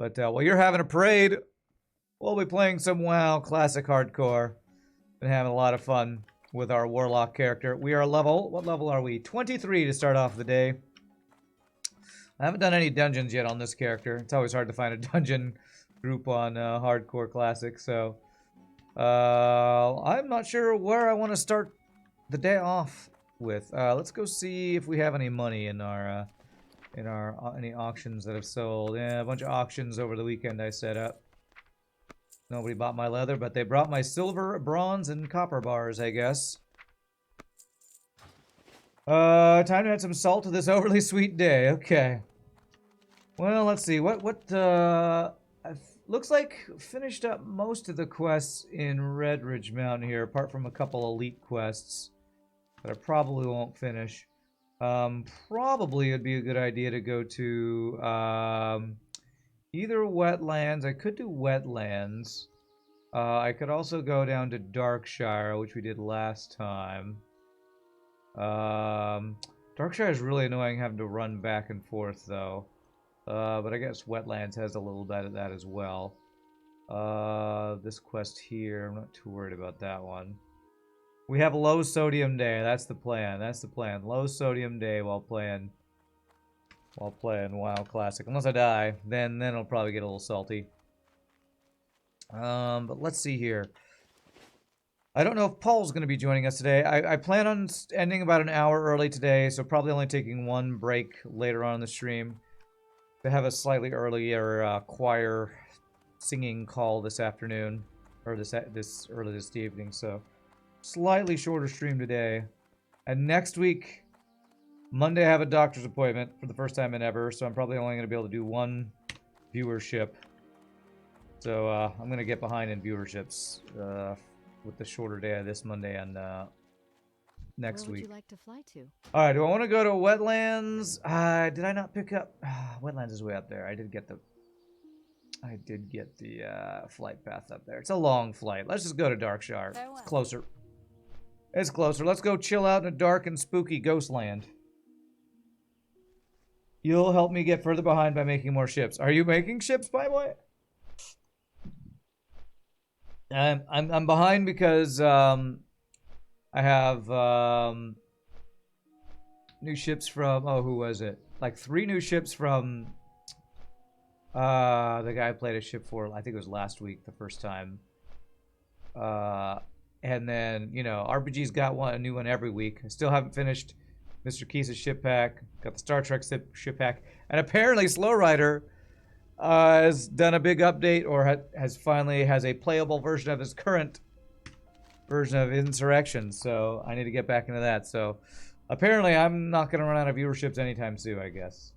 But while you're having a parade, we'll be playing some WoW Classic Hardcore. Been having a lot of fun with our Warlock character. We are what level are we? 23 to start off the day. I haven't done any dungeons yet on this character. It's always hard to find a dungeon group on Hardcore Classic, so I'm not sure where I want to start the day off with. Let's go see if we have any money in our any auctions that have sold. Yeah, a bunch of auctions over the weekend I set up. Nobody bought my leather, but they brought my silver, bronze, and copper bars, I guess. Time to add some salt to this overly sweet day. Okay. Well, let's see. Looks like finished up most of the quests in Redridge Mountain here, apart from a couple elite quests that I probably won't finish. Probably it'd be a good idea to go to either Wetlands. I could do Wetlands. I could also go down to Darkshire, which we did last time. Darkshire is really annoying having to run back and forth, though. But I guess Wetlands has a little bit of that as well. This quest here, I'm not too worried about that one. We have a low sodium day. That's the plan. That's the plan. Low sodium day while playing WoW Classic. Unless I die, then it'll probably get a little salty. But let's see here. I don't know if Paul's going to be joining us today. I plan on ending about an hour early today, so probably only taking one break later on in the stream to have a slightly earlier choir singing call this afternoon, or this evening. So slightly shorter stream today. And next week, Monday, I have a doctor's appointment for the first time in ever, so I'm probably only going to be able to do one viewership. So I'm going to get behind in viewerships with the shorter day of this Monday and next week. Where would you like to fly to? All right, do I want to go to Wetlands? Did I not pick up? Wetlands is way up there. I did get the flight path up there. It's a long flight. Let's just go to Darkshire. It's closer. It's closer. Let's go chill out in a dark and spooky ghost land. You'll help me get further behind by making more ships. Are you making ships, by the way? I'm behind because I have new ships from who was it? Like 3 new ships from the guy I played a ship for. I think it was last week, the first time. And then, you know, RPG's got a new one every week. I still haven't finished Mr. Keys' ship pack. Got the Star Trek ship pack. And apparently Slow Rider has done a big update, or finally has a playable version of his current version of Insurrection. So I need to get back into that. So apparently I'm not going to run out of viewerships anytime soon, I guess.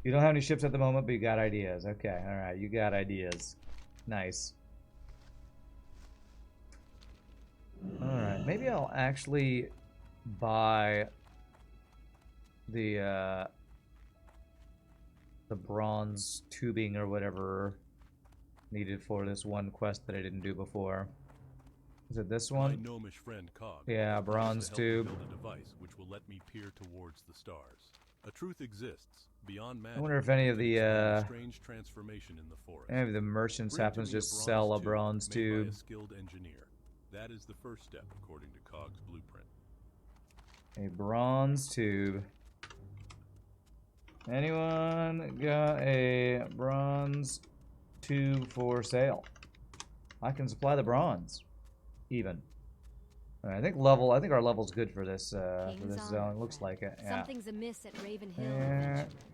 You don't have any ships at the moment, but you got ideas. Okay, alright, you got ideas. Nice. Alright, maybe I'll actually buy the bronze tubing or whatever needed for this one quest that I didn't do before. Is it this one? My gnomish friend Cog. Yeah, bronze tube. Build a device which will let me peer towards the stars. A truth exists beyond magic. I wonder if any of the strange transformation in the forest. any of the merchants happen to just sell a bronze tube. Made by a skilled engineer. That is the first step according to Cog's blueprint. A bronze tube. Anyone got a bronze tube for sale? I can supply the bronze. Even. I think our level's good for this zone. Looks like it. Yeah. Something's amiss at Raven Hill.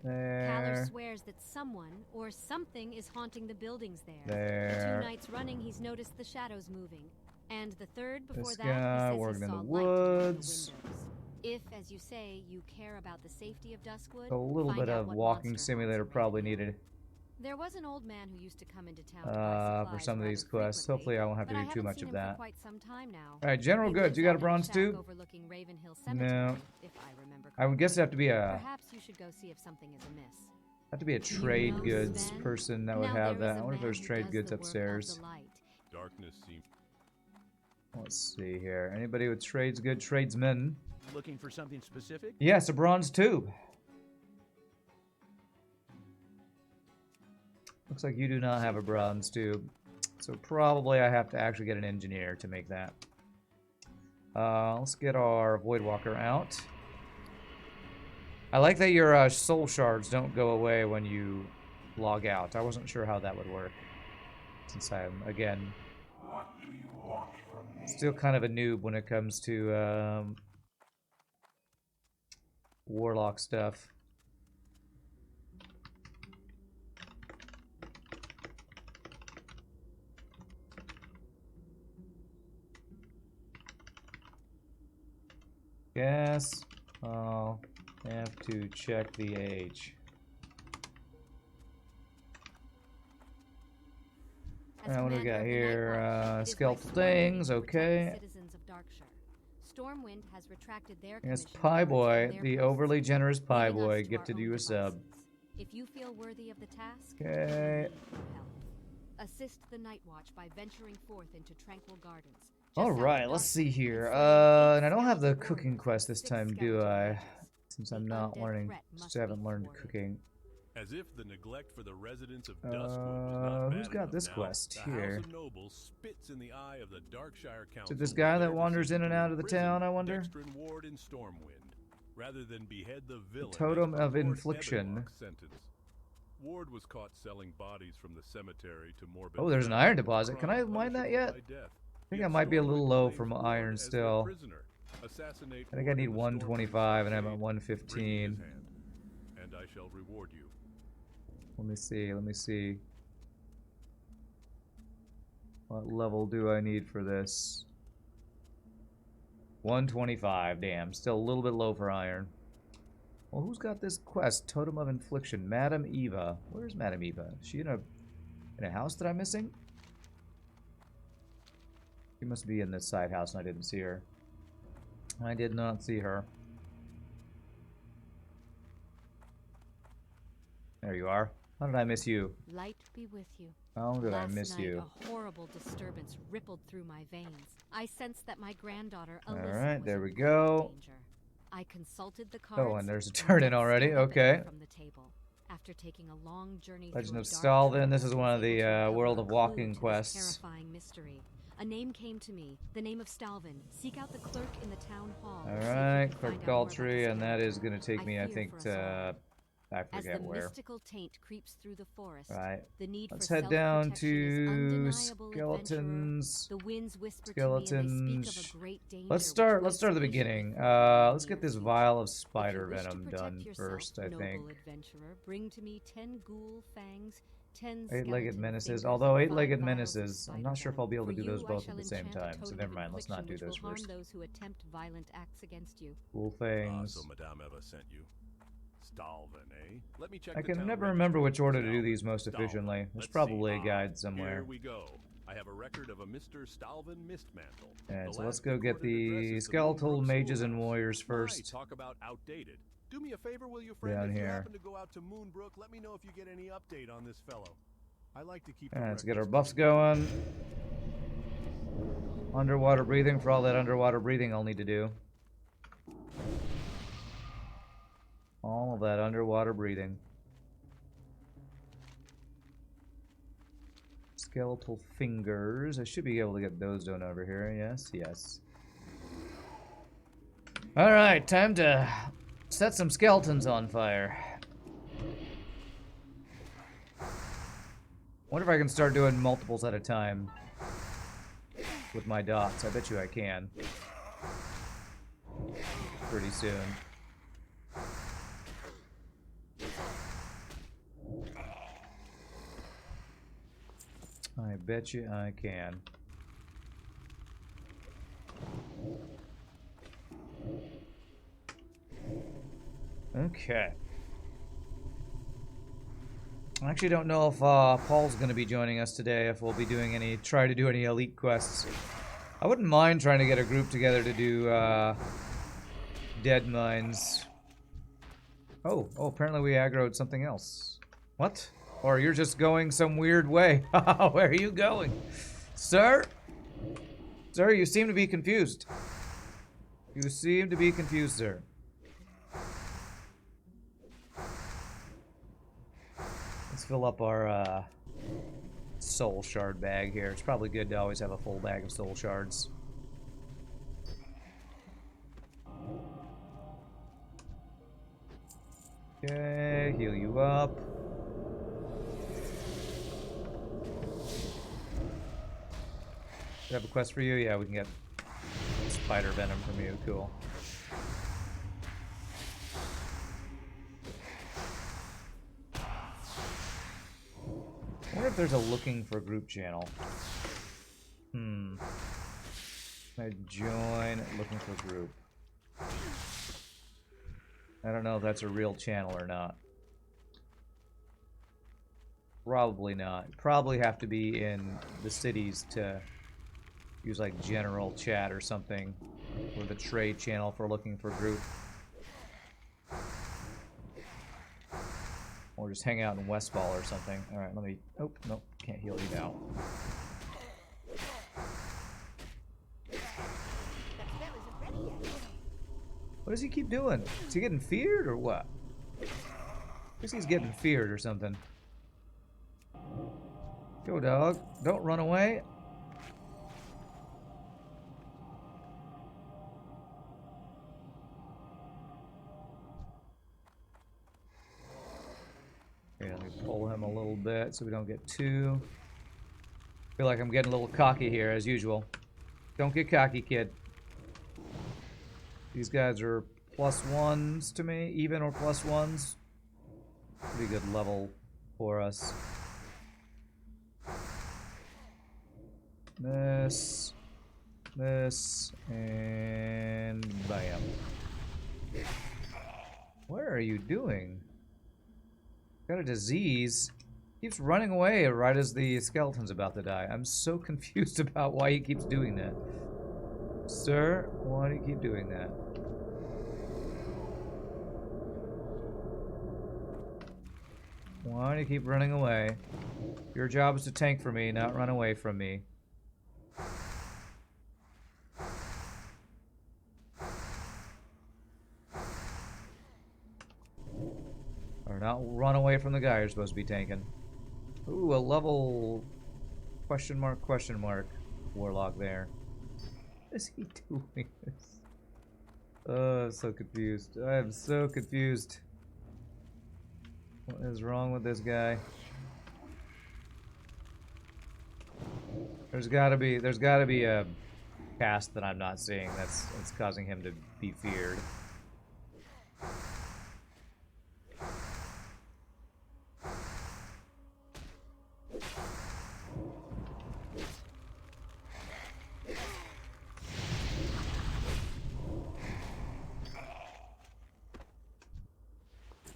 There. Kaller swears that someone or something is haunting the buildings there. There. 2 nights running, he's noticed the shadows moving, and the third before This that, guy he says working he in saw the light through the woods. windows. If, as you say, you care about the safety of Duskwood, A little find bit out of what walking monster simulator haunts probably Raven Hill. needed There was an old man who used to come into town to buy for supplies some of these rather quests. frequently, Hopefully I won't have to but I do too haven't much seen of him for that. quite some time now. Alright, general He goods. lives You got a out in bronze shack tube? overlooking Raven Hill No. Cemetery, if I remember I would guess it'd have to be Perhaps you should go see if something is amiss. trade know goods Sven? person that would Now have there is that. I a wonder if man there's who trade does goods the work of upstairs. the light. Darkness seems Let's see here. Anybody with trades good? Tradesmen. Looking for something specific? Yes, a bronze tube. Looks like you do not have a bronze tube. So probably I have to actually get an engineer to make that. Let's get our Voidwalker out. I like that your soul shards don't go away when you log out. I wasn't sure how that would work. Since I'm, again, still kind of a noob when it comes to Warlock stuff. Guess I'll have to check the age. What do we got here? Skeletal things, okay. Citizens of Darkshire. Stormwind has retracted their Yes, commission Pie charge Boy, from their the posts, overly generous Pie leaving us Boy, to gifted our you own a sub. devices. If you feel worthy of the task, Okay. help. Assist the Night Watch by venturing forth into tranquil gardens. Alright, let's see here. And I don't have the cooking quest this time, do I? Since I'm not learning, just haven't learned cooking. As if the neglect for the residents of Duskwood was not bad who's got enough this now, quest the here? House of Nobles spits in the eye of the Darkshire Council. Is it this guy for that their wanders decision in and to out of the imprison town, I wonder? Dexter and Ward in Stormwind, rather than behead the villain. Totem of Lord Infliction. Ebonlock's sentence. Ward was caught selling bodies from the cemetery to Morbid. Oh, there's an Valley, iron a deposit. Can I crime mine that punishable yet? by death. I think Yet I might be a little Stormwind low claims from Ward iron as their still. prisoner. Assassinate I think I Ward need in the 125 and I'm at Stormwind Crusade. Bring me 115. his hand, and I shall reward you. Let me see, let me see. What level do I need for this? 125, damn. Still a little bit low for iron. Well, who's got this quest? Totem of Infliction. Madame Eva. Where's Madame Eva? Is she in a house that I'm missing? She must be in this side house and I didn't see her. I did not see her. There you are. How did I miss you? Light be with you. How did I Last miss night, you? a horrible disturbance rippled through my veins. I sensed that my granddaughter All Alyssa right, was there in we grave go. danger. I consulted the cards. Oh, and there's a turn-in death already. stared at me Okay. from the table. After taking a long journey Legend through of a dark Stalvin. tunnel, This is I one was of the able to uncover World a of clue Walking to this quests. terrifying mystery. A name came to me, the name of Stalvin. Seek out the clerk in the town hall. All See if you right, can Clerk find out more about Galtrey, this and that is character. going to take me, I fear think, for us all. to... I As forget the where. mystical taint creeps through the forest, Right. the need Let's for head down self-protection to is undeniable, skeletons. adventurer. The winds whisper Skeletons. to me and they speak of a great danger Let's which start at waits the patiently beginning. for the Let's get near this future. vial of If spider you wish to venom protect done yourself, first, I noble think. adventurer, bring to me 10 ghoul fangs, 10 Eight-legged skeleton menaces. fingers, Although and eight-legged 5 vials of menaces, I'm spider not sure if I'll be able to venom. do those For you, I both at shall the same enchant a time. So totem never of mind. Let's not do infliction those which will harm first. those who attempt violent acts against you. Cool Ah, things. so Madame Eva sent you. Stalvin, eh? Let me check I the can town never register. remember which order to do Stalvin, these most Stalvin. efficiently. There's Let's see. probably a guide somewhere. Here we go. I have a record of a Mr. Stalvin Mistmantle. Alright, The so let's last go get recorded the address is skeletal Moonbrook mages and Schoolhouse. warriors My, first. talk about outdated. Do me a favor, will you, friend? Down if you here. happen to go out to Moonbrook, let me know if you get any update on this fellow. I like to keep the Alright, let's get our records buffs clean. going. Underwater breathing for all that underwater breathing I'll need to do. All of that underwater breathing. Skeletal fingers. I should be able to get those done over here. Yes, yes. Alright, time to set some skeletons on fire. Wonder if I can start doing multiples at a time with my dots. I bet you I can. Pretty soon. I bet you I can. Okay. I actually don't know if Paul's going to be joining us today, if we'll be doing any, try to do any elite quests. I wouldn't mind trying to get a group together to do Deadmines. Oh, apparently we aggroed something else. What? Or you're just going some weird way. Where are you going? Sir? Sir, you seem to be confused. You seem to be confused, sir. Let's fill up our soul shard bag here. It's probably good to always have a full bag of soul shards. Okay, heal you up. Do I have a quest for you? Yeah, we can get spider venom from you. Cool. I wonder if there's a looking for group channel. I join looking for group. I don't know if that's a real channel or not. Probably not. Probably have to be in the cities to use like general chat or something, or the trade channel for looking for group. Or just hang out in Westfall or something. Alright, let me... Oh, nope. Can't heal you now. What does he keep doing? Is he getting feared or what? I guess he's getting feared or something. Go, dog. Don't run away. Okay, let me pull him a little bit so we don't get too... Feel like I'm getting a little cocky here, as usual. Don't get cocky, kid. These guys are +1s to me, even or +1s. Pretty good level for us. This, and bam. What are you doing? Got a disease. Keeps running away right as the skeleton's about to die. I'm so confused about why he keeps doing that. Sir, why do you keep doing that? Why do you keep running away? Your job is to tank for me, not run away from me. Or not run away from the guy you're supposed to be tanking. Ooh, a level... question mark, Warlock there. What is he doing this? Oh, I'm so confused. I am so confused. What is wrong with this guy? There's gotta be a cast that I'm not seeing that's causing him to be feared.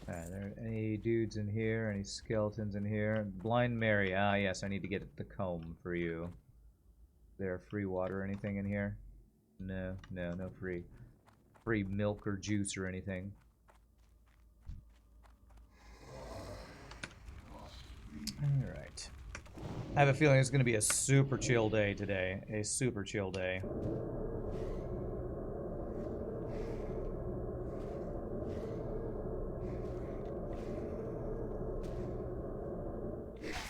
Alright, there any dudes in here? Any skeletons in here? Blind Mary. Ah, yes, I need to get the comb for you. Is there free water or anything in here? No free milk or juice or anything. Alright. I have a feeling it's going to be a super chill day today. A super chill day.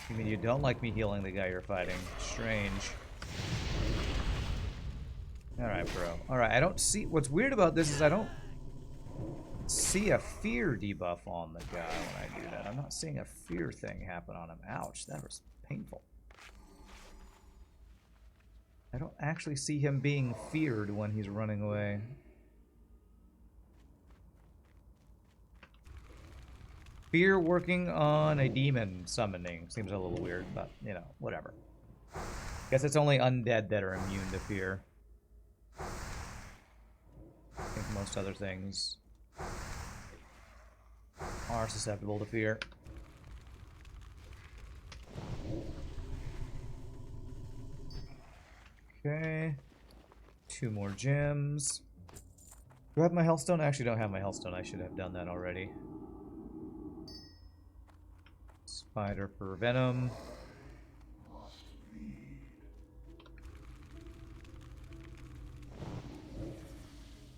You mean you don't like me healing the guy you're fighting? Strange. Alright, bro. Alright, I don't see... What's weird about this is I don't see a fear debuff on the guy when I do that. I'm not seeing a fear thing happen on him. Ouch, that was painful. I don't actually see him being feared when he's running away. Fear working on a demon summoning seems a little weird, but, you know, whatever. Guess it's only undead that are immune to fear. I think most other things are susceptible to fear. Okay. 2 more gems. Do I have my healthstone? I actually don't have my healthstone. I should have done that already. Spider for venom.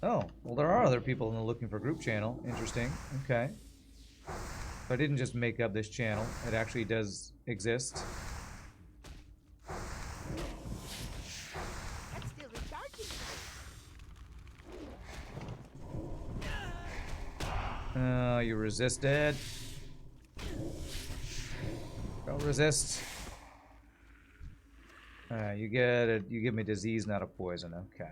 Oh, well there are other people in the looking for group channel. Interesting. Okay. So I didn't just make up this channel. It actually does exist. That's still recharging. You resisted. Don't resist. You get it. You give me disease, not a poison. Okay.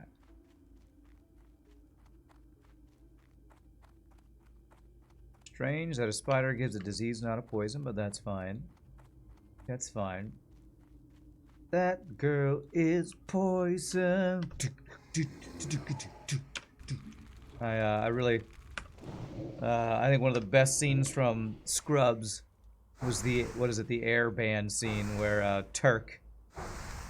Strange that a spider gives a disease, not a poison, but that's fine. That's fine. That girl is poison. I really, I think one of the best scenes from Scrubs was the, what is it, the air band scene where Turk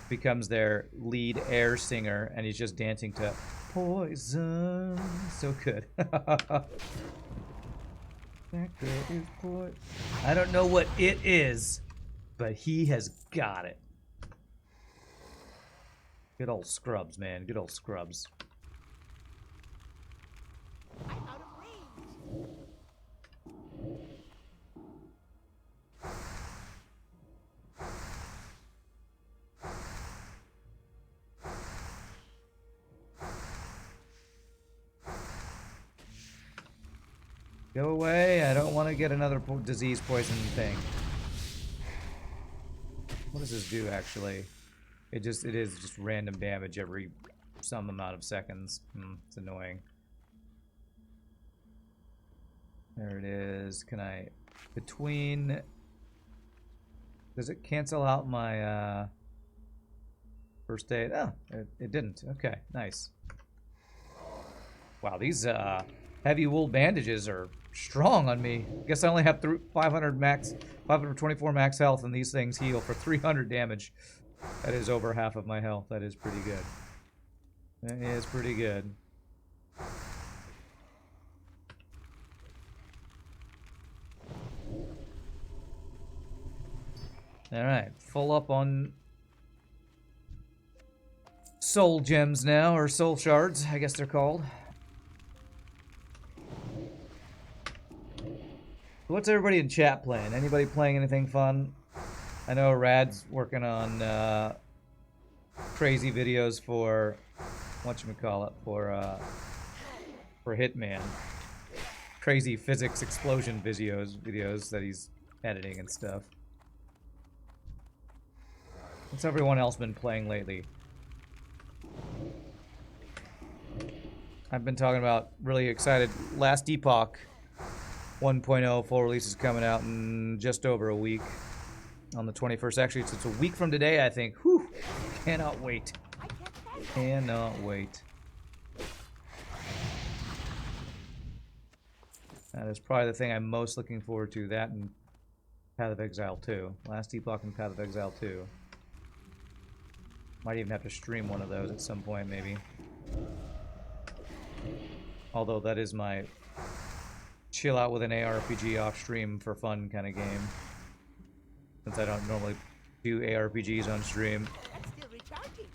becomes their lead air singer and he's just dancing to Poison. So good. That girl is poison. I don't know what it is, but he has got it. Good old Scrubs, man. Good old Scrubs. I'm out of range. Go away. I don't want to get another disease poison thing. What does this do, actually? It is just random damage every some amount of seconds. It's annoying. There it is. Can I... Between... Does it cancel out my, first aid? Oh, it didn't. Okay, nice. Wow, these, heavy wool bandages are strong on me. Guess I only have 524 max health, and these things heal for 300 damage. That is over half of my health. That is pretty good. That is pretty good. Alright, full up on soul gems now, or soul shards, I guess they're called. What's everybody in chat playing? Anybody playing anything fun? I know Rad's working on crazy videos for whatchamacallit, for Hitman. Crazy physics explosion videos that he's editing and stuff. What's everyone else been playing lately? I've been talking about really excited. Last Epoch 1.0 full release is coming out in just over a week. On the 21st. Actually, it's a week from today, I think. Whew! Cannot wait. Cannot wait. That is probably the thing I'm most looking forward to. That and Path of Exile 2. Last Epoch and Path of Exile 2. Might even have to stream one of those at some point, maybe. Although that is my chill out with an ARPG off stream for fun kind of game. Since I don't normally do ARPGs on stream. That's still recharging.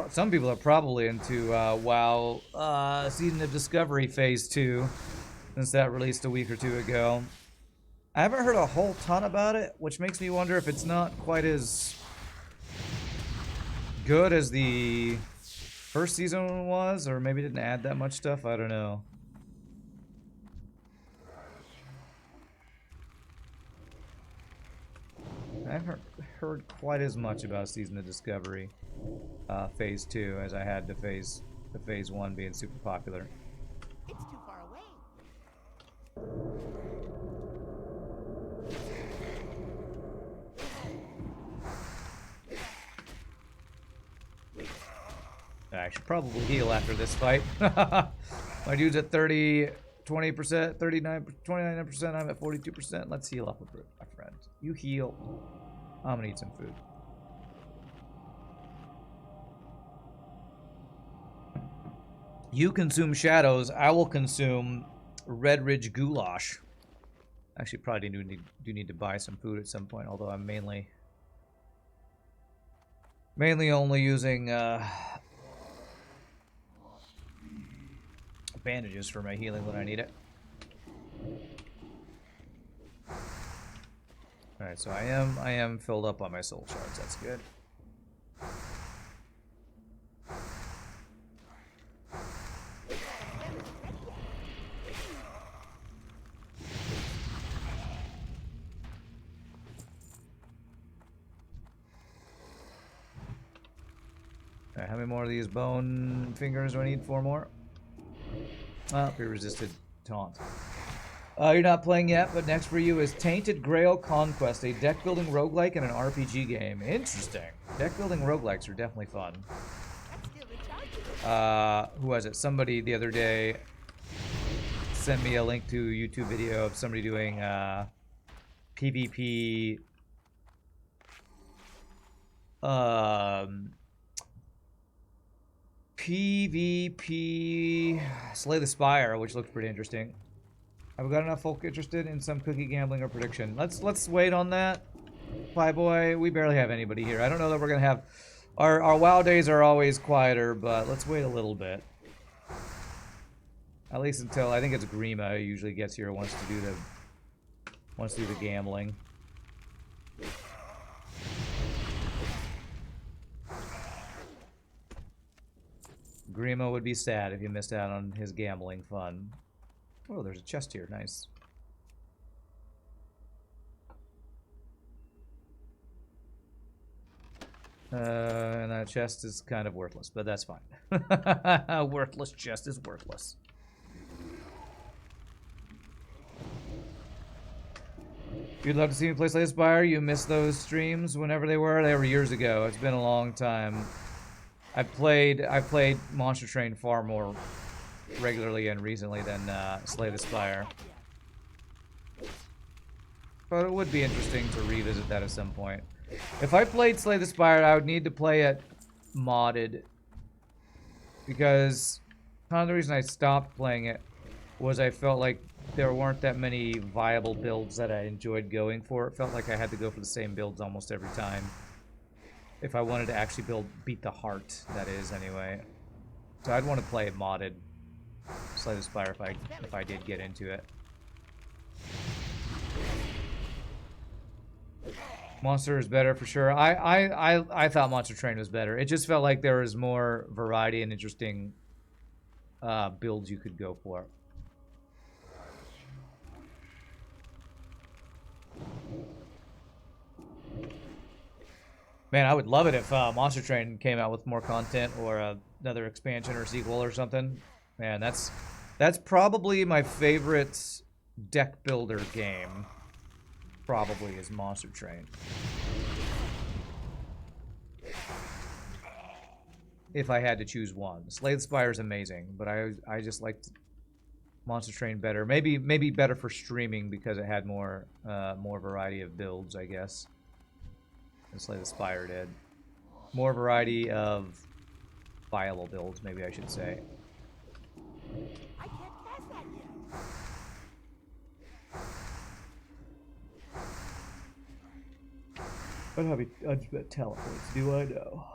Some people are probably into WoW Season of Discovery Phase 2, since that released a week or two ago. I haven't heard a whole ton about it, which makes me wonder if it's not quite as good as the first season was, or maybe didn't add that much stuff. I don't know. I haven't heard quite as much about Season of Discovery Phase 2 as I had to Phase 1 being super popular. It's too far away. I should probably heal after this fight. My dude's at 30, 20%, 39, 29%. I'm at 42%. Let's heal up a bit, my friend. You heal. I'm gonna eat some food. You consume shadows. I will consume Red Ridge goulash. Actually, probably do need to buy some food at some point, although I'm mainly only using bandages for my healing when I need it. Alright, so I am filled up on my soul shards, that's good. Alright, how many more of these bone fingers do I need? 4 more? Oh, we resisted taunt. You're not playing yet, but next for you is Tainted Grail Conquest, a deck-building roguelike and an RPG game. Interesting. Deck-building roguelikes are definitely fun. That's still recharging. Who was it? Somebody the other day sent me a link to a YouTube video of somebody doing PvP PvP Slay the Spire, which looks pretty interesting. Have we got enough folk interested in some cookie gambling or prediction? Let's wait on that. Pie boy, we barely have anybody here. I don't know that we're gonna have our WoW days are always quieter, but let's wait a little bit. At least until I think it's Grima who usually gets here wants to do the gambling. Grima would be sad if you missed out on his gambling fun. Oh, there's a chest here. Nice. And that chest is kind of worthless, but that's fine. Worthless chest is worthless. You'd love to see me play Slay the Spire. You missed those streams whenever they were. They were years ago. It's been a long time. I played Monster Train far more regularly and recently than Slay the Spire. But it would be interesting to revisit that at some point. If I played Slay the Spire, I would need to play it modded. Because kind of the reason I stopped playing it was I felt like there weren't that many viable builds that I enjoyed going for. It felt like I had to go for the same builds almost every time. If I wanted to actually beat the heart, that is, anyway. So I'd want to play it modded. Slay the Spire if I did get into it. Monster is better for sure. I thought Monster Train was better. It just felt like there was more variety and interesting builds you could go for. Man, I would love it if Monster Train came out with more content or another expansion or sequel or something. Man, that's probably my favorite deck builder game. Probably is Monster Train. If I had to choose one. Slay the Spire is amazing, but I just liked Monster Train better. Maybe better for streaming because it had more variety of builds, I guess. Than Slay the Spire did. More variety of viable builds, maybe I should say. I can't cast that yet. I don't have any talent points, do I know?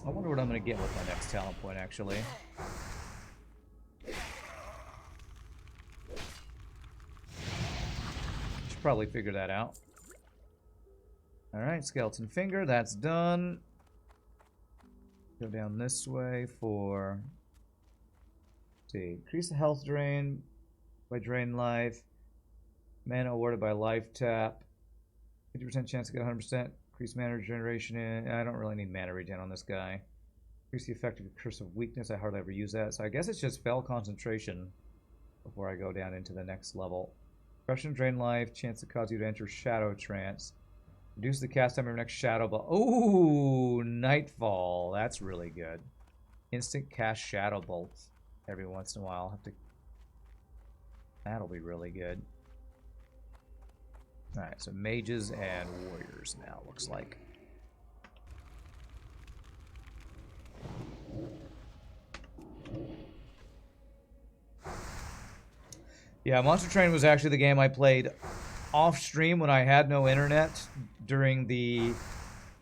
I wonder what I'm going to get with my next talent point, actually. Should probably figure that out. Alright, Skeleton Finger, that's done. Go down this way for... Let's see, increase the health drain by drain life. Mana awarded by life tap. 50% chance to get 100%. Increase mana regeneration in... I don't really need mana regen on this guy. Increase the effect of Curse of Weakness. I hardly ever use that. So I guess it's just Fell Concentration before I go down into the next level. Crushing Drain Life. Chance to cause you to enter Shadow Trance. Reduce the cast time of your next Shadow Bolt. Ooh, Nightfall. That's really good. Instant cast Shadow Bolt every once in a while. I'll have to... That'll be really good. Alright, so mages and warriors now, looks like. Yeah, Monster Train was actually the game I played off stream when I had no internet during the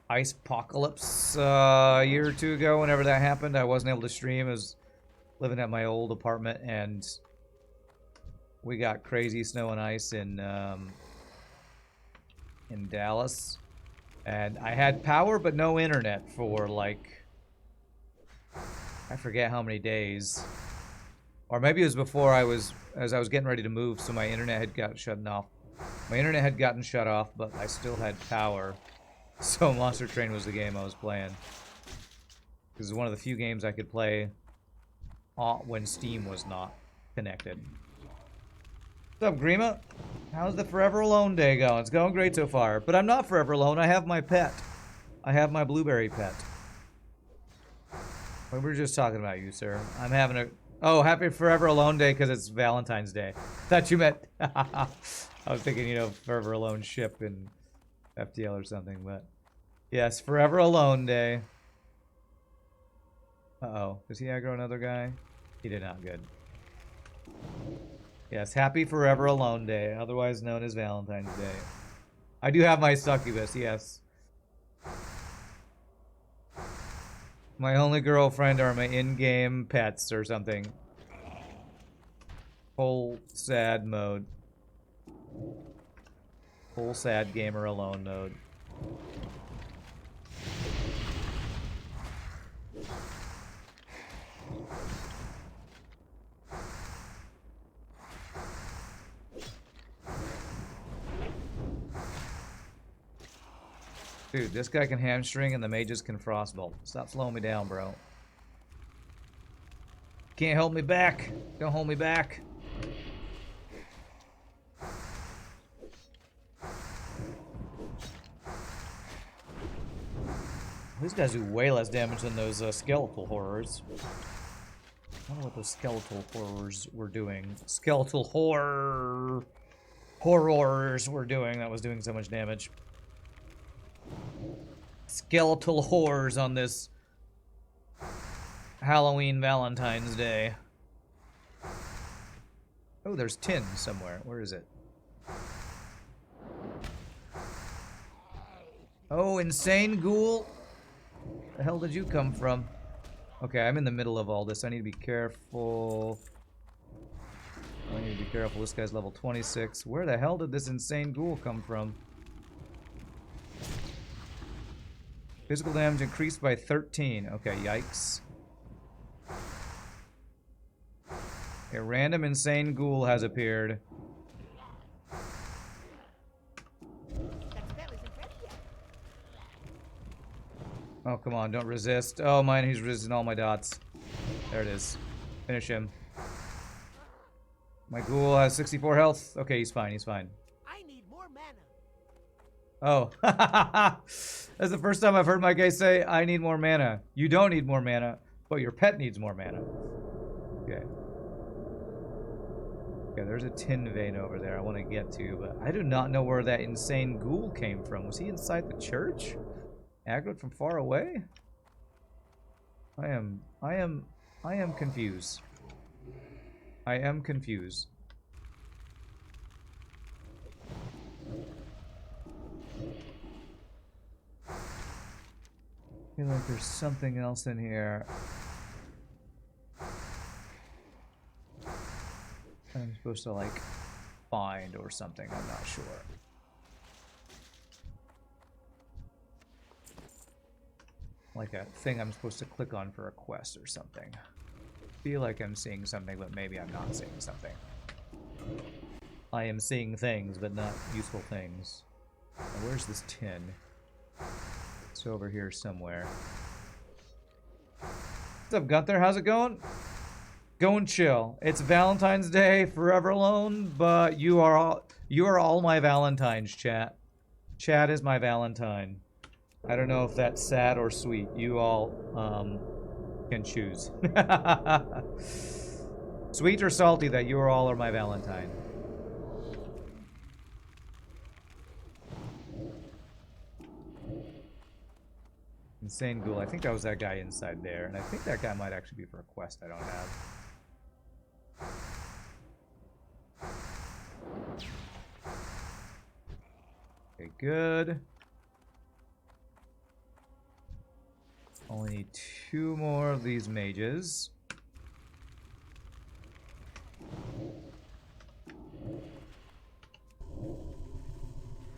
ice apocalypse a year or two ago. Whenever that happened, I wasn't able to stream. I was living at my old apartment, and we got crazy snow and ice in Dallas, and I had power but no internet for like I forget how many days, or maybe it was before as I was getting ready to move, so my internet had got shut off. My internet had gotten shut off, but I still had power. So Monster Train was the game I was playing. This is one of the few games I could play when Steam was not connected. What's up, Grima? How's the Forever Alone day going? It's going great so far. But I'm not forever alone. I have my pet. I have my blueberry pet. We were just talking about you, sir. I'm having a... Oh, happy Forever Alone day because it's Valentine's Day. Thought you meant... I was thinking, you know, Forever Alone ship in FTL or something, but... Yes, Forever Alone day. Uh-oh. Does he aggro another guy? He did not. Good. Yes, happy Forever Alone day, otherwise known as Valentine's Day. I do have my succubus, yes. My only girlfriend are my in-game pets or something. Full sad mode. Full sad gamer alone mode. Dude, this guy can hamstring and the mages can frostbolt. Stop slowing me down, bro. Can't hold me back. Don't hold me back. These guys do way less damage than those skeletal horrors. I don't know what those skeletal horrors were doing. Skeletal horrors were doing. That was doing so much damage. Skeletal horrors on this Halloween Valentine's Day. Oh, there's tin somewhere. Where is it? Oh, insane ghoul. The hell did you come from? Okay, I'm in the middle of all this. I need to be careful. I need to be careful. This guy's level 26. Where the hell did this insane ghoul come from? Physical damage increased by 13. Okay, yikes. A random insane ghoul has appeared. Oh, come on, don't resist. Oh, mine, he's resisting all my dots. There it is. Finish him. My ghoul has 64 health. Okay, he's fine, he's fine. I need more mana. Oh. That's the first time I've heard my guy say, I need more mana. You don't need more mana, but your pet needs more mana. Okay. Okay, there's a tin vein over there I want to get to, but I do not know where that insane ghoul came from. Was he inside the church? Aggroed from far away? I am confused. I am confused. I feel like there's something else in here I'm supposed to like find or something, I'm not sure. Like a thing I'm supposed to click on for a quest or something. Feel like I'm seeing something, but maybe I'm not seeing something. I am seeing things, but not useful things. Now, where's this tin? It's over here somewhere. What's up, Gunther? How's it going? Going chill. It's Valentine's Day, forever alone, but you are all my Valentines, chat. Chat is my Valentine. I don't know if that's sad or sweet. You all can choose. Sweet or salty that you all are my Valentine. Insane ghoul. I think that was that guy inside there. And I think that guy might actually be for a quest I don't have. Okay, good. Only need 2 more of these mages.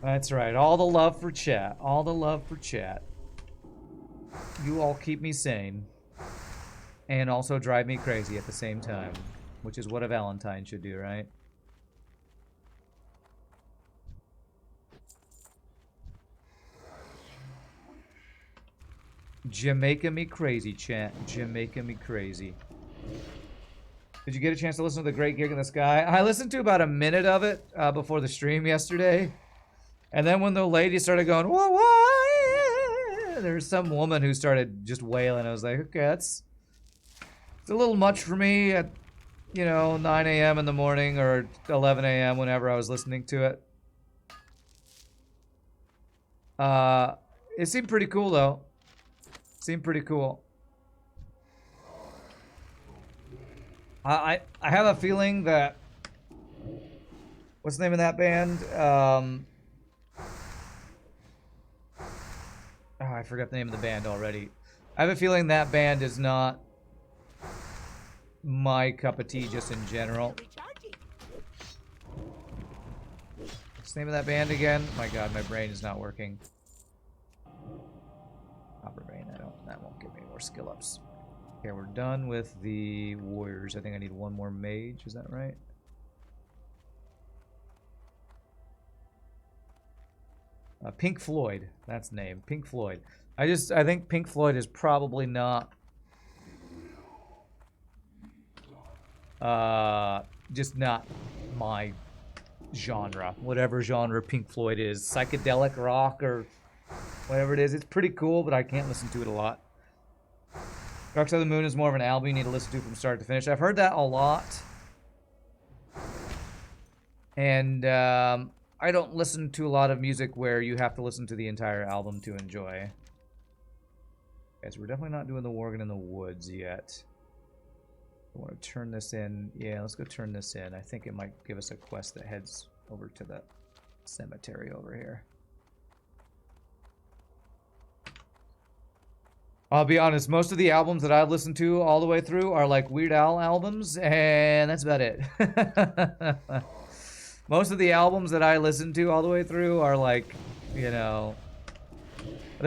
That's right. All the love for chat. All the love for chat. You all keep me sane. And also drive me crazy at the same time. Which is what a Valentine should do, right? Jamaica me crazy, chat. Jamaica me crazy. Did you get a chance to listen to The Great Gig in the Sky? I listened to about a minute of it before the stream yesterday. And then when the lady started going, whoa, whoa, there's some woman who started just wailing. I was like, okay, it's a little much for me at, 9 a.m. in the morning or 11 a.m. whenever I was listening to it. It seemed pretty cool, though. Seemed pretty cool. I have a feeling that... What's the name of that band? I forgot the name of the band already. I have a feeling that band is not my cup of tea just in general. What's the name of that band again? My god, my brain is not working. Copper Vein, that won't give me more skill ups. Okay, we're done with the warriors. I think I need 1 more mage, is that right? Pink Floyd, that's the name. Pink Floyd. I think Pink Floyd is probably not just not my genre. Whatever genre Pink Floyd is. Psychedelic rock or whatever it is. It's pretty cool, but I can't listen to it a lot. Dark Side of the Moon is more of an album you need to listen to from start to finish. I've heard that a lot. And I don't listen to a lot of music where you have to listen to the entire album to enjoy. Okay, so we're definitely not doing the Worgen in the Woods yet. I want to turn this in. Yeah, let's go turn this in. I think it might give us a quest that heads over to the cemetery over here. I'll be honest, most of the albums that I've listened to all the way through are like Weird Al albums, and that's about it. Most of the albums that I listened to all the way through are like, there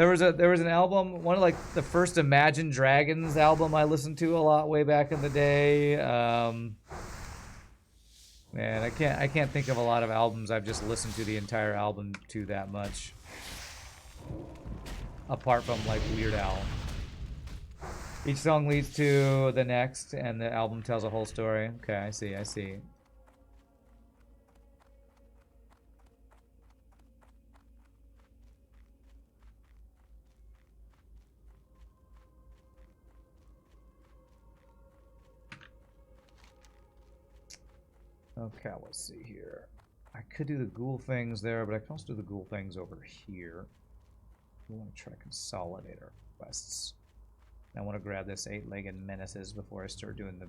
was an album, one of like the first Imagine Dragons album I listened to a lot way back in the day. Man, I can't think of a lot of albums I've just listened to the entire album to that much. Apart from like Weird Al. Each song leads to the next, and the album tells a whole story. Okay, I see. Okay, let's see here. I could do the ghoul things there, but I can also do the ghoul things over here. We want to try to consolidate our quests. I want to grab this 8-legged menaces before I start doing the...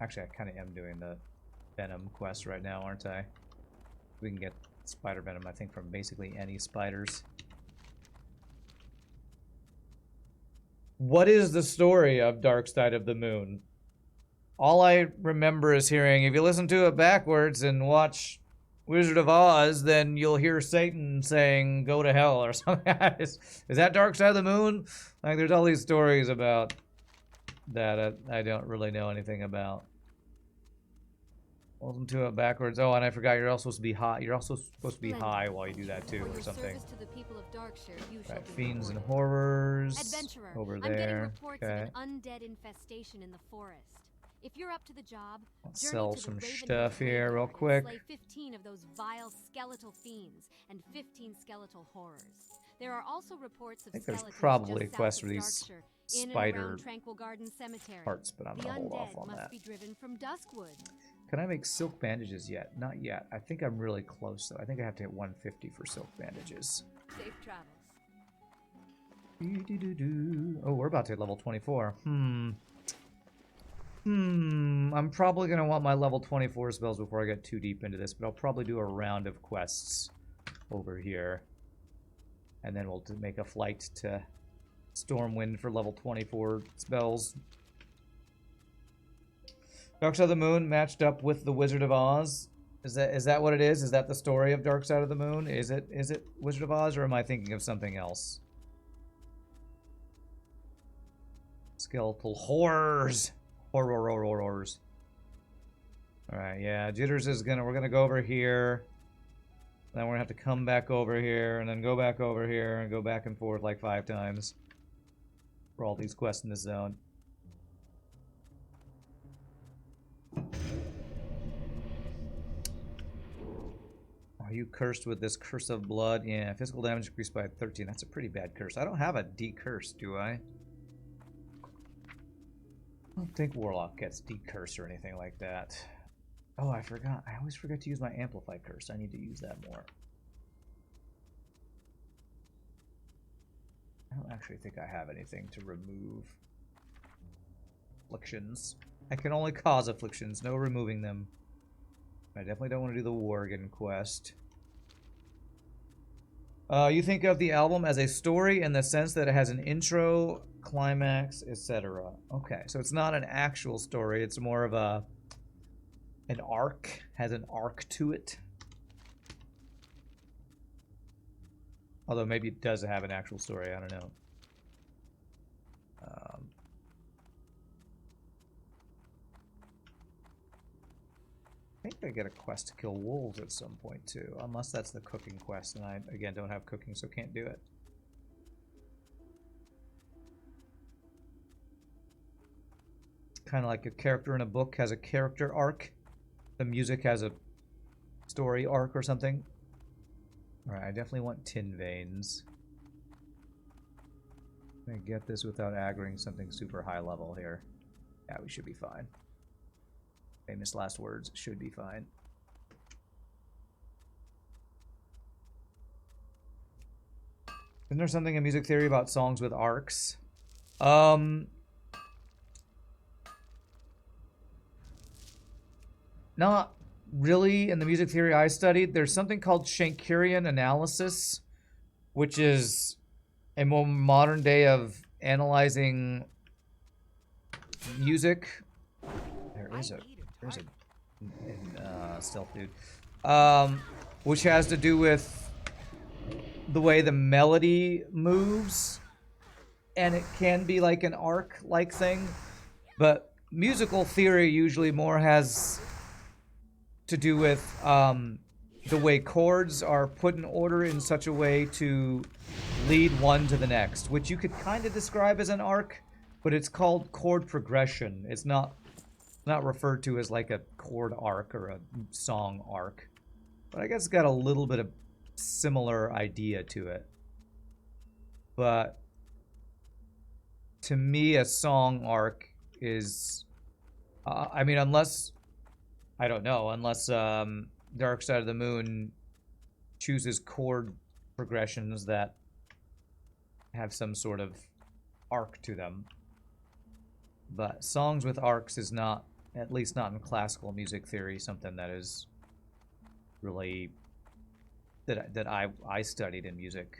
Actually, I kind of am doing the venom quest right now, aren't I? We can get spider venom, I think, from basically any spiders. What is the story of Dark Side of the Moon? All I remember is hearing, if you listen to it backwards and watch Wizard of Oz, then you'll hear Satan saying, go to hell or something. Is that Dark Side of the Moon? Like, there's all these stories about that I don't really know anything about. Listen to it backwards. Oh, and I forgot, you're also supposed to be high. You're also supposed to be high while you do that too, or something. To the people of Darkshire, you shall Right, be Fiends and rewarded. Horrors. Adventurer, Over I'm getting there. reports Okay. of an undead infestation in the forest. If you're up to the job, Let's journey sell to the some Raven stuff Hill here real Graveyard and quick. Slay 15 of those vile skeletal fiends and 15 skeletal horrors. There are also reports of I think there's skeletons probably just a quest south for of these Darkshire, in and spider around Tranquil Garden Cemetery. parts, but I'm The gonna hold off undead on must that. be driven from Duskwood. Can I make silk bandages yet? Not yet. I think I'm really close though. I think I have to hit 150 for silk bandages. Safe travels. Oh, we're about to hit level 24. I'm probably going to want my level 24 spells before I get too deep into this, but I'll probably do a round of quests over here. And then we'll make a flight to Stormwind for level 24 spells. Dark Side of the Moon matched up with the Wizard of Oz. Is that what it is? Is that the story of Dark Side of the Moon? Is it Wizard of Oz, or am I thinking of something else? Skeletal horrors. Horrors. Alright, yeah. Jitters is we're gonna go over here. Then we're gonna have to come back over here, and then go back over here, and go back and forth like 5 times. For all these quests in this zone. Are you cursed with this curse of blood? Yeah, physical damage increased by 13. That's a pretty bad curse. I don't have a decurse, do I? I don't think Warlock gets decurse or anything like that. Oh, I forgot. I always forget to use my amplified curse. I need to use that more. I don't actually think I have anything to remove afflictions. I can only cause afflictions, no removing them. I definitely don't want to do the Worgen quest. You think of the album as a story in the sense that it has an intro, climax, etc. Okay, so it's not an actual story. It's more of an arc. Has an arc to it. Although maybe it does have an actual story. I don't know. I think I get a quest to kill wolves at some point too, unless that's the cooking quest, and I again don't have cooking, so can't do it. Kind of like a character in a book has a character arc, the music has a story arc or something. Alright, I definitely want tin veins. I'm gonna get this without aggroing something super high level here. Yeah, we should be fine. Famous last words, should be fine. Isn't there something in music theory about songs with arcs? Not really in the music theory I studied. There's something called Schenkerian analysis, which is a more modern day of analyzing music. There's a stealth dude, which has to do with the way the melody moves, and it can be like an arc-like thing, but musical theory usually more has to do with the way chords are put in order in such a way to lead one to the next, which you could kind of describe as an arc, but it's called chord progression. It's not referred to as like a chord arc or a song arc, but I guess it's got a little bit of similar idea to it. But to me, a song arc is, I mean, unless Dark Side of the Moon chooses chord progressions that have some sort of arc to them. But songs with arcs is not, at least not in classical music theory, something that is really that I studied in music.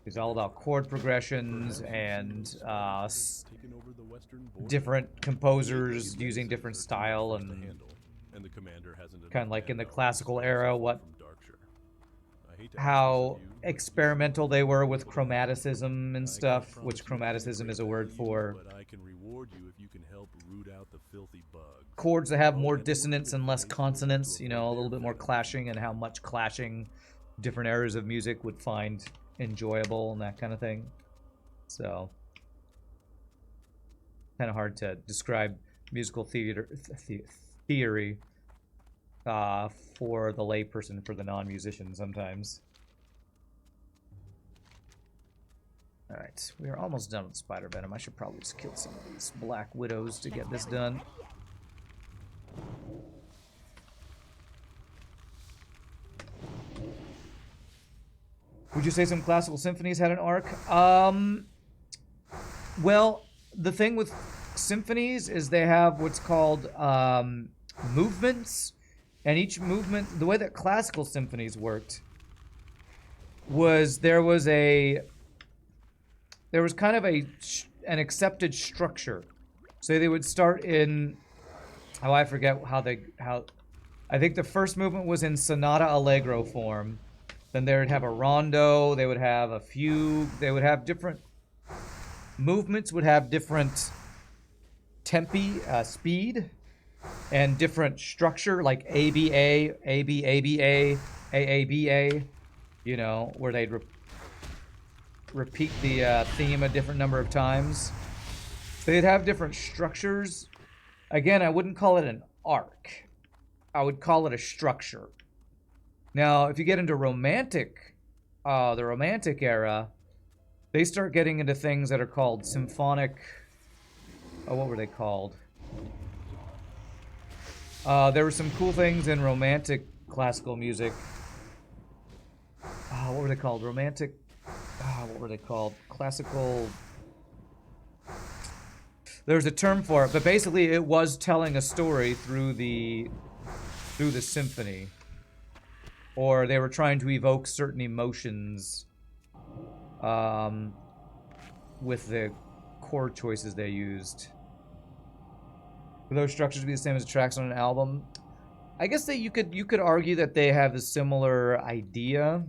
It's all about chord progressions and different composers using different style, and kind of like in the classical era, how experimental they were with chromaticism and stuff, which chromaticism is a word for chords that have more dissonance and less consonance, you know, a little bit more clashing, and how much clashing different eras of music would find enjoyable and that kind of thing. So kind of hard to describe musical theory for the layperson, for the non-musician sometimes. Alright, we are almost done with spider venom. I should probably just kill some of these black widows to get this done. Would you say some classical symphonies had an arc? Well, the thing with symphonies is they have what's called movements, And each movement, the way that classical symphonies worked was there was kind of an accepted structure. So they would start in, oh, I forget how I think the first movement was in sonata allegro form. Then they would have a rondo, they would have a fugue, they would have different movements, would have different tempi, speed, and different structure, like ABA, AB, ABA, AABA, you know, where they'd repeat the theme a different number of times. They'd have different structures. Again, I wouldn't call it an arc. I would call it a structure. Now, if you get into romantic, the romantic era, they start getting into things that are called symphonic. Oh, what were they called? There were some cool things in romantic classical music. What were they called? Romantic. What were they called? Classical. There's a term for it, but basically it was telling a story through the symphony, or they were trying to evoke certain emotions with the chord choices they used. For those structures to be the same as tracks on an album, I guess that you could argue that they have a similar idea.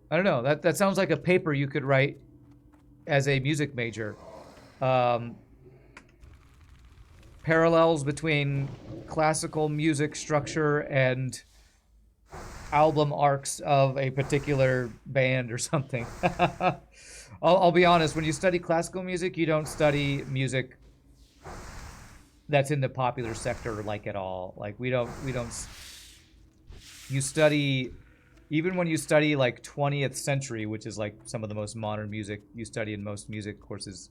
I don't know. That sounds like a paper you could write as a music major. Parallels between classical music structure and album arcs of a particular band or something. I'll be honest, when you study classical music, you don't study music that's in the popular sector like at all. Like we don't you study, even when you study like 20th century, which is like some of the most modern music you study in most music courses,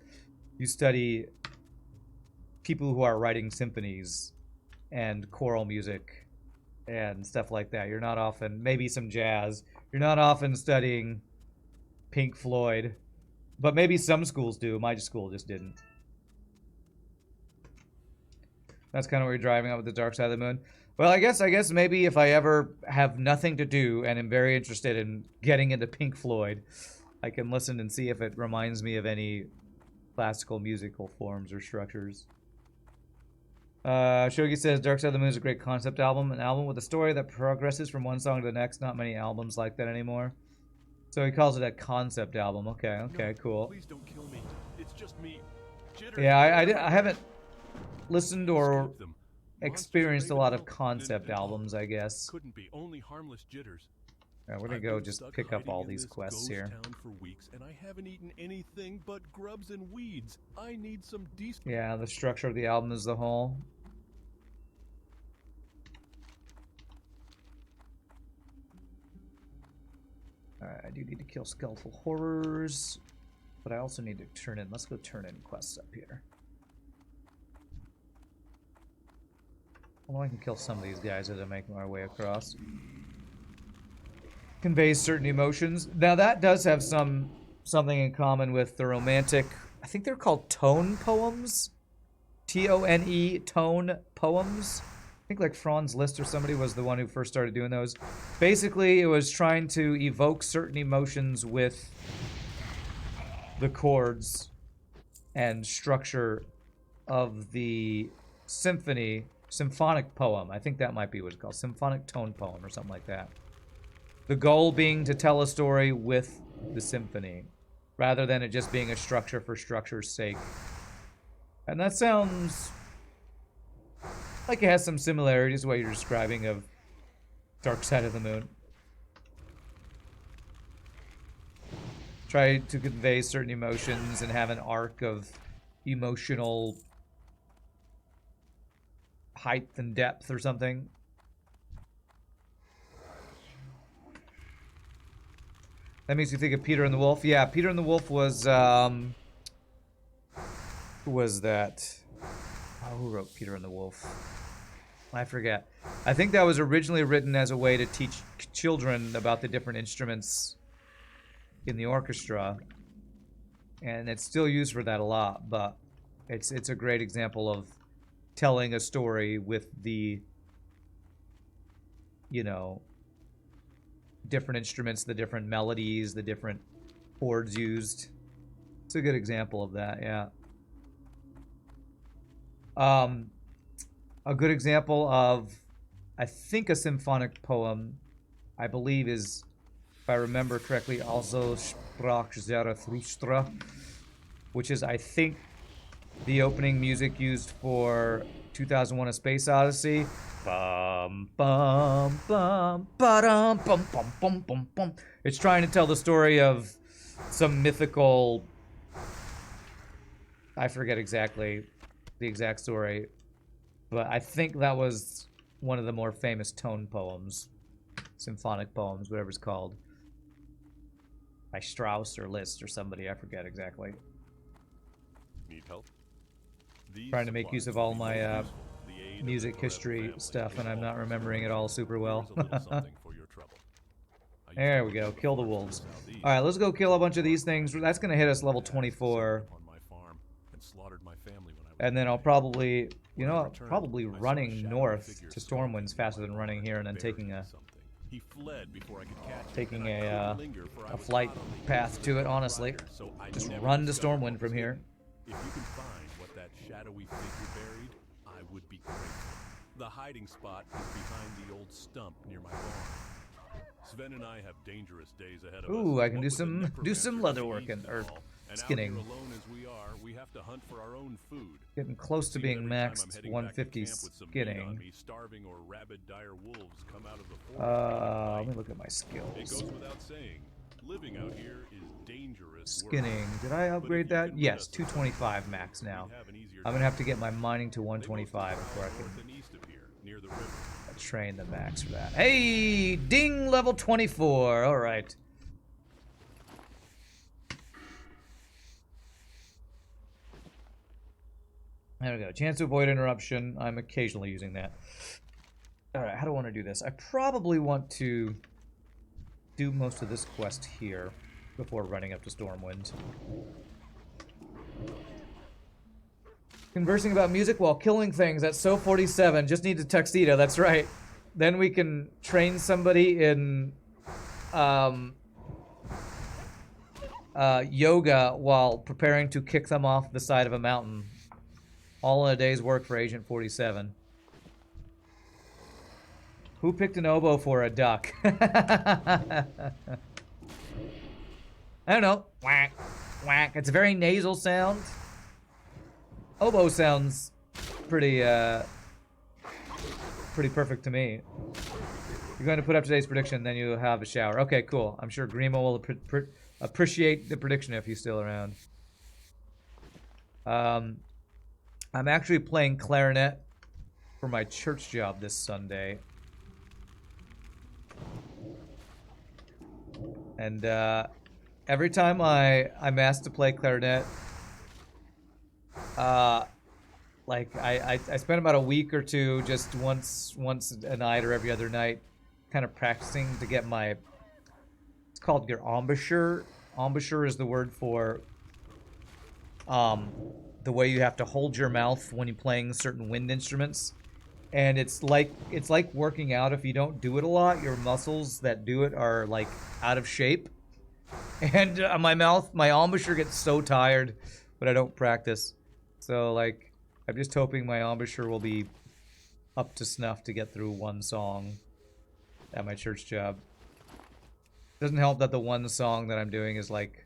you study people who are writing symphonies and choral music and stuff like that. You're not often, maybe some jazz, you're not often studying Pink Floyd, but maybe some schools do. My school just didn't. That's kind of where you're driving at with the Dark Side of the Moon. Well, I guess maybe if I ever have nothing to do and am very interested in getting into Pink Floyd, I can listen and see if it reminds me of any classical musical forms or structures. Shogi says Dark Side of the Moon is a great concept album, an album with a story that progresses from one song to the next. Not many albums like that anymore. So he calls it a concept album. Okay, No, cool. Please don't kill me. It's just me. Jitters. Yeah, I haven't listened or Escape them. experienced a Monsters lot made of it all. concept Didn't it all? albums, I guess. Couldn't be only harmless jitters. Alright, we're gonna I've go been just stuck pick up hiding all in these this quests ghost here. town for weeks, and I haven't eaten anything but grubs and weeds. I need some decent. Yeah, the structure of the album as a whole. Alright, I do need to kill skeletal horrors, but I also need to turn in. Let's go turn in quests up here. Well, I can kill some of these guys as I make my way across. Conveys certain emotions. Now that does have something in common with the romantic. I think they're called tone poems. T-O-N-E, tone poems. I think like Franz Liszt or somebody was the one who first started doing those. Basically, it was trying to evoke certain emotions with the chords and structure of the symphonic poem. I think that might be what it's called. Symphonic tone poem or something like that. The goal being to tell a story with the symphony, rather than it just being a structure for structure's sake. And that sounds like it has some similarities to what you're describing of Dark Side of the Moon. Try to convey certain emotions and have an arc of emotional height and depth or something. That makes you think of Peter and the Wolf. Yeah, Peter and the Wolf was, who was that? Oh, who wrote Peter and the Wolf? I forget. I think that was originally written as a way to teach children about the different instruments in the orchestra. And it's still used for that a lot, but it's a great example of telling a story with the, you know, different instruments, the different melodies, the different chords used. It's a good example of that, yeah. A good example of, I think, a symphonic poem, I believe, is, if I remember correctly, Also sprach Zarathustra, which is, I think, the opening music used for 2001: A Space Odyssey. Bum bum bum ba-dum bum bum bum bum bum. It's trying to tell the story of some mythical, I forget exactly the exact story, but I think that was one of the more famous tone poems, symphonic poems, whatever it's called, by Strauss or Liszt or somebody, I forget exactly. Need help? These Trying to make use of all my supplies will be useful. The aid of music the history family stuff, and in I'm all not remembering it all super well. Here's a little something for your trouble. I used There to we live go. in the Kill the forests in wolves. southeast. Alright, let's go kill a bunch of these things. That's going to hit us level Set 24. up on my farm and slaughtered my family when I was And then a I'll kid. probably, you When know I what, returned, probably I saw a running shadowy north figure to stalking Stormwind's near faster my than running barn, here and then buried taking in a something. He fled before I could catch him, taking and I a couldn't linger, for I was flight hot on the path heels of to the it, Dark honestly. Rider, so I Just never run to discovered Stormwind what from was here. hidden. If you can find what that shadowy figure buried, I would be grateful. The hiding spot is behind the old stump near my barn. Sven and I have dangerous days ahead of us. Ooh, I can What do with the some necromancer leather to the working, east or and all, and out skinning. here alone as we are, we have to hunt for our own food. Getting close to See, being every time I'm maxed heading back to 150 camp with some meat on skinning. me, starving or rabid dire wolves come out of the forest ready to Let bite. me look at my It skills. goes without saying, living out here is dangerous work. Skinning. Did I But if upgrade you that? can rid Yes, us of 225 some max we'd now. have an easier I'm gonna have to time. get my mining to They mostly 125 prowl before I north can and east of here, near the river. train the max for that. Hey, ding, level 24. All right. There we go. Chance to avoid interruption. I'm occasionally using that. All right, how do I want to do this? I probably want to do most of this quest here before running up to Stormwind. Conversing about music while killing things. That's so 47. Just need a tuxedo. That's right. Then we can train somebody in yoga while preparing to kick them off the side of a mountain. All in a day's work for Agent 47. Who picked an oboe for a duck? I don't know. Whack, whack. It's a very nasal sound. Oboe sounds pretty, pretty perfect to me. You're going to put up today's prediction, then you'll have a shower. Okay, cool. I'm sure Grimo will appreciate the prediction if he's still around. I'm actually playing clarinet for my church job this Sunday. And every time I'm asked to play clarinet, like I spend about a week or two just once a night or every other night kind of practicing to get my, it's called your embouchure. Embouchure is the word for the way you have to hold your mouth when you're playing certain wind instruments. And it's like working out. If you don't do it a lot, your muscles that do it are like out of shape. And my embouchure gets so tired when I don't practice. So like, I'm just hoping my embouchure will be up to snuff to get through one song at my church job. Doesn't help that the one song that I'm doing is like,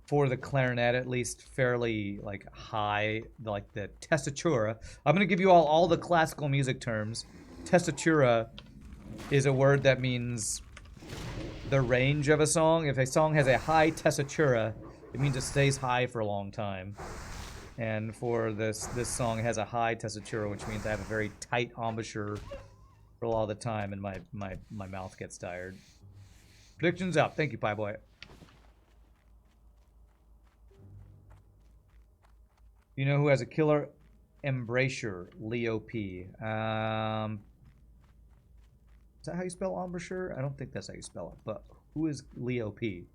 for the clarinet at least, fairly like high, like the tessitura. I'm gonna give you all the classical music terms. Tessitura is a word that means the range of a song. If a song has a high tessitura, it means it stays high for a long time. And for this song, it has a high tessitura, which means I have a very tight embouchure for a lot of the time, and my mouth gets tired. Predictions up. Thank you, Pie Boy. You know who has a killer embrasure? Leo P. Is that how you spell embouchure? I don't think that's how you spell it, but who is Leo P?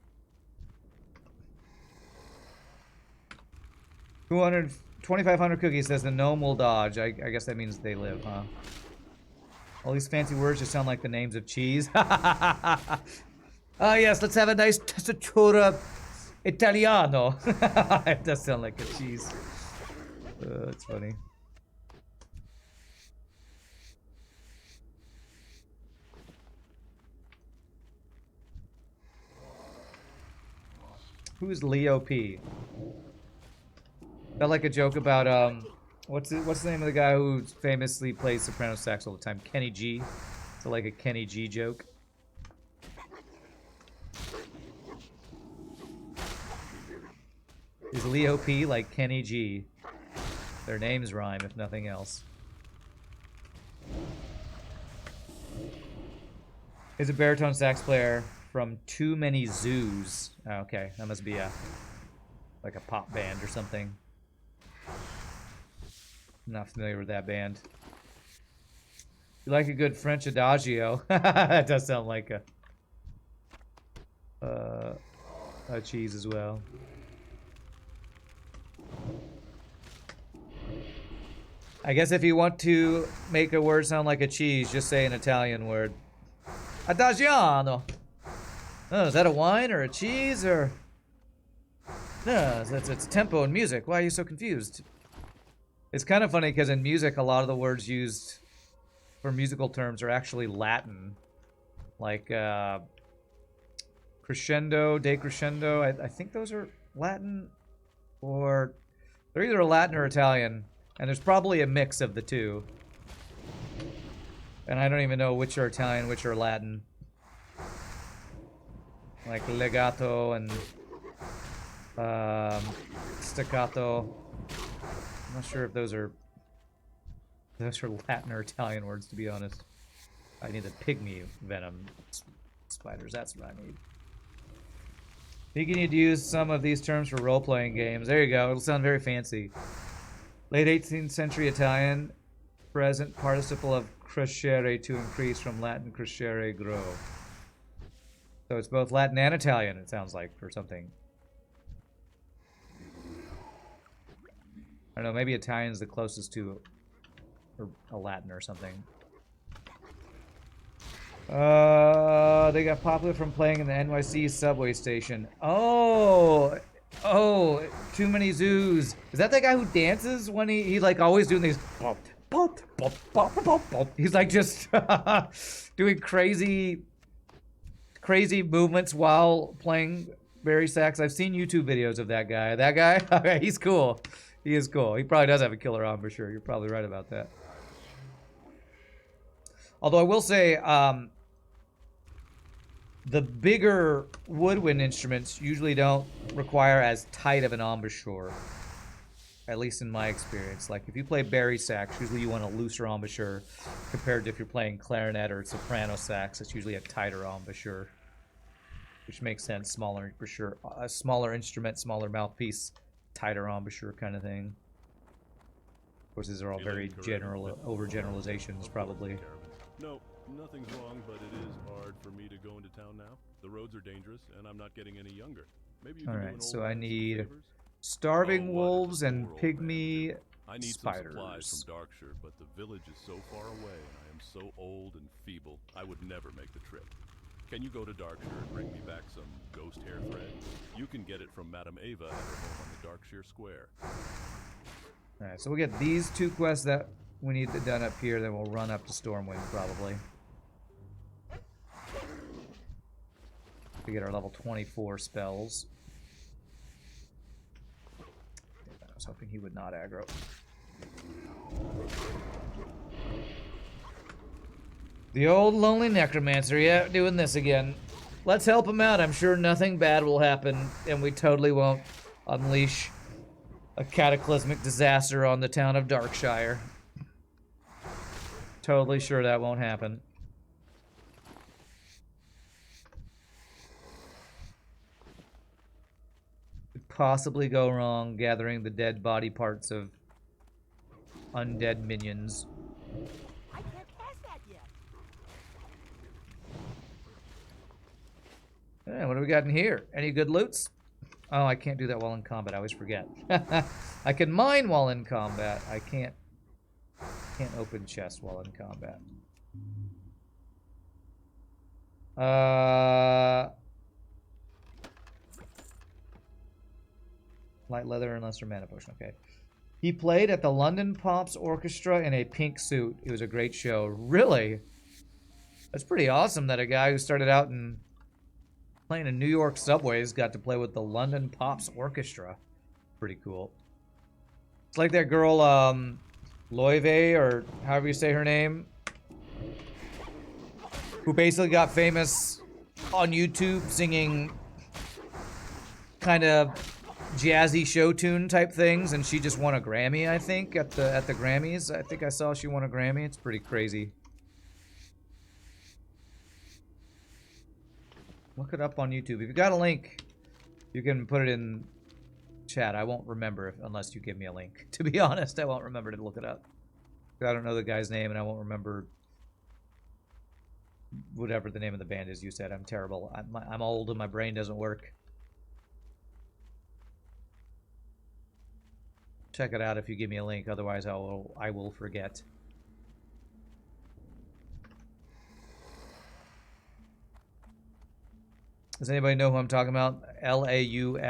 2,500 cookies says the gnome will dodge. I guess that means they live, huh? All these fancy words just sound like the names of cheese. Ah, yes, let's have a nice tessitura italiano. It does sound like a cheese. That's funny. Who's Leo P? Felt like a joke about what's the name of the guy who famously plays soprano sax all the time? Kenny G. So like a Kenny G joke. Is Leo P like Kenny G? Their names rhyme, if nothing else. Is a baritone sax player from Too Many Zoos. Oh, okay, that must be a like a pop band or something. I'm not familiar with that band. You like a good French adagio? That does sound like a cheese as well. I guess if you want to make a word sound like a cheese, just say an Italian word. Adagiano. Oh, is that a wine or a cheese or? No, it's tempo and music. Why are you so confused? It's kind of funny because in music, a lot of the words used for musical terms are actually Latin. Like crescendo, decrescendo. I think those are Latin, or they're either Latin or Italian. And there's probably a mix of the two. And I don't even know which are Italian, which are Latin. Like legato and staccato. I'm not sure if those are Latin or Italian words, to be honest. I need the pygmy venom spiders. That's what I need. Thinking you'd use some of these terms for role-playing games. There you go. It'll sound very fancy. Late 18th century Italian, present participle of crescere, to increase, from Latin crescere, grow. So it's both Latin and Italian, it sounds like, or something. I don't know, maybe Italian's the closest to a Latin or something. They got popular from playing in the NYC subway station. Oh, Too Many Zoos. Is that the guy who dances when he like always doing these? He's like just doing crazy movements while playing bari sax. I've seen YouTube videos of that guy. That guy, okay, he's cool. He is cool. He probably does have a killer embouchure. You're probably right about that. Although I will say, the bigger woodwind instruments usually don't require as tight of an embouchure. At least in my experience. Like if you play bari sax, usually you want a looser embouchure compared to if you're playing clarinet or soprano sax. It's usually a tighter embouchure, which makes sense. Smaller embouchure, a smaller instrument, smaller mouthpiece, tighter embouchure kind of thing. Of course, these are all very general overgeneralizations, probably. No, nothing's wrong, but it is hard for me to go into town now. The roads are dangerous, and I'm not getting any younger. Maybe you can do an Alright, old so I man some need favors? starving Oh, what wolves a and poor old pygmy man. I need spiders. some supplies from Darkshire, but the village is so far away, and I am so old and feeble, I would never make the trip. Can you go to Darkshire and bring me back some ghost hair thread? You can get it from Madame Ava at her home on the Darkshire Square. Alright, so we'll get these two quests that we need done up here, then we'll run up to Stormwind, probably. To get our level 24 spells. I was hoping he would not aggro. The old lonely necromancer, yeah, doing this again. Let's help him out. I'm sure nothing bad will happen, and we totally won't unleash a cataclysmic disaster on the town of Darkshire. Totally sure that won't happen. Could possibly go wrong gathering the dead body parts of undead minions. I can't cast that yet. What do we got in here? Any good loots? Oh, I can't do that while in combat. I always forget. I can mine while in combat. I can't open chest while in combat. Light leather and lesser mana potion. Okay. He played at the London Pops Orchestra in a pink suit. It was a great show. Really? That's pretty awesome that a guy who started out in playing in New York subways got to play with the London Pops Orchestra. Pretty cool. It's like that girl, Loive, or however you say her name, who basically got famous on YouTube singing kind of jazzy show tune type things, and she just won a Grammy, I think, at the Grammys. I think I saw she won a Grammy. It's pretty crazy. Look it up on YouTube. If you got a link, you can put it in chat. I won't remember unless you give me a link. To be honest, I won't remember to look it up. I don't know the guy's name, and I won't remember whatever the name of the band is you said. I'm terrible. I'm old and my brain doesn't work. Check it out if you give me a link. Otherwise, I will forget. Does anybody know who I'm talking about? Laufey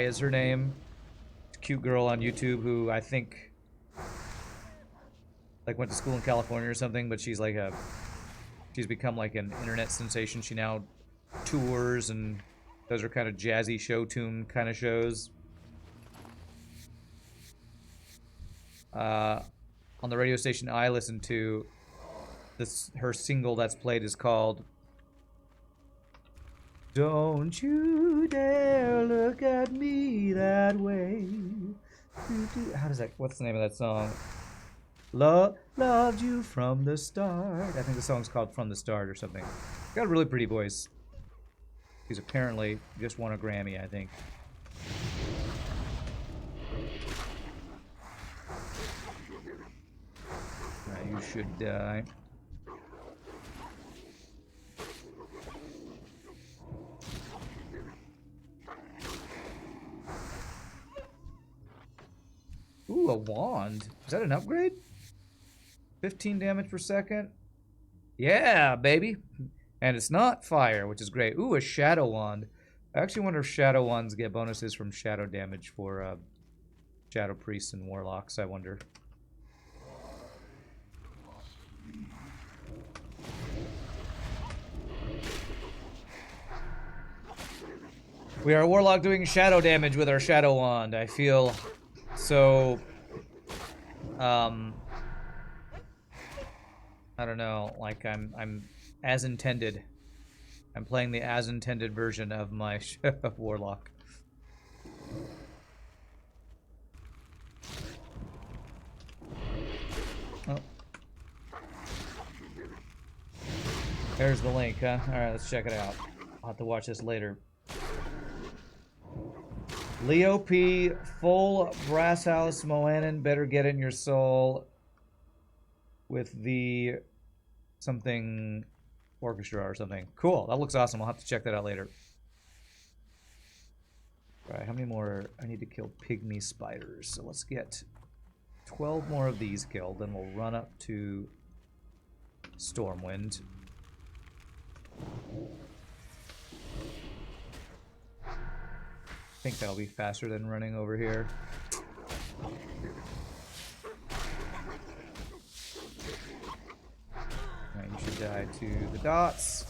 is her name. Cute girl on YouTube who I think like went to school in California or something, but she's like she's become like an internet sensation. She now tours and does her kind of jazzy show tune kind of shows. On the radio station I listen to, her single that's played is called "Don't You Dare Look at Me That Way." How does that? What's the name of that song? Loved you from the start. I think the song's called "From the Start" or something. Got a really pretty voice. He's apparently just won a Grammy, I think. You should die. Ooh, a wand. Is that an upgrade? 15 damage per second? Yeah, baby. And it's not fire, which is great. Ooh, a shadow wand. I actually wonder if shadow wands get bonuses from shadow damage for shadow priests and warlocks, I wonder. We are a warlock doing shadow damage with our shadow wand. I feel so I don't know, like I'm as intended. I'm playing the as intended version of my warlock. Oh. There's the link, huh? Alright, let's check it out. I'll have to watch this later. Leo P, full brass house, Moanin, better get it in your soul with the something orchestra or something. Cool, that looks awesome. I'll have to check that out later. Alright, how many more? I need to kill pygmy spiders. So let's get 12 more of these killed, then we'll run up to Stormwind. I think that'll be faster than running over here. Right, you should die to the dots.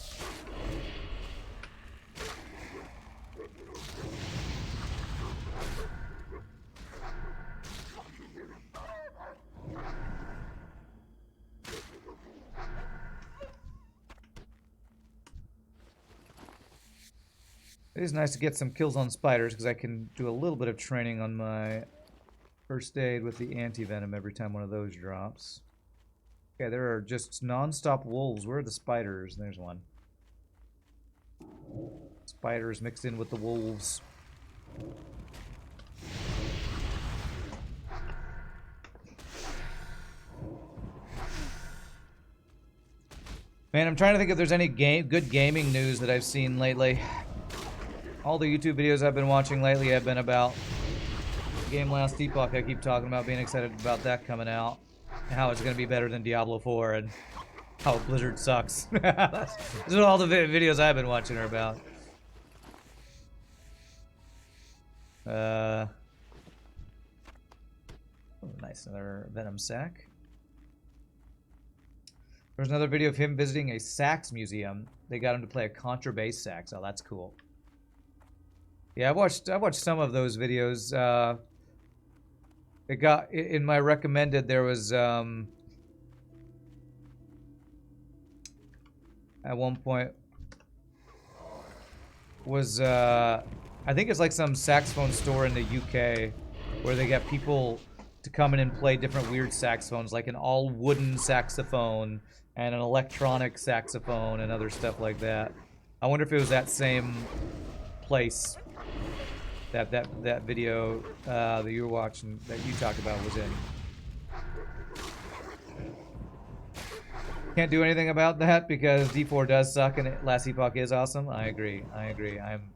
It is nice to get some kills on spiders because I can do a little bit of training on my first aid with the anti-venom every time one of those drops. Okay, there are just non-stop wolves. Where are the spiders? There's one. Spiders mixed in with the wolves. Man, I'm trying to think if there's any good gaming news that I've seen lately. All the YouTube videos I've been watching lately have been about the game Last Epoch. I keep talking about being excited about that coming out, and how it's going to be better than Diablo 4, and how Blizzard sucks. Those are all the videos I've been watching are about. Oh, nice, another Venom sack. There's another video of him visiting a sax museum. They got him to play a contrabass sax. Oh, that's cool. Yeah, I've watched some of those videos. It got in my recommended. There was at one point was I think it's like some saxophone store in the UK where they get people to come in and play different weird saxophones, like an all wooden saxophone and an electronic saxophone and other stuff like that. I wonder if it was that same place that video that you were watching, that you talked about, was in. Can't do anything about that because D4 does suck and Last Epoch is awesome. I agree. I'm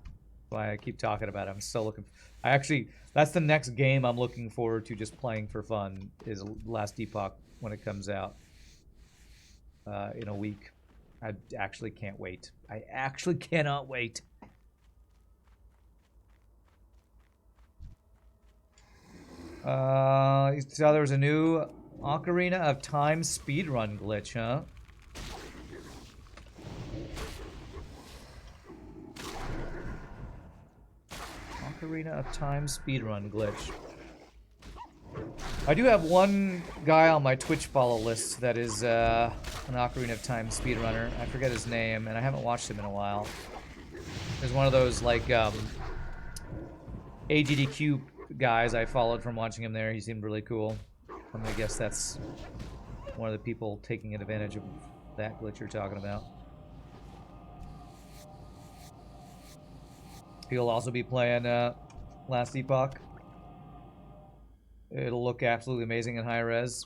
why I keep talking about it. I'm still looking. That's the next game I'm looking forward to, just playing for fun, is Last Epoch when it comes out in a week. I actually can't wait. I actually cannot wait. You saw there was a new Ocarina of Time speedrun glitch, huh? Ocarina of Time speedrun glitch. I do have one guy on my Twitch follow list that is an Ocarina of Time speedrunner. I forget his name, and I haven't watched him in a while. There's one of those, like, AGDQ guys I followed from watching him there. He seemed really cool. I'm gonna guess that's one of the people taking advantage of that glitch you're talking about. He'll also be playing Last Epoch. It'll look absolutely amazing in high res.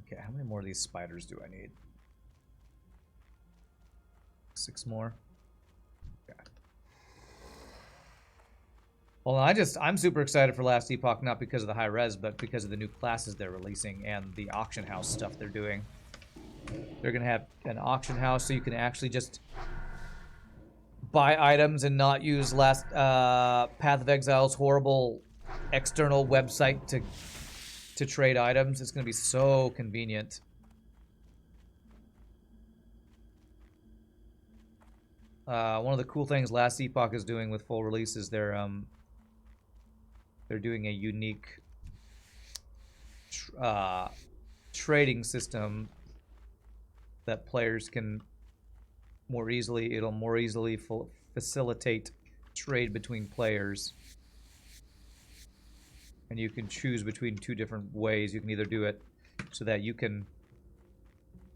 Okay, how many more of these spiders do I need? 6 more. Okay. Well, I'm super excited for Last Epoch, not because of the high res, but because of the new classes they're releasing and the auction house stuff they're doing. They're gonna have an auction house so you can actually just buy items and not use Path of Exile's horrible external website to trade items. It's gonna be so convenient. One of the cool things Last Epoch is doing with full release is they're doing a unique trading system that players can more easily, it'll more easily facilitate trade between players. And you can choose between 2 different ways. You can either do it so that you can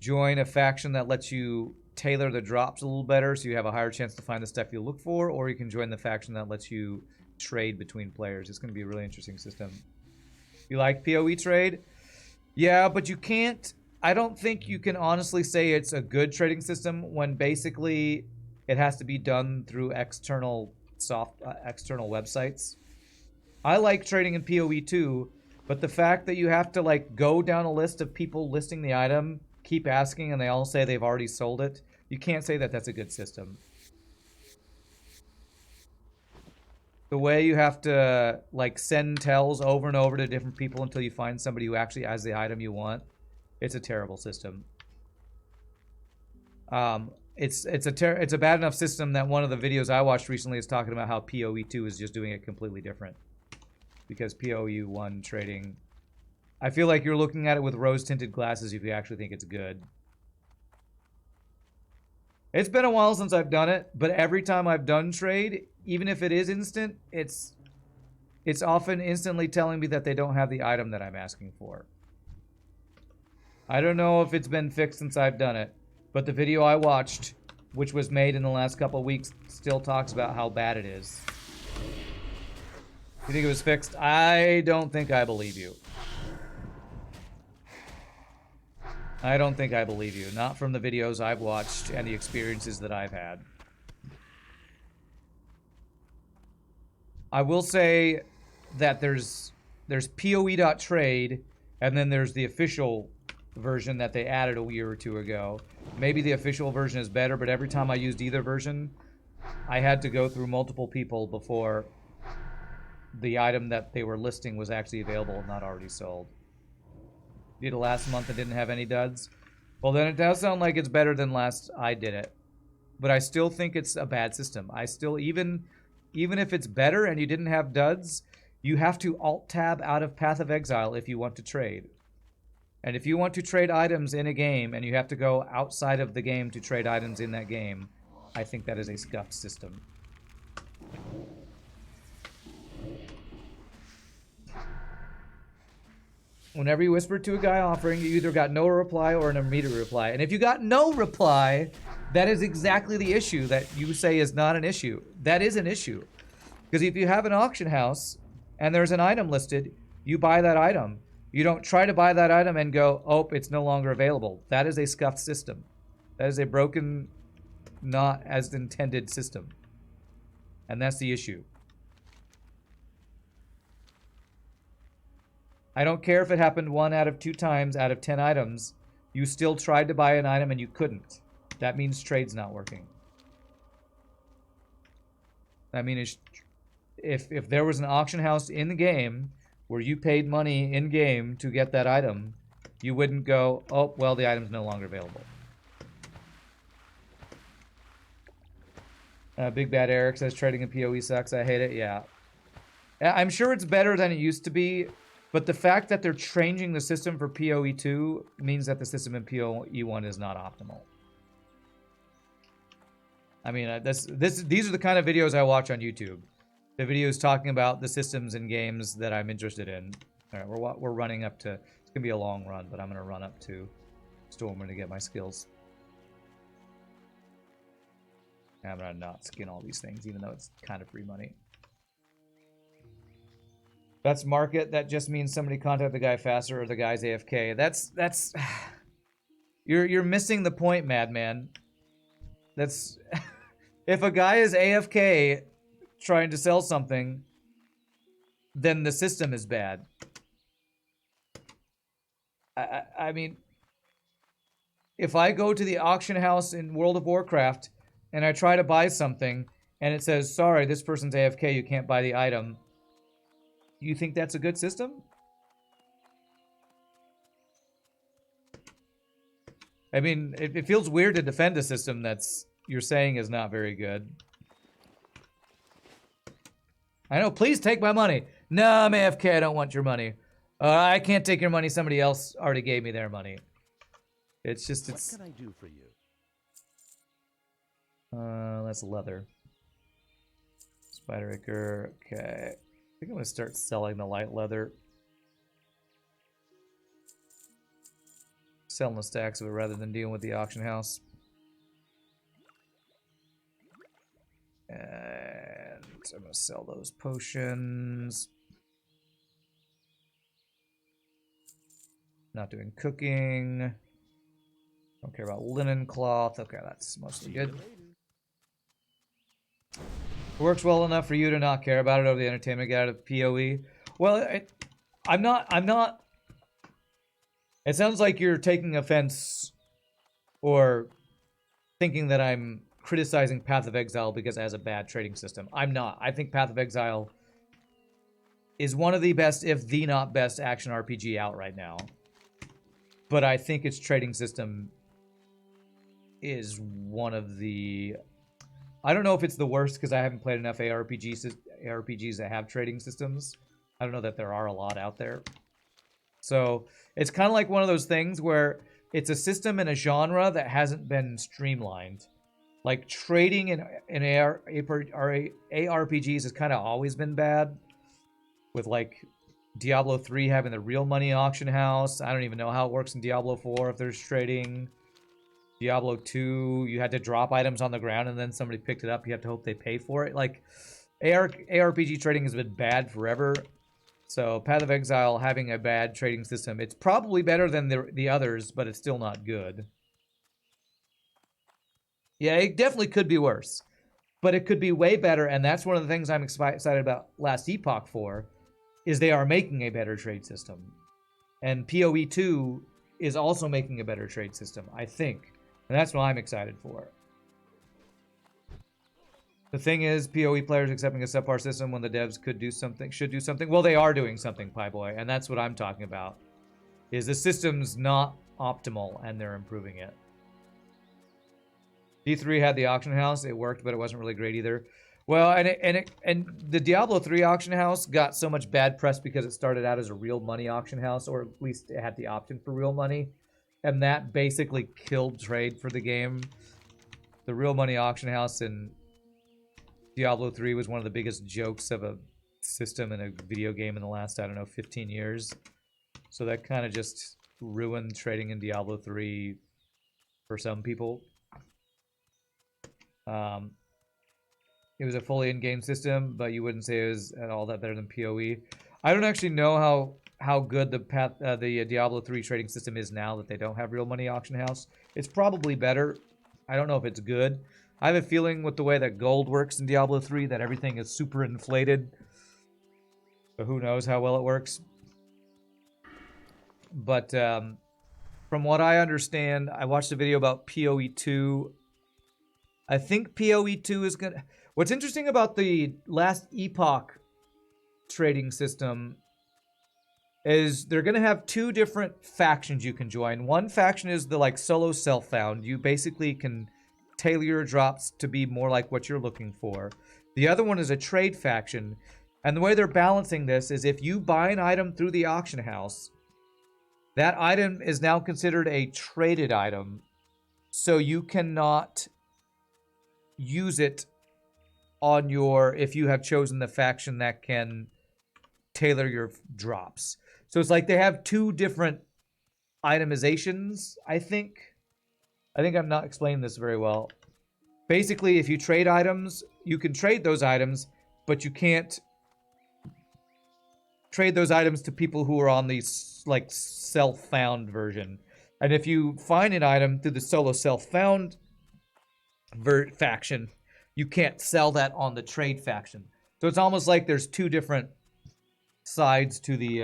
join a faction that lets you tailor the drops a little better so you have a higher chance to find the stuff you look for, or you can join the faction that lets you trade between players. It's going to be a really interesting system. You like PoE trade? Yeah, but you can't. I don't think you can honestly say it's a good trading system when basically it has to be done through external websites. I like trading in PoE too, but the fact that you have to like go down a list of people listing the item, keep asking, and they all say they've already sold it, you can't say that that's a good system. The way you have to like send tells over and over to different people until you find somebody who actually has the item you want, it's a terrible system. It's a bad enough system that one of the videos I watched recently is talking about how PoE 2 is just doing it completely different. Because PoE 1 trading, I feel like you're looking at it with rose-tinted glasses if you actually think it's good. It's been a while since I've done it, but every time I've done trade, even if it is instant, it's often instantly telling me that they don't have the item that I'm asking for. I don't know if it's been fixed since I've done it, but the video I watched, which was made in the last couple of weeks, still talks about how bad it is. You think it was fixed? I don't think I believe you. I don't think I believe you. Not from the videos I've watched and the experiences that I've had. I will say that there's PoE.trade, and then there's the official version that they added a year or two ago. Maybe the official version is better, but every time I used either version, I had to go through multiple people before the item that they were listing was actually available and not already sold. Did it last month and didn't have any duds? Well, then it does sound like it's better than last I did it. But I still think it's a bad system. I still, even if it's better and you didn't have duds, you have to alt-tab out of Path of Exile if you want to trade. And if you want to trade items in a game and you have to go outside of the game to trade items in that game, I think that is a scuffed system. Whenever you whisper to a guy offering, you either got no reply or an immediate reply. And if you got no reply, that is exactly the issue that you say is not an issue. That is an issue. Because if you have an auction house and there's an item listed, you buy that item. You don't try to buy that item and go, oh, it's no longer available. That is a scuffed system. That is a broken, not as intended system. And that's the issue. I don't care if it happened 1 out of 2 times out of 10 items. You still tried to buy an item and you couldn't. That means trade's not working. I mean, if there was an auction house in the game where you paid money in-game to get that item, you wouldn't go, oh, well, the item's no longer available. Big Bad Eric says trading in PoE sucks. I hate it. Yeah. I'm sure it's better than it used to be, but the fact that they're changing the system for PoE 2 means that the system in PoE 1 is not optimal. I mean, these are the kind of videos I watch on YouTube. The videos talking about the systems and games that I'm interested in. All right, we're running up to... It's going to be a long run, but I'm going to run up to Stormer to get my skills. I'm going to not skin all these things, even though it's kind of free money. That's market. That just means somebody contact the guy faster or the guy's AFK. That's... You're missing the point, madman. That's... If a guy is AFK trying to sell something, then the system is bad. I mean, if I go to the auction house in World of Warcraft and I try to buy something and it says, sorry, this person's AFK, you can't buy the item, you think that's a good system? I mean, it feels weird to defend a system that's you're saying is not very good. I know, please take my money. No, I'm AFK, I don't want your money. I can't take your money, somebody else already gave me their money. It's just, it's... What can I do for you? That's leather. Spider Acre, okay. I think I'm gonna start selling the light leather. Selling the stacks of it rather than dealing with the auction house. And I'm gonna sell those potions. Not doing cooking. Don't care about linen cloth. Okay, that's mostly good. It works well enough for you to not care about it over the entertainment get out of PoE. Well, I'm not. It sounds like you're taking offense or thinking that I'm criticizing Path of Exile because it has a bad trading system. I'm not. I think Path of Exile is one of the best, if the not best, action RPG out right now. But I think its trading system is one of the... I don't know if it's the worst because I haven't played enough ARPGs that have trading systems. I don't know that there are a lot out there. So it's kind of like one of those things where it's a system in a genre that hasn't been streamlined. Like trading in ARPGs has kind of always been bad. With like Diablo 3 having the real money auction house. I don't even know how it works in Diablo 4 if there's trading. Diablo 2, you had to drop items on the ground and then somebody picked it up. You have to hope they pay for it. Like ARPG trading has been bad forever. So Path of Exile having a bad trading system. It's probably better than the others, but it's still not good. Yeah, it definitely could be worse. But it could be way better, and that's one of the things I'm excited about Last Epoch for, is they are making a better trade system. And PoE 2 is also making a better trade system, I think. And that's what I'm excited for. The thing is, PoE players accepting a subpar system when the devs could do something, should do something. Well, they are doing something, Pieboy, and that's what I'm talking about. Is the system's not optimal, and they're improving it. D3 had the auction house. It worked, but it wasn't really great either. Well, and the Diablo 3 auction house got so much bad press because it started out as a real money auction house, or at least it had the option for real money, and that basically killed trade for the game. The real money auction house in Diablo 3 was one of the biggest jokes of a system in a video game in the last, I don't know, 15 years. So that kind of just ruined trading in Diablo 3 for some people. It was a fully in-game system, but you wouldn't say it was at all that better than PoE. I don't actually know how good the Diablo 3 trading system is now that they don't have real money auction house. It's probably better. I don't know if it's good. I have a feeling with the way that gold works in Diablo 3 that everything is super inflated. So who knows how well it works. But from what I understand, I watched a video about PoE 2. I think PoE 2 is gonna... What's interesting about the Last Epoch trading system is they're gonna have two different factions you can join. One faction is the solo self-found. You basically can tailor your drops to be more like what you're looking for. The other one is a trade faction, and the way they're balancing this is if you buy an item through the auction house, that item is now considered a traded item, so you cannot use it on if you have chosen the faction that can tailor your drops. So it's like they have two different itemizations, I think. I think I'm not explaining this very well. Basically, if you trade items, you can trade those items, but you can't trade those items to people who are on the self-found version. And if you find an item through the solo self-found faction, you can't sell that on the trade faction. So it's almost like there's two different sides to the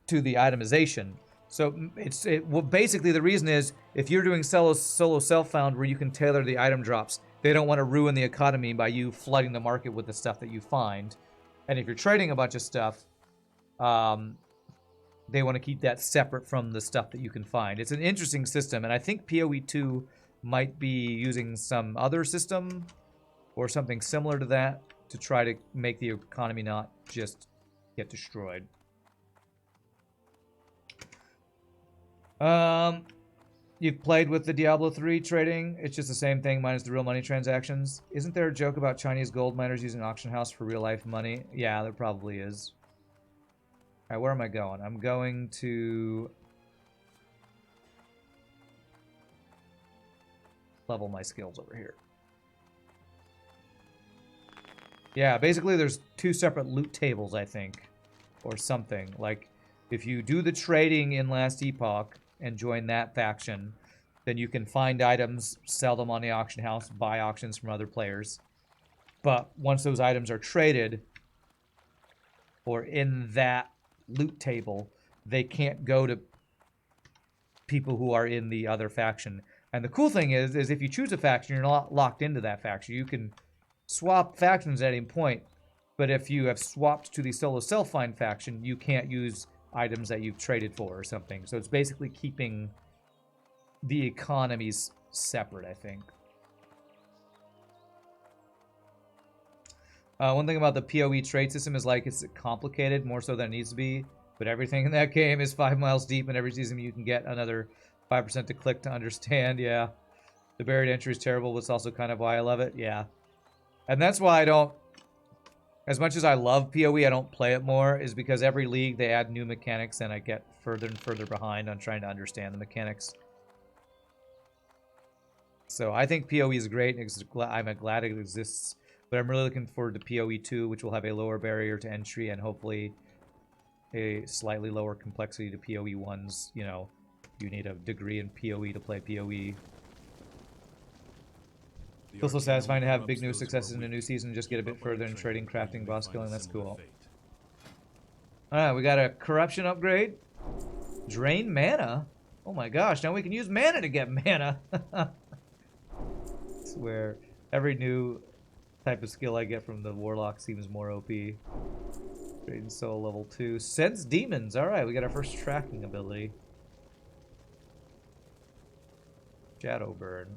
itemization. So well, basically the reason is if you're doing solo self-found where you can tailor the item drops, they don't want to ruin the economy by you flooding the market with the stuff that you find. And if you're trading a bunch of stuff, they want to keep that separate from the stuff that you can find. It's an interesting system, and I think PoE 2 might be using some other system or something similar to that to try to make the economy not just get destroyed. You've played with the Diablo 3 trading. It's just the same thing minus the real money transactions. Isn't there a joke about Chinese gold miners using auction house for real life money? Yeah, there probably is. Alright, where am I going? I'm going to level my skills over here. Yeah, basically there's two separate loot tables, I think. Or something. Like, if you do the trading in Last Epoch and join that faction, then you can find items, sell them on the auction house, buy auctions from other players. But once those items are traded, or in that loot table, they can't go to people who are in the other faction. And the cool thing is if you choose a faction, you're not locked into that faction. You can swap factions at any point, but if you have swapped to the solo self-find faction, you can't use items that you've traded for or something. So it's basically keeping the economies separate, I think. One thing about the PoE trade system is it's complicated, more so than it needs to be. But everything in that game is 5 miles deep, and every season you can get another 5% to click to understand. Yeah. The buried entry is terrible, but it's also kind of why I love it. Yeah. And that's why I don't... As much as I love PoE, I don't play it more, is because every league they add new mechanics, and I get further and further behind on trying to understand the mechanics. So I think PoE is great, and I'm glad it exists. But I'm really looking forward to PoE 2, which will have a lower barrier to entry and hopefully a slightly lower complexity to PoE 1's. You know, you need a degree in PoE to play PoE. Feels so satisfying to have big new successes in a new season, just get a bit further in trading, crafting, boss killing. That's cool. Alright, we got a corruption upgrade. Drain mana? Oh my gosh, now we can use mana to get mana. It's where every new type of skill I get from the Warlock seems more OP. Trading Soul level 2. Sense Demons. Alright, we got our first tracking ability. Shadow Burn.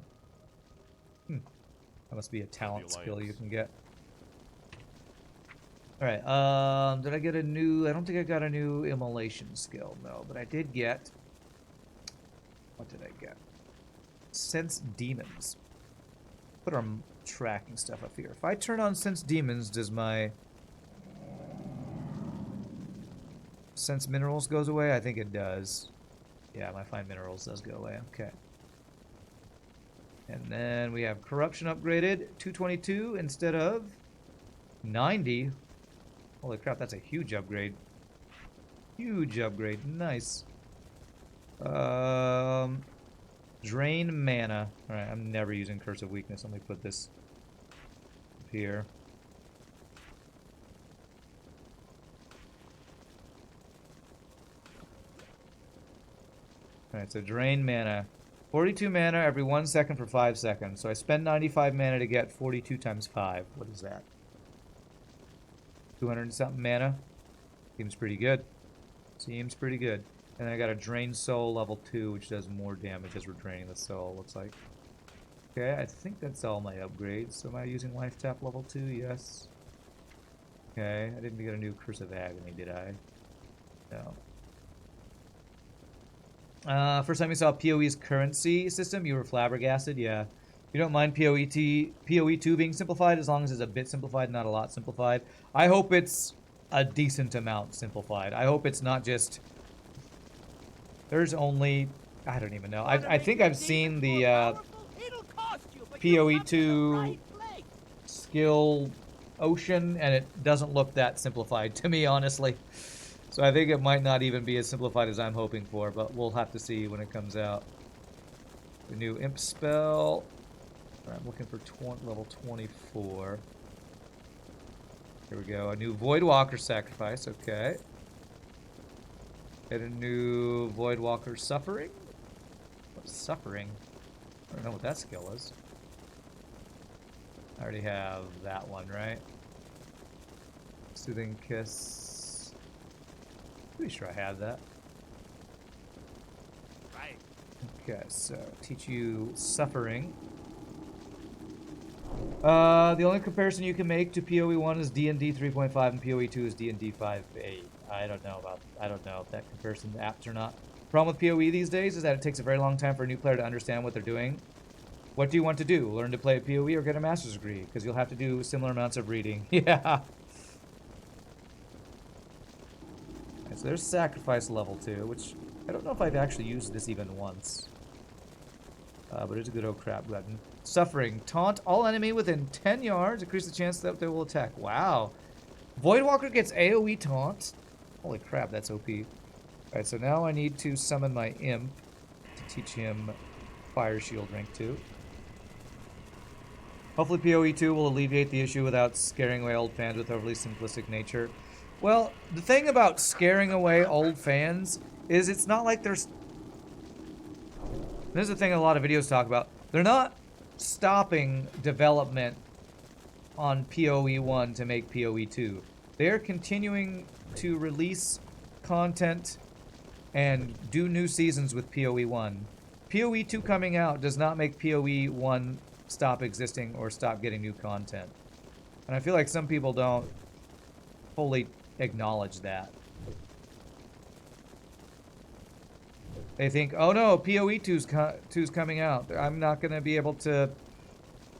That must be a talent skill you can get. Alright, did I get a new... I don't think I got a new immolation skill, no. But I did get... What did I get? Sense Demons. Put our tracking stuff up here. If I turn on Sense Demons, does my... Sense Minerals goes away? I think it does. Yeah, my Find Minerals does go away. Okay. And then we have Corruption upgraded. 222 instead of 90. Holy crap, that's a huge upgrade. Huge upgrade. Nice. Drain mana. Alright, I'm never using Curse of Weakness. Let me put this up here. Alright, so drain mana. 42 mana every 1 second for 5 seconds. So I spend 95 mana to get 42 times 5. What is that? 200 and something mana. Seems pretty good. Seems pretty good. And then I got a Drain Soul level 2, which does more damage as we're draining the soul, looks like. Okay, I think that's all my upgrades. So am I using Life Tap level 2? Yes. Okay, I didn't get a new Curse of Agony, did I? No. First time you saw PoE's currency system, you were flabbergasted. Yeah. You don't mind PoE 2 being simplified as long as it's a bit simplified, not a lot simplified. I hope it's a decent amount simplified. I hope it's not just... There's only... I don't even know. I think I've seen the PoE 2 skill ocean, and it doesn't look that simplified to me, honestly. So I think it might not even be as simplified as I'm hoping for, but we'll have to see when it comes out. The new Imp spell. I'm looking for level 24. Here we go. A new Voidwalker sacrifice. Okay. And a new Voidwalker suffering. What's suffering? I don't know what that skill is. I already have that one, right? Soothing Kiss. Pretty sure I have that. Right. Okay, so teach you suffering. The only comparison you can make to PoE 1 is D&D 3.5 and PoE 2 is D&D 5.8. I don't know if that comparison is apt or not. Problem with PoE these days is that it takes a very long time for a new player to understand what they're doing. What do you want to do? Learn to play PoE or get a master's degree? Because you'll have to do similar amounts of reading. Yeah. So there's Sacrifice level 2, which I don't know if I've actually used this even once. But it's a good old crap button. Suffering. Taunt all enemy within 10 yards. Increase the chance that they will attack. Wow. Voidwalker gets AoE taunt. Holy crap, that's OP. Alright, so now I need to summon my Imp to teach him Fire Shield rank 2. Hopefully PoE 2 will alleviate the issue without scaring away old fans with overly simplistic nature. Well, the thing about scaring away old fans is it's not like there's... This is the thing a lot of videos talk about. They're not stopping development on PoE 1 to make PoE 2. They're continuing to release content and do new seasons with PoE 1. PoE 2 coming out does not make PoE 1 stop existing or stop getting new content. And I feel like some people don't fully acknowledge that. They think, oh no, PoE 2's coming out. I'm not going to be able to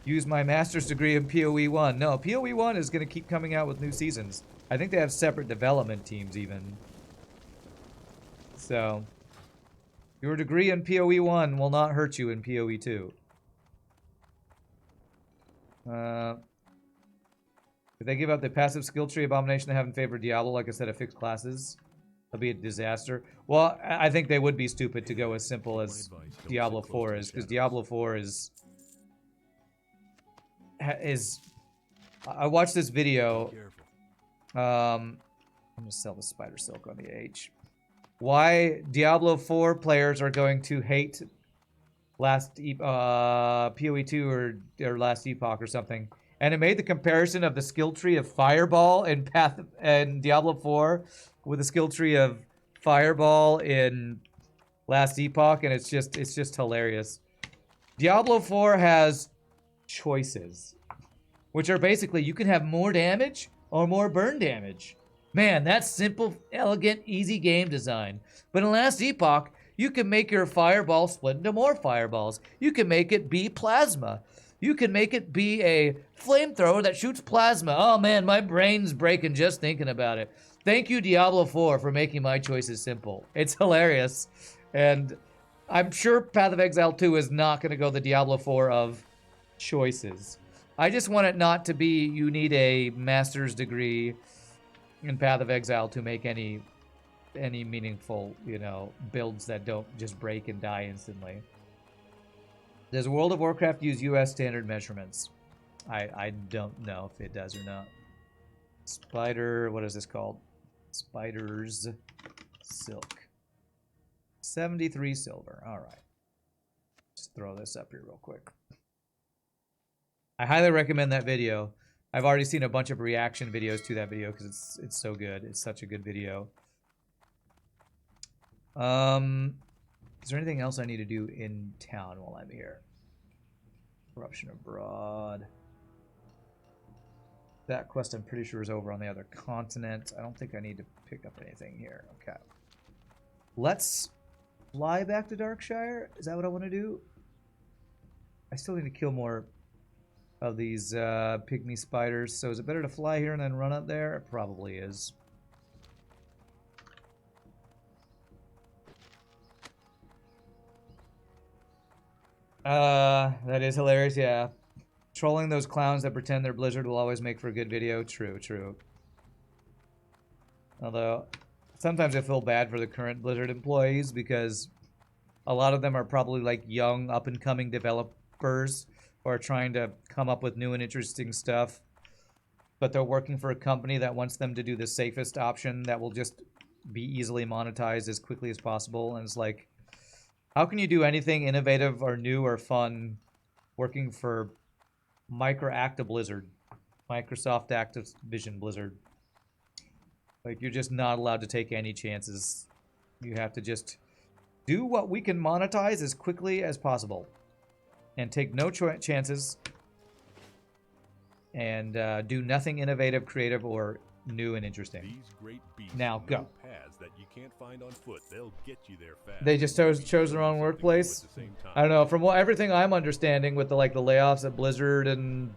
use my master's degree in PoE 1. No, PoE 1 is going to keep coming out with new seasons. I think they have separate development teams even. So, your degree in PoE 1 will not hurt you in PoE 2. If they give up the passive skill tree abomination they have in favor of Diablo, like I said, of fixed classes, it'll be a disaster. Well, I think they would be stupid to go as simple as Diablo 4 is, because Diablo 4 is... I watched this video. I'm gonna sell the spider silk on the H. Why Diablo 4 players are going to hate PoE 2 or Last Epoch or something. And it made the comparison of the skill tree of Fireball in Diablo 4 with the skill tree of Fireball in Last Epoch, and it's just hilarious. Diablo 4 has choices, which are basically you can have more damage or more burn damage. Man, that's simple, elegant, easy game design. But in Last Epoch, you can make your fireball split into more fireballs. You can make it be plasma. You can make it be a flamethrower that shoots plasma. Oh man, my brain's breaking just thinking about it. Thank you, Diablo 4, for making my choices simple. It's hilarious. And I'm sure Path of Exile 2 is not going to go the Diablo 4 of choices. I just want it not to be you need a master's degree in Path of Exile to make any meaningful, builds that don't just break and die instantly. Does World of Warcraft use US standard measurements? I don't know if it does or not. Spider, what is this called? Spider's Silk. 73 silver. All right. Just throw this up here real quick. I highly recommend that video. I've already seen a bunch of reaction videos to that video because it's so good. It's such a good video. Is there anything else I need to do in town while I'm here? Corruption abroad. That quest I'm pretty sure is over on the other continent. I don't think I need to pick up anything here. Okay. Let's fly back to Darkshire. Is that what I want to do? I still need to kill more of these pygmy spiders. So is it better to fly here and then run up there? It probably is. That is hilarious, yeah. Trolling those clowns that pretend they're Blizzard will always make for a good video. True, true. Although, sometimes I feel bad for the current Blizzard employees because a lot of them are probably like young, up-and-coming developers who are trying to come up with new and interesting stuff. But they're working for a company that wants them to do the safest option that will just be easily monetized as quickly as possible. And it's like, how can you do anything innovative or new or fun working for Microsoft Activision Blizzard? Like, you're just not allowed to take any chances. You have to just do what we can monetize as quickly as possible. And take no chances. And do nothing innovative, creative, or new and interesting. These great beasts now go. Paths that you can't find on foot. They'll get you there fast. They just chose the wrong workplace. I don't know. From everything I'm understanding with the layoffs at Blizzard and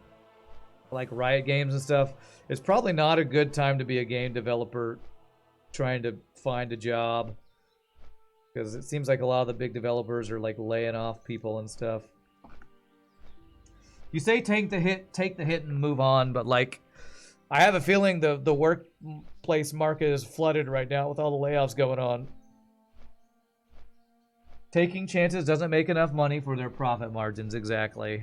like Riot Games and stuff, it's probably not a good time to be a game developer trying to find a job, because it seems like a lot of the big developers are like laying off people and stuff. You say take the hit and move on, but like, I have a feeling the workplace market is flooded right now with all the layoffs going on. Taking chances doesn't make enough money for their profit margins. Exactly.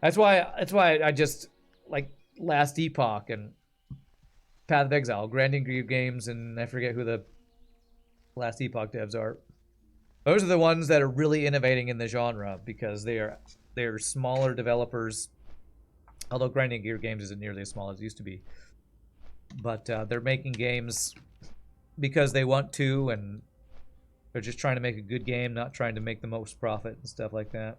That's why I just like Last Epoch and Path of Exile, Grandin Grieve Games, and I forget who the Last Epoch devs are. Those are the ones that are really innovating in the genre because they are smaller developers. Although Grinding Gear Games isn't nearly as small as it used to be. But they're making games because they want to, and they're just trying to make a good game, not trying to make the most profit and stuff like that.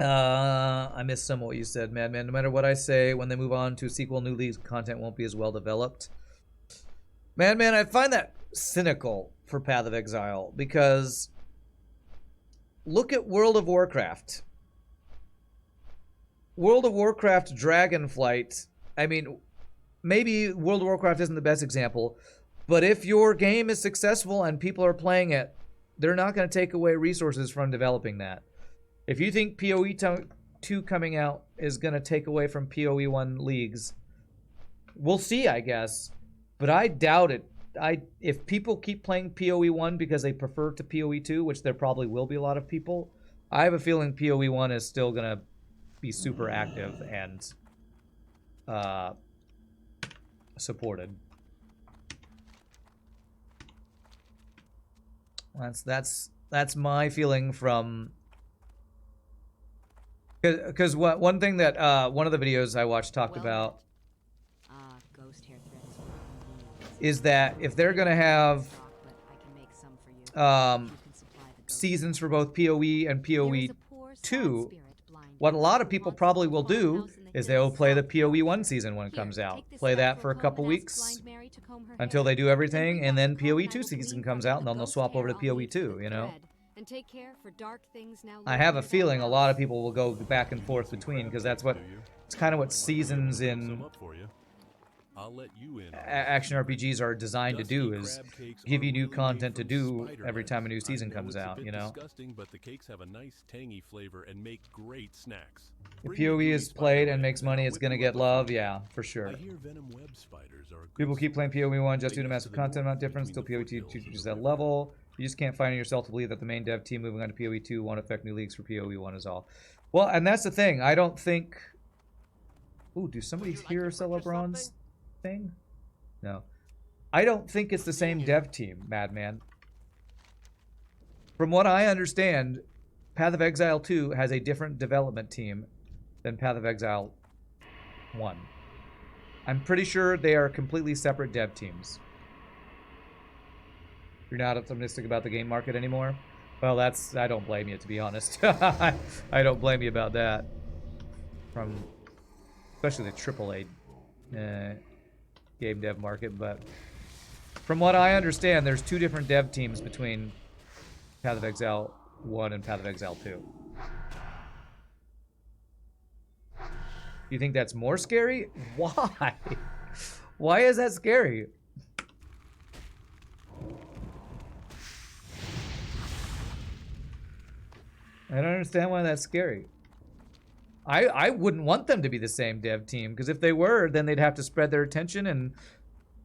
I missed some of what you said, Madman. No matter what I say, when they move on to a sequel, new leagues content won't be as well developed. Madman, I find that cynical for Path of Exile because look at World of Warcraft. World of Warcraft Dragonflight, I mean, maybe World of Warcraft isn't the best example, but if your game is successful and people are playing it, they're not going to take away resources from developing that. If you think PoE 2 coming out is going to take away from PoE 1 leagues, we'll see, I guess. But I doubt it. If people keep playing PoE 1 because they prefer to PoE 2, which there probably will be a lot of people, I have a feeling PoE 1 is still going to be super active and supported. That's my feeling from, because one thing that one of the videos I watched talked about Ghost hair thread is that if they're gonna have but I can make some for you. You can supply the ghost. seasons for both PoE and There PoE is a poor, sad 2, spirit blind what a lot of who people wants probably a will do farmhouse in the is they will hills play the south of PoE 1 Darkshire. season when it Here, comes out. take this Play that spectral for a comb couple and ask weeks Blind Mary to comb her until hair. they do everything, Bring and back then the comb PoE and I 2 will season glean comes from it out, and the then they'll ghost swap hair over to I'll PoE weave 2, through the you know? thread. And take care, for dark things now I lurk have a near that feeling a house. lot of people will go back and forth between, because that's what, it's kind of what seasons Some in up for you. I'll let you in on action RPGs are designed to do, Dusty is crab cakes give are you new really content to made do from spider every legs. time a new I season know comes it's a out, bit you know? disgusting, but the cakes have a nice tangy flavor and make great snacks. If Bring your PoE gooey is spider played and legs makes money, I'll it's whip gonna you get up a love, few. yeah, for sure. I hear venom web spiders are a good People keep playing source. PoE 1 just They due to nest massive to the content north amount difference, still between PoE the 2 foothills of teaches the that river. level. You just can't find in yourself to believe that the main dev team moving on to PoE 2 won't affect new leagues for PoE 1 is all. Well, and that's the thing. I don't think... Ooh, do somebody here sell a bronze thing? No. I don't think it's the same dev team, Madman. From what I understand, Path of Exile 2 has a different development team than Path of Exile 1. I'm pretty sure they are completely separate dev teams. You're not optimistic about the game market anymore? Well, that's... I don't blame you, to be honest. I don't blame you about that. From... especially the AAA game dev market, but... from what I understand, there's two different dev teams between Path of Exile 1 and Path of Exile 2. You think that's more scary? Why? Why is that scary? I don't understand why that's scary. I wouldn't want them to be the same dev team, because if they were, then they'd have to spread their attention, and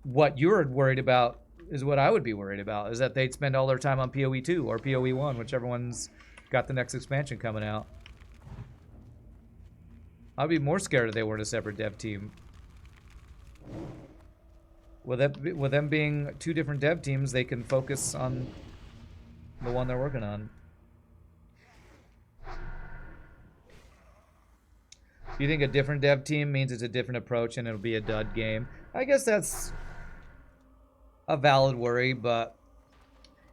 what you're worried about is what I would be worried about, is that they'd spend all their time on PoE 2 or PoE 1, whichever one's got the next expansion coming out. I'd be more scared if they weren't a separate dev team. With them being two different dev teams, they can focus on the one they're working on. You think a different dev team means it's a different approach and it'll be a dud game? I guess that's a valid worry, but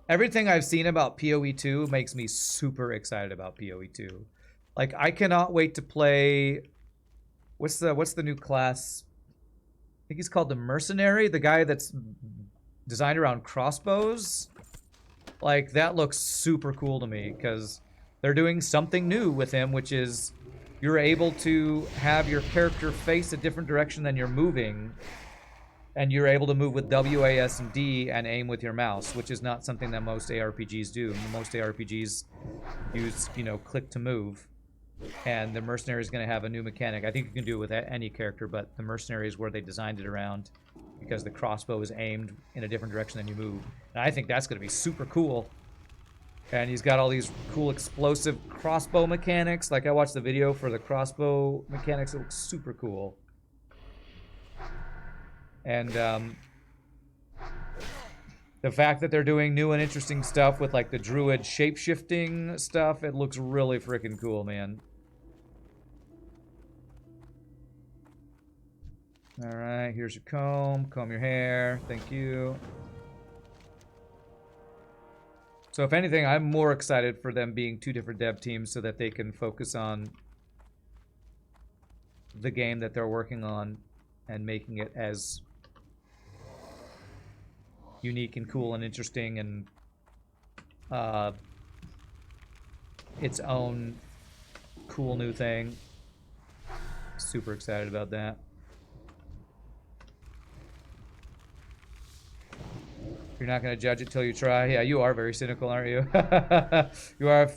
everything I've seen about PoE 2 makes me super excited about PoE 2. Like, I cannot wait to play... What's the new class? I think he's called the Mercenary, the guy that's designed around crossbows. Like, that looks super cool to me, because they're doing something new with him, which is you're able to have your character face a different direction than you're moving, and you're able to move with W, A, S, and D and aim with your mouse, which is not something that most ARPGs do. Most ARPGs use, you know, click to move. And the Mercenary is going to have a new mechanic. I think you can do it with any character, but the Mercenary is where they designed it around, because the crossbow is aimed in a different direction than you move. And I think that's going to be super cool. And he's got all these cool explosive crossbow mechanics. Like, I watched the video for the crossbow mechanics. It looks super cool. And the fact that they're doing new and interesting stuff with, like, the druid shape-shifting stuff, it looks really freaking cool, man. Alright, here's your comb. Comb your hair. Thank you. So if anything, I'm more excited for them being two different dev teams so that they can focus on the game that they're working on and making it as unique and cool and interesting and its own cool new thing. Super excited about that. You're not going to judge it till you try. Yeah, you are very cynical, aren't you? You are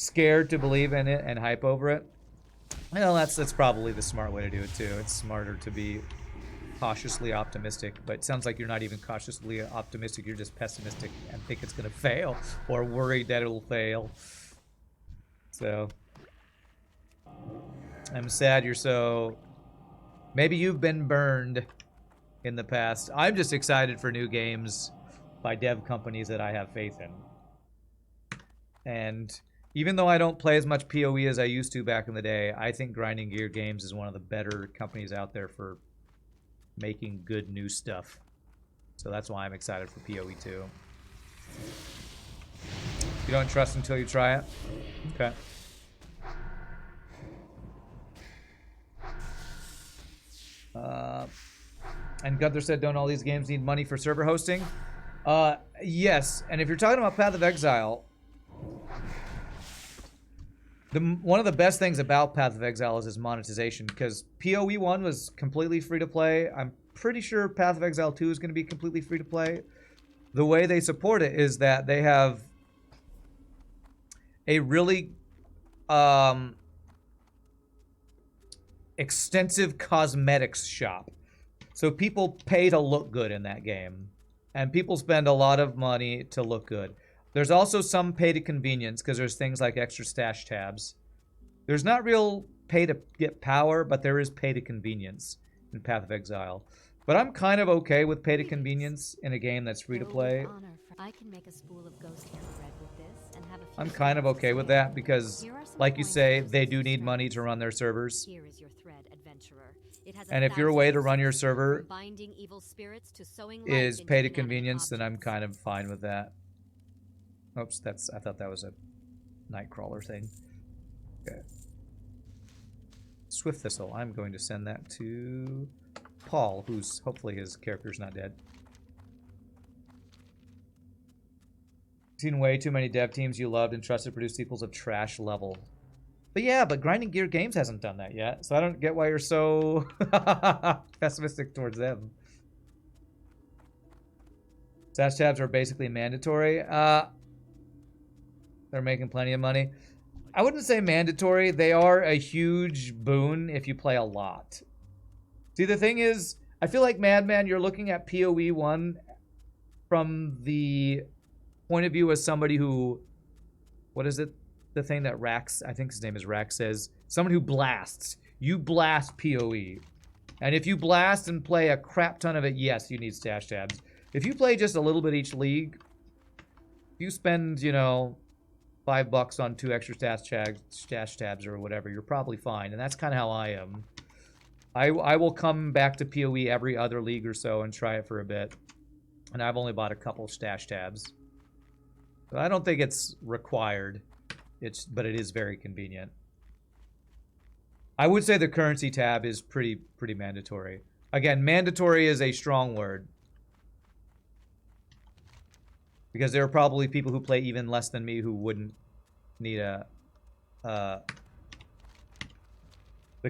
scared to believe in it and hype over it. Well, that's probably the smart way to do it too. It's smarter to be cautiously optimistic, but it sounds like you're not even cautiously optimistic. You're just pessimistic and think it's going to fail or worried that it'll fail. So I'm sad you're so... Maybe you've been burned in the past. I'm just excited for new games by dev companies that I have faith in. And even though I don't play as much PoE as I used to back in the day, I think Grinding Gear Games is one of the better companies out there for making good new stuff. So that's why I'm excited for PoE 2. You don't trust until you try it? Okay. And Gunther said, don't all these games need money for server hosting? Yes, and if you're talking about Path of Exile, one of the best things about Path of Exile is its monetization, because PoE 1 was completely free to play. I'm pretty sure Path of Exile 2 is going to be completely free to play. The way they support it is that they have a really extensive cosmetics shop. So people pay to look good in that game. And people spend a lot of money to look good. There's also some pay to convenience, because there's things like extra stash tabs. There's not real pay to get power, but there is pay to convenience in Path of Exile. But I'm kind of okay with pay to convenience in a game that's free to play. I can make a spool of ghost hair thread with this and have a few I'm kind of okay with that because, like you say, they do need money to run their servers. Here is your thread, adventurer. It has And if your way to run your server binding evil spirits to sowing light is into pay to inanimate convenience, then I'm objects. kind of fine with that. Oops, I thought that was a Nightcrawler thing. Okay. Swift Thistle. I'm going to send that to Paul, who's hopefully his character's not dead. Seen way too many dev teams you loved and trusted produce sequels of trash level. But yeah, but Grinding Gear Games hasn't done that yet, so I don't get why you're so pessimistic towards them. Stash tabs are basically mandatory. They're making plenty of money. I wouldn't say mandatory. They are a huge boon if you play a lot. See, the thing is, I feel like Madman, you're looking at PoE 1 from the point of view as somebody who... What is it? The thing that Rax, I think his name is Rax, says. Someone who blasts. You blast PoE. And if you blast and play a crap ton of it, yes, you need stash tabs. If you play just a little bit each league, if you spend, you know, $5 on 2 extra stash tabs or whatever, you're probably fine. And that's kind of how I am. I will come back to PoE every other league or so and try it for a bit. And I've only bought a couple stash tabs. But I don't think it's required. But it is very convenient. I would say the currency tab is pretty mandatory. Again, mandatory is a strong word. Because there are probably people who play even less than me who wouldn't need the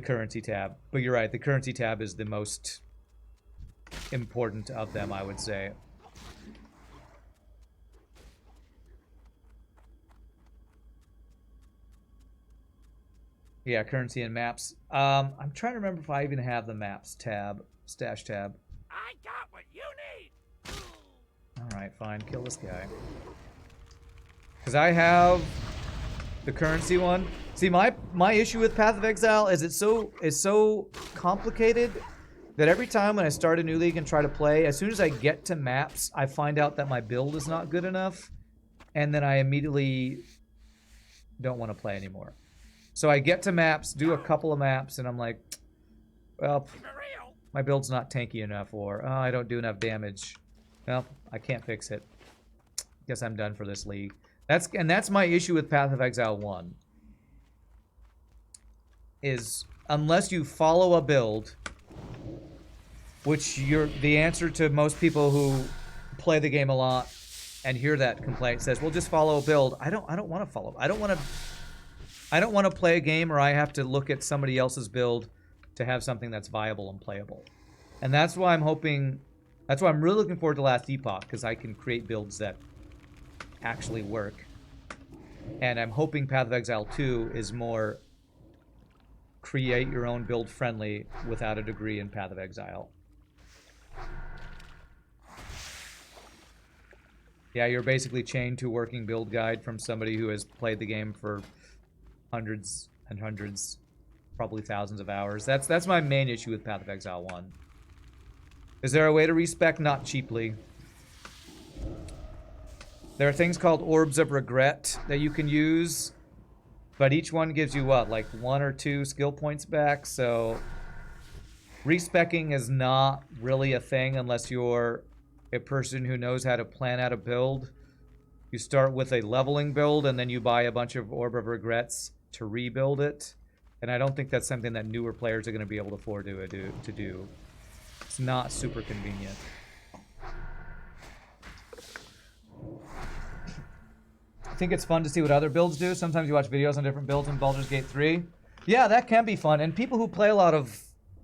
currency tab. But you're right, the currency tab is the most important of them, I would say. Yeah, currency and maps. I'm trying to remember if I even have the maps tab, stash tab. I got what you need. Alright, fine. Kill this guy. Because I have the currency one. See, my issue with Path of Exile is it's so complicated that every time when I start a new league and try to play, as soon as I get to maps, I find out that my build is not good enough. And then I immediately don't want to play anymore. So I get to maps, do a couple of maps, and I'm like, well, my build's not tanky enough, or oh, I don't do enough damage. Well, I can't fix it. Guess I'm done for this league. That's my issue with Path of Exile 1. Is unless you follow a build, which the answer to most people who play the game a lot and hear that complaint says, well, just follow a build. I don't want to follow. I don't want to play a game where I have to look at somebody else's build to have something that's viable and playable. And that's why I'm hoping... That's why I'm really looking forward to Last Epoch, because I can create builds that actually work. And I'm hoping Path of Exile 2 is more create your own build friendly without a degree in Path of Exile. Yeah, you're basically chained to a working build guide from somebody who has played the game for hundreds and hundreds, probably thousands of hours. That's my main issue with Path of Exile 1. Is there a way to respec? Not cheaply. There are things called Orbs of Regret that you can use, but each one gives you what, like 1 or 2 skill points back, so respecking is not really a thing unless you're a person who knows how to plan out a build. You start with a leveling build and then you buy a bunch of Orb of Regrets to rebuild it. And I don't think that's something that newer players are going to be able to afford to do. It's not super convenient. I think it's fun to see what other builds do. Sometimes you watch videos on different builds in Baldur's Gate 3. Yeah, that can be fun. And people who play a lot of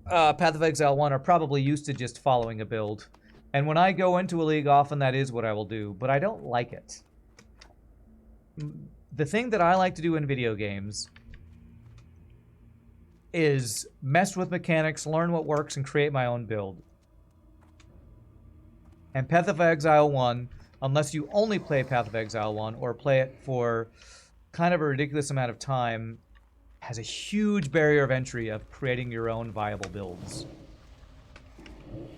Path of Exile 1 are probably used to just following a build. And when I go into a league, often that is what I will do. But I don't like it. The thing that I like to do in video games is mess with mechanics, learn what works, and create my own build. And Path of Exile 1, unless you only play Path of Exile 1 or play it for kind of a ridiculous amount of time, has a huge barrier of entry of creating your own viable builds.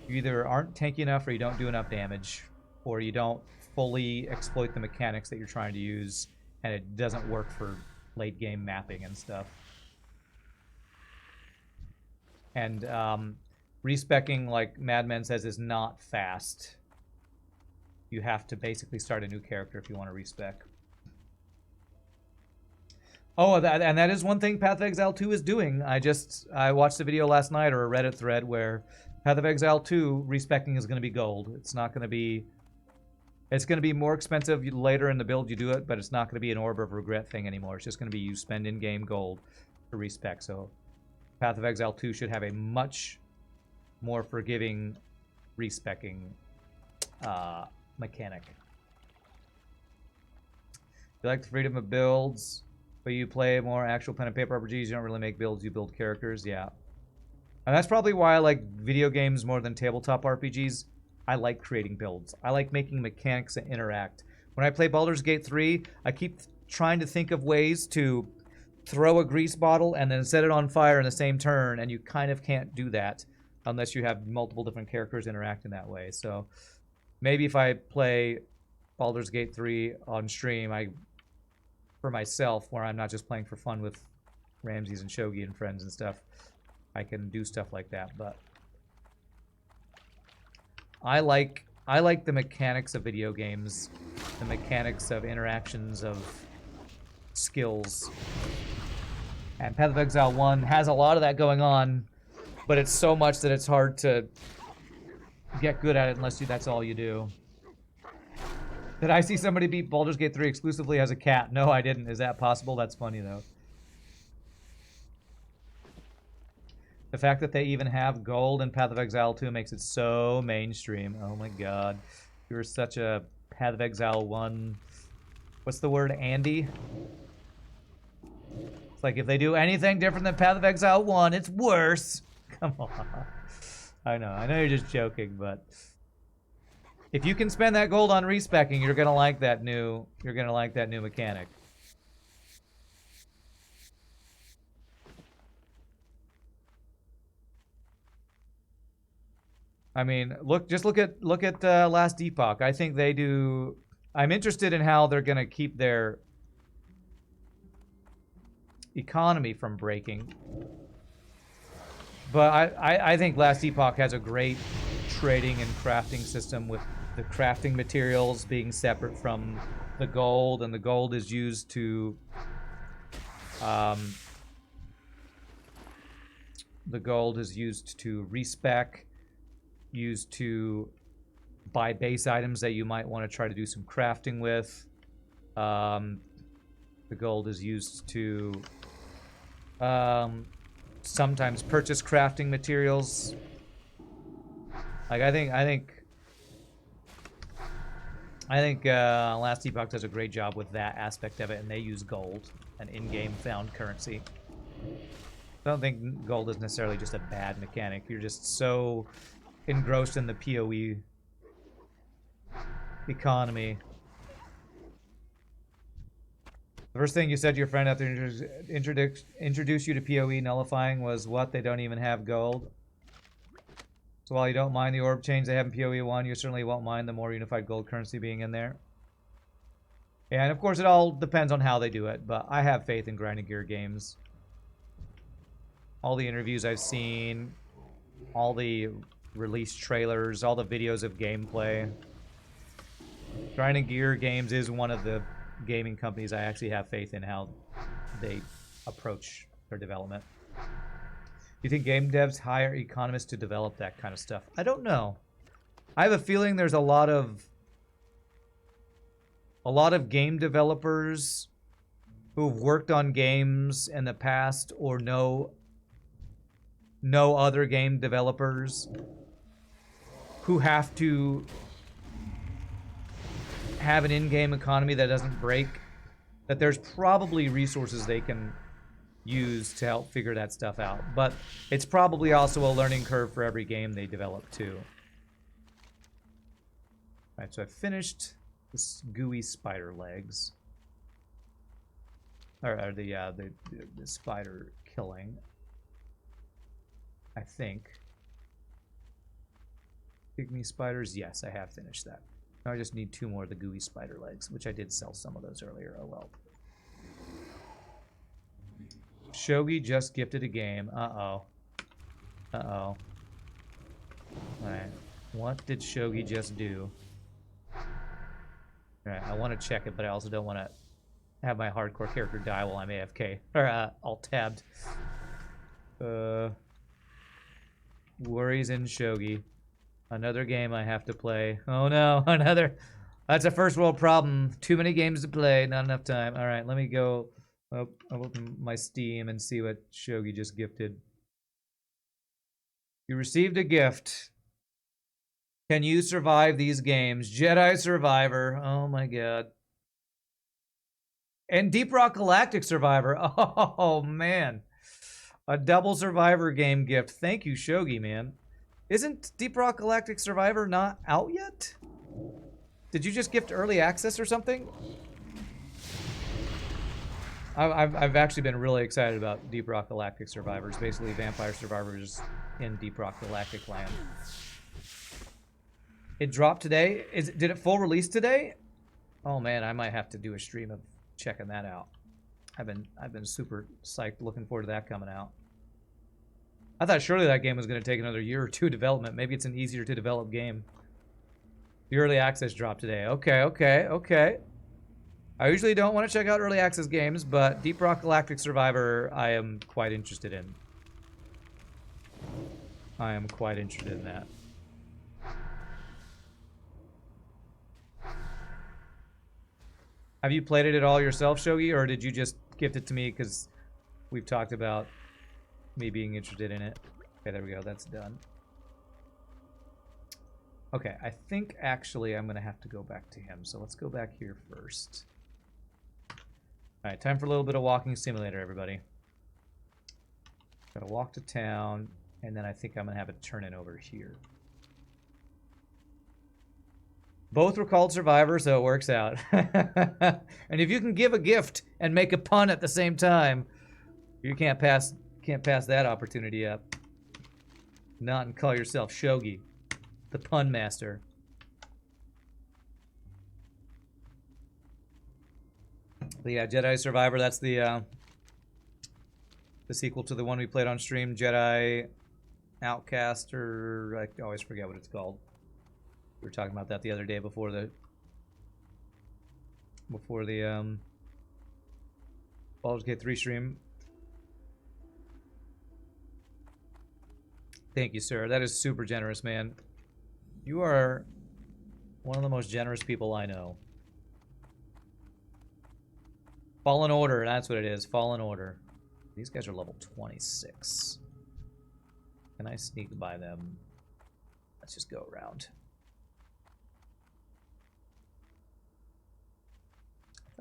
You either aren't tanky enough or you don't do enough damage, or you don't fully exploit the mechanics that you're trying to use, and it doesn't work for late game mapping and stuff. And respecking, like Madman says, is not fast. You have to basically start a new character if you want to respec. Oh, and that is one thing Path of Exile 2 is doing. I watched a video last night or a Reddit thread where Path of Exile 2 respecking is going to be gold. It's not going to be... It's going to be more expensive later in the build you do it, but it's not going to be an Orb of Regret thing anymore. It's just going to be you spend in-game gold to respec. So Path of Exile 2 should have a much more forgiving respecking mechanic. You like the freedom of builds, but you play more actual pen and paper RPGs. You don't really make builds, you build characters. Yeah. And that's probably why I like video games more than tabletop RPGs. I like creating builds. I like making mechanics that interact. When I play Baldur's Gate 3, I keep trying to think of ways to throw a grease bottle and then set it on fire in the same turn, and you kind of can't do that unless you have multiple different characters interact in that way. So maybe if I play Baldur's Gate 3 on stream, for myself, where I'm not just playing for fun with Ramses and Shogi and friends and stuff, I can do stuff like that. But I like the mechanics of video games, the mechanics of interactions, of skills. And Path of Exile 1 has a lot of that going on, but it's so much that it's hard to get good at it unless that's all you do. Did I see somebody beat Baldur's Gate 3 exclusively as a cat? No, I didn't. Is that possible? That's funny, though. The fact that they even have gold in Path of Exile 2 makes it so mainstream. Oh my god. You're such a Path of Exile 1... What's the word? Andy? It's like if they do anything different than Path of Exile 1, it's worse. Come on. I know you're just joking, but... If you can spend that gold on respecking, you're gonna like that new mechanic. I mean, look at Last Epoch. I think they do. I'm interested in how they're gonna keep their economy from breaking. But I think Last Epoch has a great trading and crafting system, with the crafting materials being separate from the gold, and the gold is used to respec, used to buy base items that you might want to try to do some crafting with. The gold is used to sometimes purchase crafting materials. Like I think I think Last Epoch does a great job with that aspect of it, and they use gold, an in-game found currency. I don't think gold is necessarily just a bad mechanic. You're just so engrossed in the PoE economy. The first thing you said to your friend after introduce you to PoE nullifying was, what, they don't even have gold? So while you don't mind the orb change they have in PoE 1, you certainly won't mind the more unified gold currency being in there. And of course it all depends on how they do it, but I have faith in Grinding Gear games. All the interviews I've seen, all the release trailers, all the videos of gameplay. Grinding Gear Games is one of the gaming companies I actually have faith in how they approach their development. Do you think game devs hire economists to develop that kind of stuff? I don't know. I have a feeling there's a lot of game developers who've worked on games in the past or know other game developers who have to have an in-game economy that doesn't break, that there's probably resources they can use to help figure that stuff out. But it's probably also a learning curve for every game they develop too. Alright, so I finished this gooey spider legs. Or the spider killing. I think. Pygmy spiders, yes, I have finished that. Now I just need 2 more of the gooey spider legs, which I did sell some of those earlier. Oh well. Shogi just gifted a game. Uh-oh. Uh-oh. Alright. What did Shogi just do? Alright, I want to check it, but I also don't want to have my hardcore character die while I'm AFK. Or, alt-tabbed. Worries in Shogi. Another game I have to play. Oh no, another. That's a first world problem. Too many games to play, not enough time. Alright, let me go. I'll open my Steam and see what Shogi just gifted. You received a gift. Can you survive these games? Jedi Survivor. Oh my god. And Deep Rock Galactic Survivor. Oh man. A double Survivor game gift. Thank you, Shogi, man. Isn't Deep Rock Galactic Survivor not out yet? Did you just gift early access or something? I've actually been really excited about Deep Rock Galactic Survivors. Basically, vampire survivors in Deep Rock Galactic land. It dropped today? Did it full release today? Oh man, I might have to do a stream of checking that out. I've been super psyched, looking forward to that coming out. I thought surely that game was going to take another year or 2 development. Maybe it's an easier to develop game. The early access dropped today. Okay. I usually don't want to check out early access games, but Deep Rock Galactic Survivor I am quite interested in. I am quite interested in that. Have you played it at all yourself, Shogi, or did you just gift it to me because we've talked about me being interested in it? Okay, there we go. That's done. Okay, I think actually I'm going to have to go back to him. So let's go back here first. Alright, time for a little bit of walking simulator, everybody. Gotta walk to town, and then I think I'm going to have a turn-in over here. Both were called Survivor, so it works out. And if you can give a gift and make a pun at the same time, you can't pass that opportunity up. Not and call yourself Shogi, the pun master. But yeah, Jedi Survivor, that's the sequel to the one we played on stream, Jedi Outcast, or I always forget what it's called. We were talking about that the other day before the Baldur's Gate 3 stream. Thank you, sir. That is super generous, man. You are one of the most generous people I know. Fallen Order, that's what it is. Fallen Order. These guys are level 26. Can I sneak by them? Let's just go around.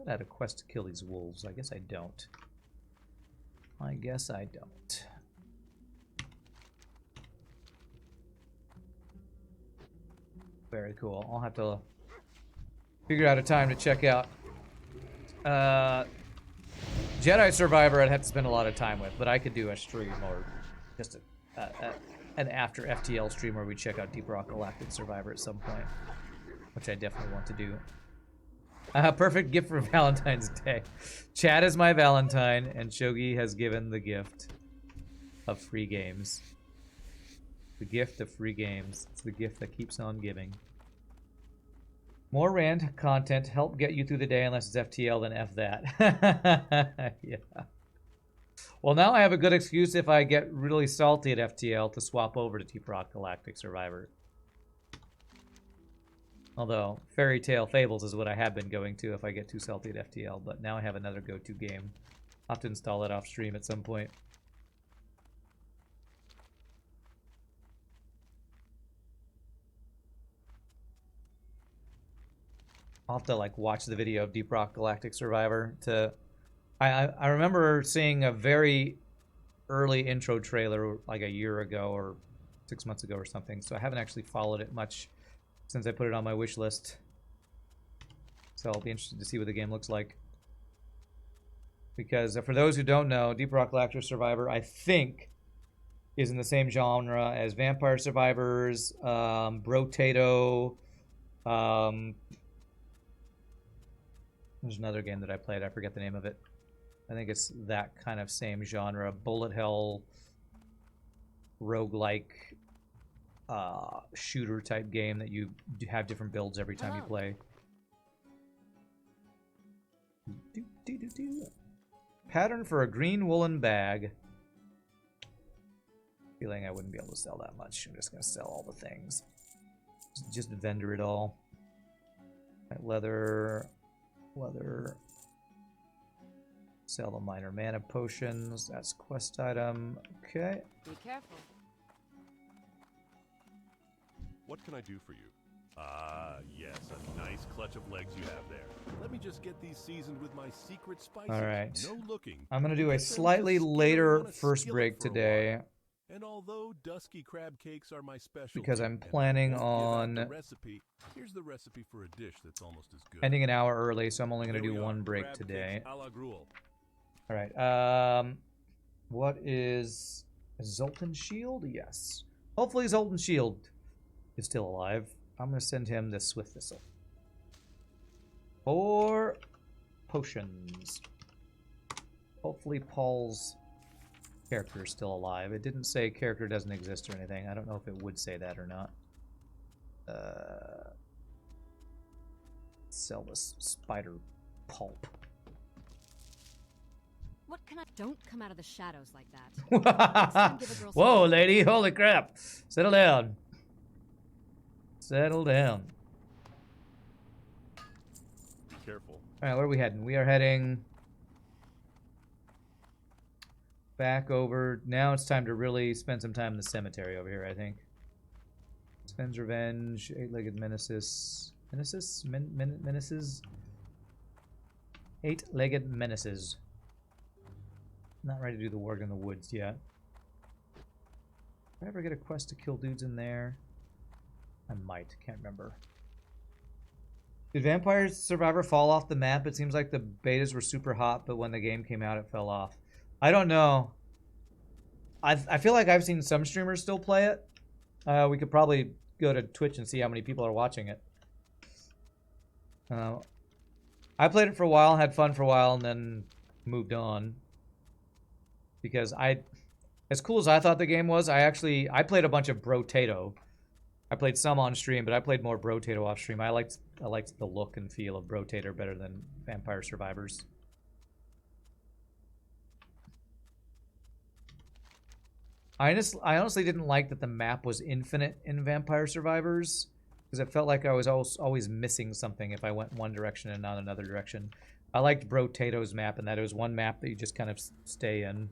thought I had a quest to kill these wolves. I guess I don't. I guess I don't. Very cool. I'll have to figure out a time to check out. Jedi Survivor I'd have to spend a lot of time with, but I could do a stream or just an after FTL stream where we check out Deep Rock Galactic Survivor at some point, which I definitely want to do. Perfect gift for Valentine's Day. Chad is my Valentine, and Shogi has given the gift of free games. The gift of free games. It's the gift that keeps on giving. More rand content help get you through the day unless it's FTL, then F that. Yeah. Well, now I have a good excuse if I get really salty at FTL to swap over to Deep Rock Galactic Survivor. Although, Fairy Tale Fables is what I have been going to if I get too salty at FTL, but now I have another go-to game. I'll have to install it off stream at some point. I'll have to like watch the video of Deep Rock Galactic Survivor to... I remember seeing a very early intro trailer like a year ago or 6 months ago or something, so I haven't actually followed it much since I put it on my wish list. So I'll be interested to see what the game looks like. Because for those who don't know, Deep Rock Galactic Survivor, I think, is in the same genre as Vampire Survivors, Brotato. There's another game that I played. I forget the name of it. I think it's that kind of same genre. Bullet hell, roguelike, shooter type game that you have different builds every time you play. Pattern for a green woolen bag. Feeling I wouldn't be able to sell that much. I'm just going to sell all the things. Just vendor it all. Right, leather. Sell the minor mana potions. That's quest item. Okay. Be careful. What can I do for you? Ah, yes, a nice clutch of legs you have there. Let me just get these seasoned with my secret spices. All right. No looking. I'm going to do a Get them slightly just later on a first skillet break for a today. while. And although dusky crab cakes are my specialty, Because I'm and I planning won't give out on the recipe, here's the recipe for a dish that's almost as good. ending an hour early, so I'm only going to Here do we one are, break crab today. cakes a la gruel. All right. What is Zoltan Shield? Yes. Hopefully Zoltan Shield is still alive. I'm going to send him this Swift Thistle. 4 potions. Hopefully Paul's character is still alive. It didn't say character doesn't exist or anything. I don't know if it would say that or not. Sell this spider pulp. What can I... Don't come out of the shadows like that. Next time, give a girl some Whoa, love. lady. Holy crap. Settle down. Settle down. Be careful. All right, where are we heading? We are heading back over. Now it's time to really spend some time in the cemetery over here, I think. Sven's Revenge, Eight-Legged Menaces. Menaces? Menaces? Eight-Legged Menaces. Not ready to do the work in the woods yet. Did I ever get a quest to kill dudes in there? I might. Can't remember. Did Vampire Survivor fall off the map? It seems like the betas were super hot, but when the game came out, it fell off. I don't know. I feel like I've seen some streamers still play it. We could probably go to Twitch and see how many people are watching it. I played it for a while, had fun for a while, and then moved on. Because as cool as I thought the game was, I played a bunch of Brotato. I played some on stream, but I played more Brotato off stream. I liked the look and feel of Brotato better than Vampire Survivors. I honestly didn't like that the map was infinite in Vampire Survivors, because it felt like I was always missing something if I went one direction and not another direction. I liked Brotato's map, and that it was one map that you just kind of stay in.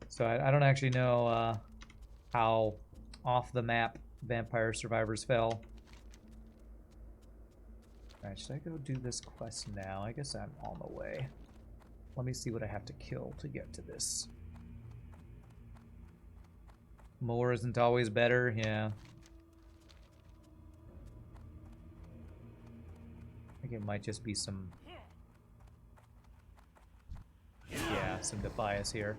So I don't actually know how off the map Vampire Survivors fell. Alright, should I go do this quest now? I guess I'm on the way. Let me see what I have to kill to get to this. More isn't always better, yeah. I think it might just be some... Yeah, some Defias here.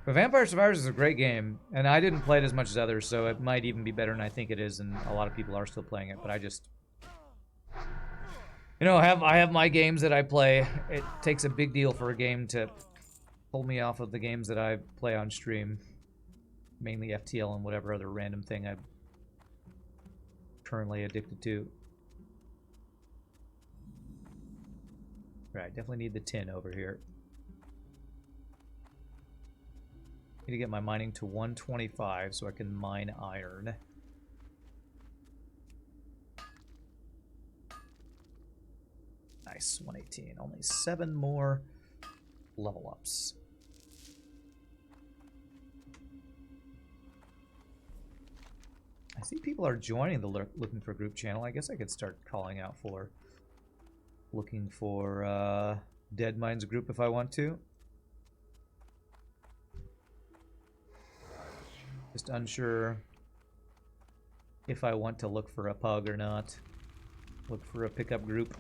But Vampire Survivors is a great game, and I didn't play it as much as others, so it might even be better than I think it is, and a lot of people are still playing it, but I just... You know, I have my games that I play. It takes a big deal for a game to pull me off of the games that I play on stream. Mainly FTL and whatever other random thing I'm currently addicted to. Right, definitely need the tin over here. Need to get my mining to 125 so I can mine iron. Nice, 118. Only 7 more level ups. I see people are joining the looking for group channel. I guess I could start calling out for looking for Deadmines group if I want to. Just unsure if I want to look for a pug or not. Look for a pickup group.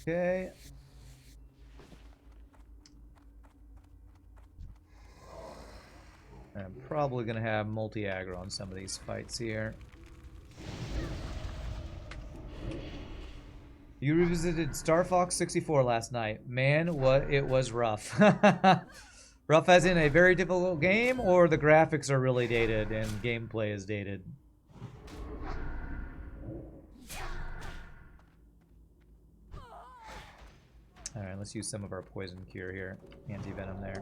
Okay. I'm probably going to have multi-aggro on some of these fights here. You revisited Star Fox 64 last night. Man, it was rough. Rough as in a very difficult game, or the graphics are really dated and gameplay is dated? Alright, let's use some of our poison cure here. Anti-venom there.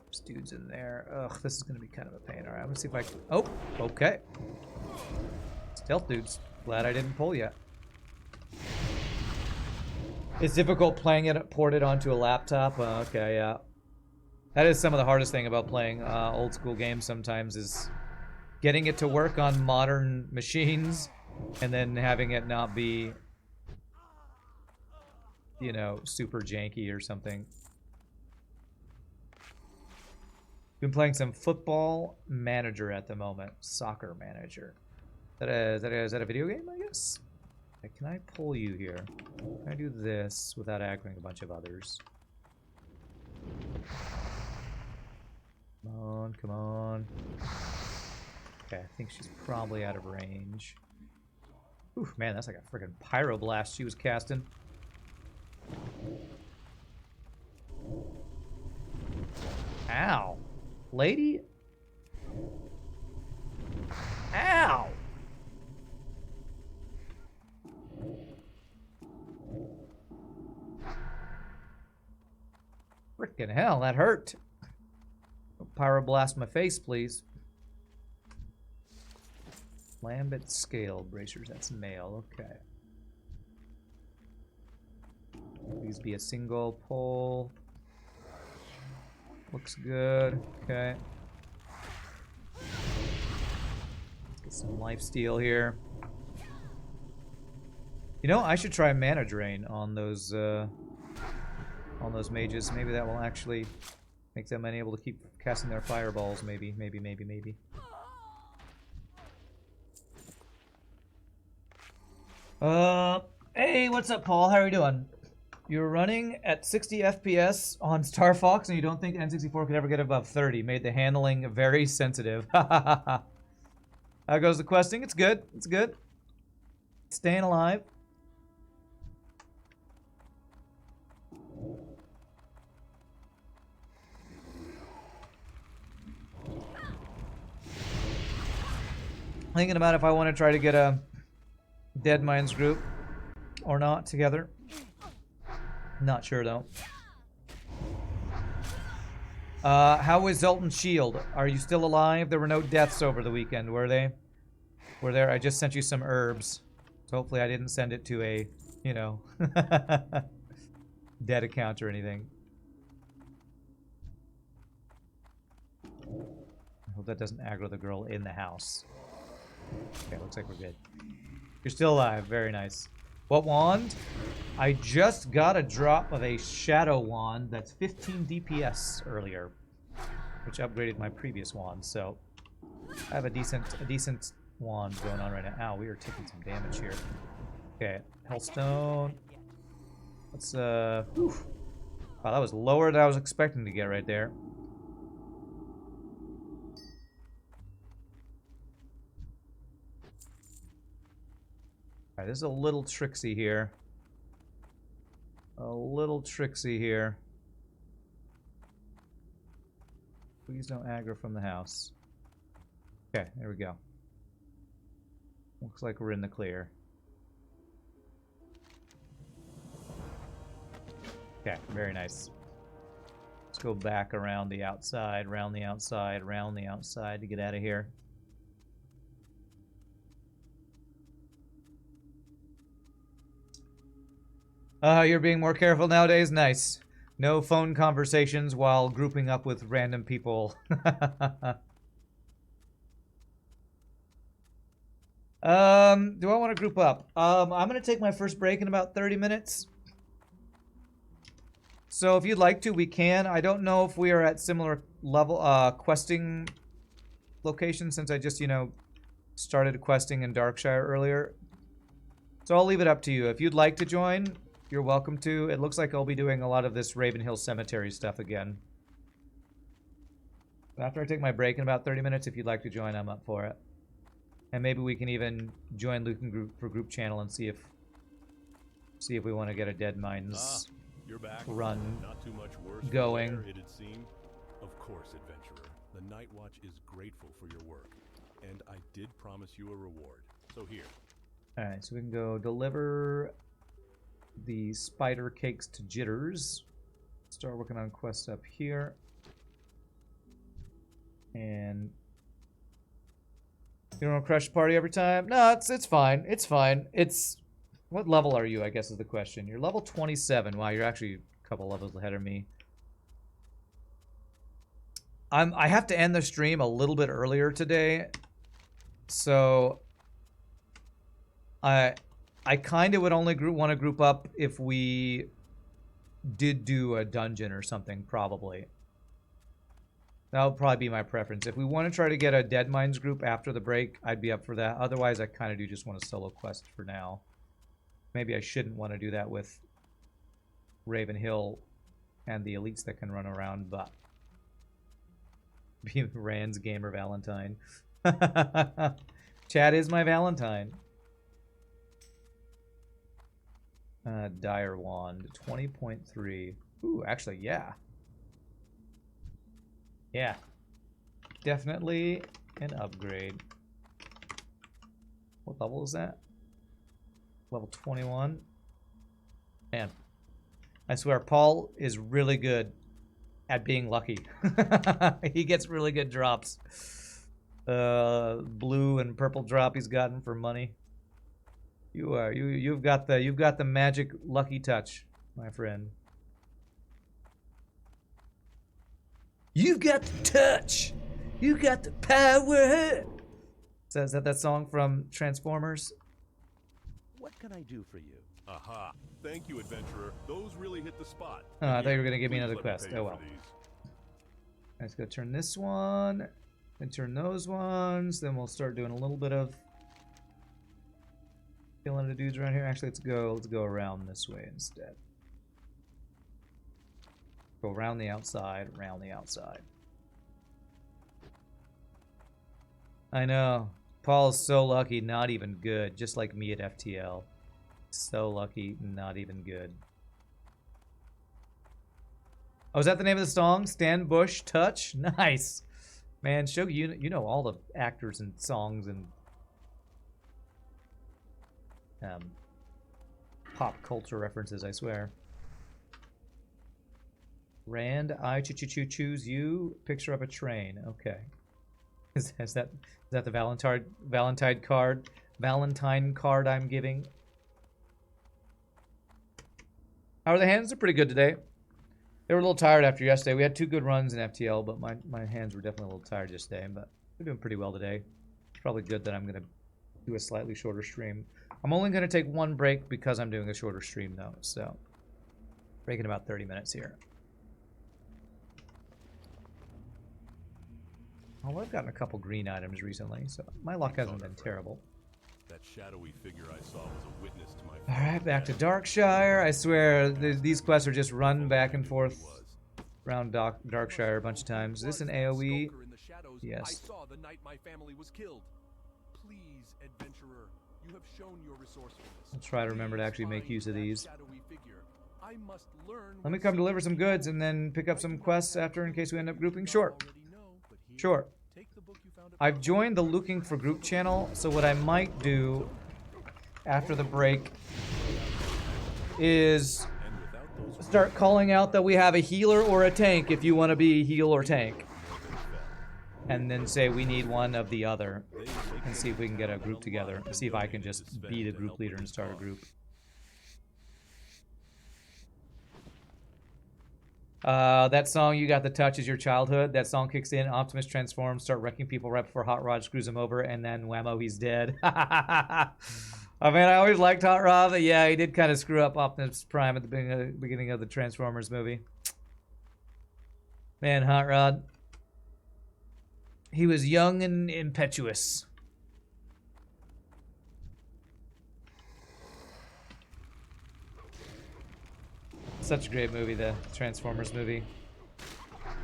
There's dudes in there. Ugh, this is gonna be kind of a pain. Alright, I'm gonna see if I can... Oh, okay. Stealth dudes. Glad I didn't pull yet. It's difficult playing it ported onto a laptop. Okay, yeah. That is some of the hardest thing about playing old school games sometimes is getting it to work on modern machines and then having it not be, you know, super janky or something. Been playing some Football Manager at the moment. Soccer Manager. Is that a video game, I guess? Okay, can I pull you here? Can I do this without aggroing a bunch of others? Come on, come on. Okay, I think she's probably out of range. Ooh, man, that's like a freaking pyroblast she was casting. Ow. Lady? Ow! Frickin' hell, that hurt. Don't pyroblast my face, please. Lambent scale bracers, that's male, okay. Please be a single pull. Looks good, okay. Let's get some lifesteal here. You know, I should try mana drain on those mages. Maybe that will actually make them unable to keep casting their fireballs, maybe. Hey, what's up, Paul? How are you doing? You're running at 60 FPS on Star Fox, and you don't think N64 could ever get above 30. Made the handling very sensitive. How goes the questing? It's good. It's good. Staying alive. Thinking about if I want to try to get a Deadmines group. or not together. Not sure though. How is Zoltan's shield? Are you still alive? There were no deaths over the weekend, were they? Were there? I just sent you some herbs. So hopefully I didn't send it to a, you know, dead account or anything. I hope that doesn't aggro the girl in the house. Okay, looks like we're good. You're still alive. Very nice. What wand? I just got a drop of a shadow wand that's 15 DPS earlier, which upgraded my previous wand. So I have a decent wand going on right now. Ow, we are taking some damage here. Okay, Hellstone. Let's whew. Wow, that was lower than I was expecting to get right there. Alright, this is a little tricksy here. A little tricksy here. Please don't aggro from the house. Okay, there we go. Looks like we're in the clear. Okay, very nice. Let's go back around the outside, round the outside, round the outside to get out of here. You're being more careful nowadays? Nice. No phone conversations while grouping up with random people. Do I want to group up? I'm going to take my first break in about 30 minutes. So if you'd like to, we can. I don't know if we are at similar level questing locations since I just, you know, started questing in Darkshire earlier. So I'll leave it up to you. If you'd like to join, you're welcome to. It looks like I'll be doing a lot of this Ravenhill Cemetery stuff again. After I take my break in about 30 minutes, if you'd like to join, I'm up for it. And maybe we can even join Luke and group for group channel and see if we want to get a Deadmines you're back. run Not too much worse going. There, it'd seem. Of course, adventurer. The Night Watch is grateful for your work, and I did promise you a reward. So here. All right, so we can go deliver the spider cakes to Jitters. Start working on quests up here. And you don't want to crush the party every time? No, it's fine. It's fine. It's what level are you, I guess is the question. You're level 27. Wow, you're actually a couple levels ahead of me. I have to end the stream a little bit earlier today. So I kind of would only want to group up if we did do a dungeon or something, probably. That would probably be my preference. If we want to try to get a Deadmines group after the break, I'd be up for that. Otherwise, I kind of do just want a solo quest for now. Maybe I shouldn't want to do that with Ravenhill and the elites that can run around, but be Rand's Gamer Valentine. Chad is my Valentine. Dire Wand, 20.3. Ooh, actually, yeah. Yeah. Definitely an upgrade. What level is that? Level 21. Man. I swear, Paul is really good at being lucky. He gets really good drops. Blue and purple drop he's gotten for money. You've got the magic lucky touch, my friend. You've got the touch. You got the power. Is that song from Transformers? What can I do for you? Aha. Thank you, adventurer. Those really hit the spot. Oh, I thought you were going to give me Please another let me quest. pay you Oh, for well. these. Let's go turn this one. Then turn those ones. Then we'll start doing a little bit of killing the dudes around here. Actually, let's go around this way instead. Go around the outside, around the outside. I know. Paul's so lucky, not even good. Just like me at FTL. So lucky, not even good. Oh, is that the name of the song? Stan Bush Touch? Nice. Man, Shogi, you know all the actors and songs and pop culture references, I swear. Rand, I choose you. Picture of a train. Okay. Is that the Valentine card I'm giving? How are the hands? They're pretty good today. They were a little tired after yesterday. We had 2 good runs in FTL, but my hands were definitely a little tired yesterday. But we're doing pretty well today. It's probably good that I'm gonna do a slightly shorter stream. I'm only gonna take 1 break because I'm doing a shorter stream though. So breaking about 30 minutes here. Oh, I've gotten a couple green items recently, so my luck hasn't been terrible. That shadowy figure I saw was a witness to my. Alright, back to Darkshire. I swear, these quests are just run back and forth around Darkshire a bunch of times. Is this an AoE? Yes. I saw the night my family was killed. Please, adventurer, you have shown your resourcefulness. I'll try to remember to actually make use of these. I must learn. Let me come deliver some goods and then pick up some quests after in case we end up grouping. Sure. Sure. I've joined the Looking for Group channel, so what I might do after the break is start calling out that we have a healer or a tank if you want to be heal or tank. And then say we need one of the other and see if we can get a group together. See if I can just be the group leader and start a group. That song, You Got the Touch, is your childhood. That song kicks in, Optimus transforms, start wrecking people right before Hot Rod screws him over, and then whammo, he's dead. I mean, I always liked Hot Rod, but yeah, he did kind of screw up Optimus Prime at the beginning of the Transformers movie. Man, Hot Rod. He was young and impetuous. Such a great movie, the Transformers movie.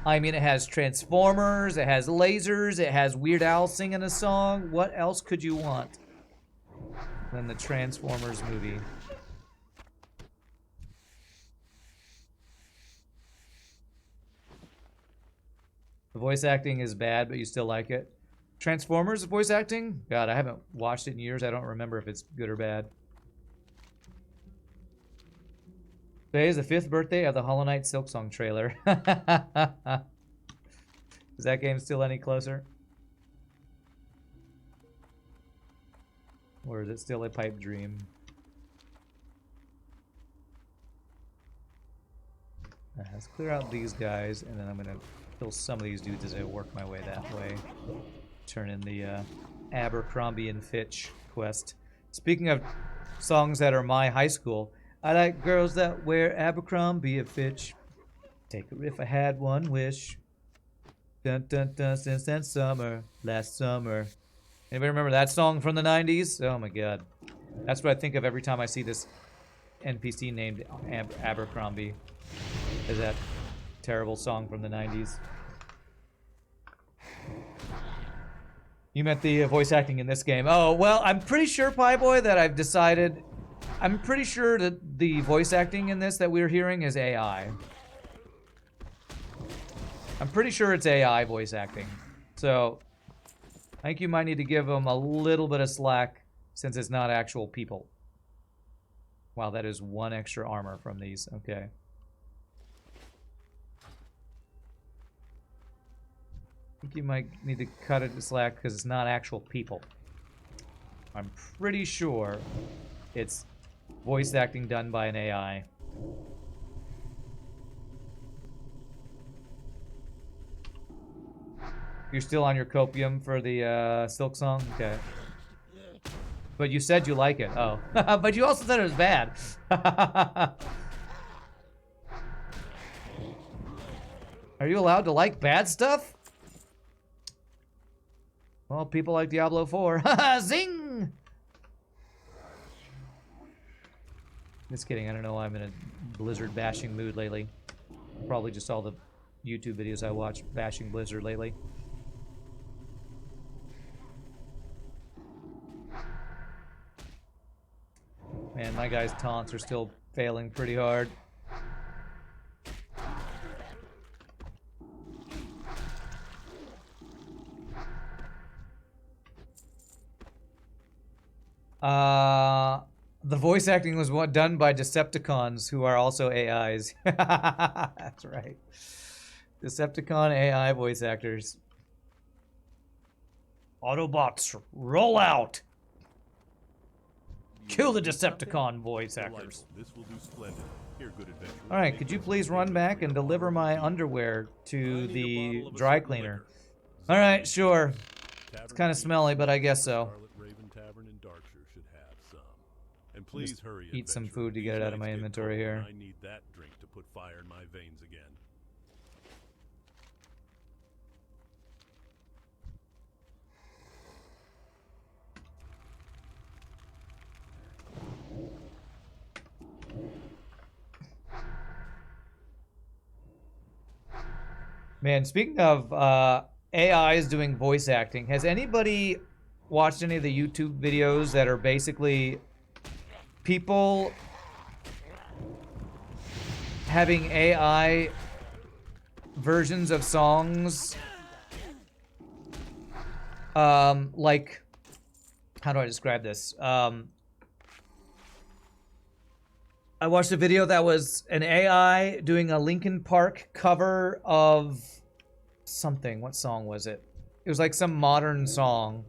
I mean, it has Transformers, it has lasers, it has Weird Al singing a song. What else could you want than the Transformers movie? The voice acting is bad, but you still like it. Transformers voice acting? God, I haven't watched it in years. I don't remember if it's good or bad. Today is the 5th birthday of the Hollow Knight Silksong trailer. Is that game still any closer? Or is it still a pipe dream? Let's clear out these guys, and then I'm going to kill some of these dudes as I work my way that way. Turn in the Abercrombie and Fitch quest. Speaking of songs that are my high school, I like girls that wear Abercrombie and Fitch. Take her if I had one wish. Dun dun dun, since that summer, last summer. Anybody remember that song from the 90s? Oh my god. That's what I think of every time I see this NPC named Abercrombie. Is that terrible song from the 90s. You meant the voice acting in this game. Oh, well, I'm pretty sure, Pie Boy, that I've decided... I'm pretty sure that the voice acting in this that we're hearing is AI. I'm pretty sure it's AI voice acting. So, I think you might need to give them a little bit of slack since it's not actual people. Wow, that is 1 extra armor from these. Okay. I think you might need to cut it to slack because it's not actual people. I'm pretty sure it's voice acting done by an AI. You're still on your copium for the Silk Song? Okay. But you said you like it. Oh. But you also said it was bad. Are you allowed to like bad stuff? Well, people like Diablo 4. Zing! Just kidding. I don't know why I'm in a Blizzard bashing mood lately. Probably just all the YouTube videos I watch bashing Blizzard lately. Man, my guys' taunts are still failing pretty hard. The voice acting was done by Decepticons, who are also AIs. That's right. Decepticon AI voice actors. Autobots, roll out! Kill the Decepticon voice actors. Delightful. This will do splendid. Here, good adventurer. Alright, could you please run back and deliver my underwear to the dry cleaner? Alright, sure. It's kind of smelly, but I guess so. Scarlet Raven Tavern in Darkshire should have some. And please Just hurry, eat some adventurer. food to get it These out of my nights get inventory cold, here. and I need that drink to put fire in my veins again. Man, speaking of AIs doing voice acting, has anybody watched any of the YouTube videos that are basically people having AI versions of songs? Like, how do I describe this? I watched a video that was an AI doing a Linkin Park cover of something. What song was it? It was like some modern song,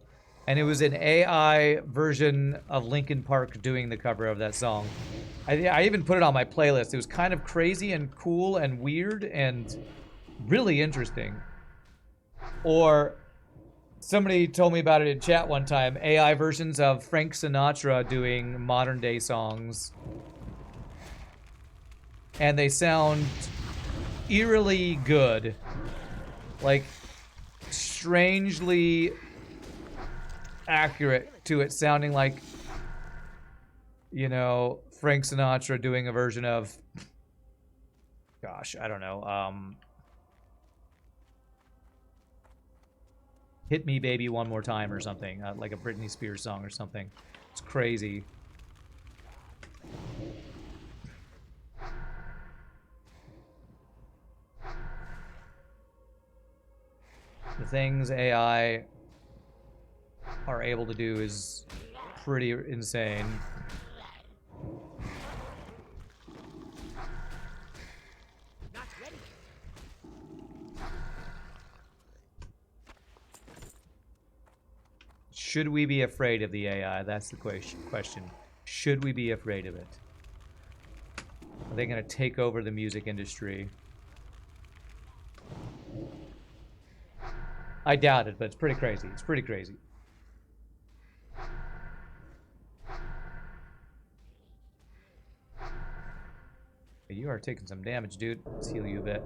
and it was an AI version of Linkin Park doing the cover of that song. I even put it on my playlist. It was kind of crazy and cool and weird and really interesting. Or somebody told me about it in chat one time, AI versions of Frank Sinatra doing modern day songs. And they sound eerily good. Like, strangely accurate to it sounding like, you know, Frank Sinatra doing a version of, gosh, I don't know, Hit Me Baby One More Time or something, like a Britney Spears song or something. It's crazy. The things AI are able to do is pretty insane. Not ready. Should we be afraid of the AI? That's the question. Should we be afraid of it? Are they going to take over the music industry? I doubt it, but it's pretty crazy. It's pretty crazy. You are taking some damage, dude. Let's heal you a bit.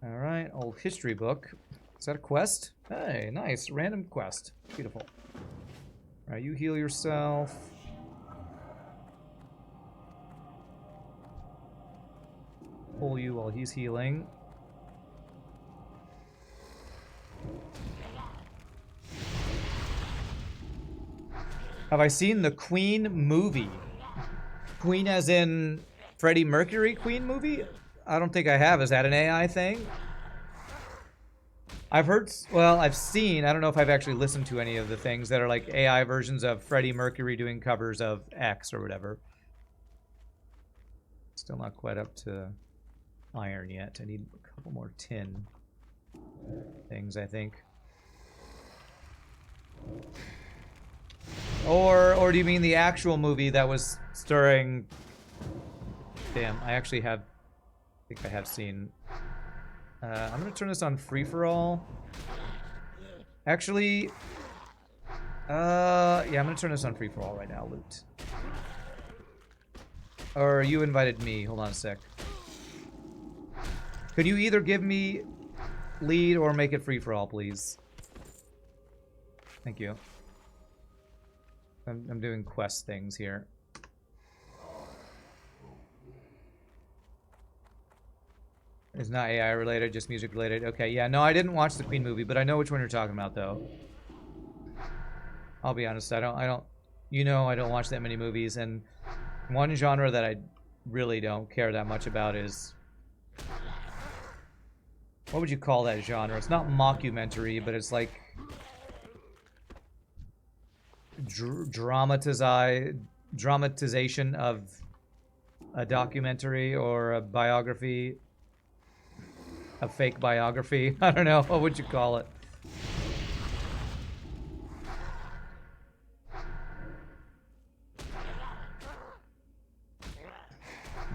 Alright, old history book. Is that a quest? Hey, nice. Random quest. Beautiful. Alright, you heal yourself. Pull you while he's healing. Have I seen the Queen movie? Queen as in Freddie Mercury Queen movie? I don't think I have. Is that an AI thing? I've heard, well, I've seen, I don't know if I've actually listened to any of the things that are like AI versions of Freddie Mercury doing covers of X or whatever. Still not quite up to iron yet. I need a couple more tin things, I think. Or do you mean the actual movie that was starring... Damn, I actually have... I think I have seen... I'm gonna turn this on free-for-all. Actually... yeah, I'm gonna turn this on free-for-all right now, loot. Or you invited me. Hold on a sec. Could you either give me lead or make it free-for-all, please? Thank you. I'm doing quest things here. It's not AI related, just music related. Okay, yeah, no, I didn't watch the Queen movie, but I know which one you're talking about, though. I'll be honest, I don't, you know, I don't watch that many movies, and one genre that I really don't care that much about is what would you call that genre? It's not mockumentary, but it's like dramatization of a documentary or a biography, a fake biography. I don't know. What would you call it?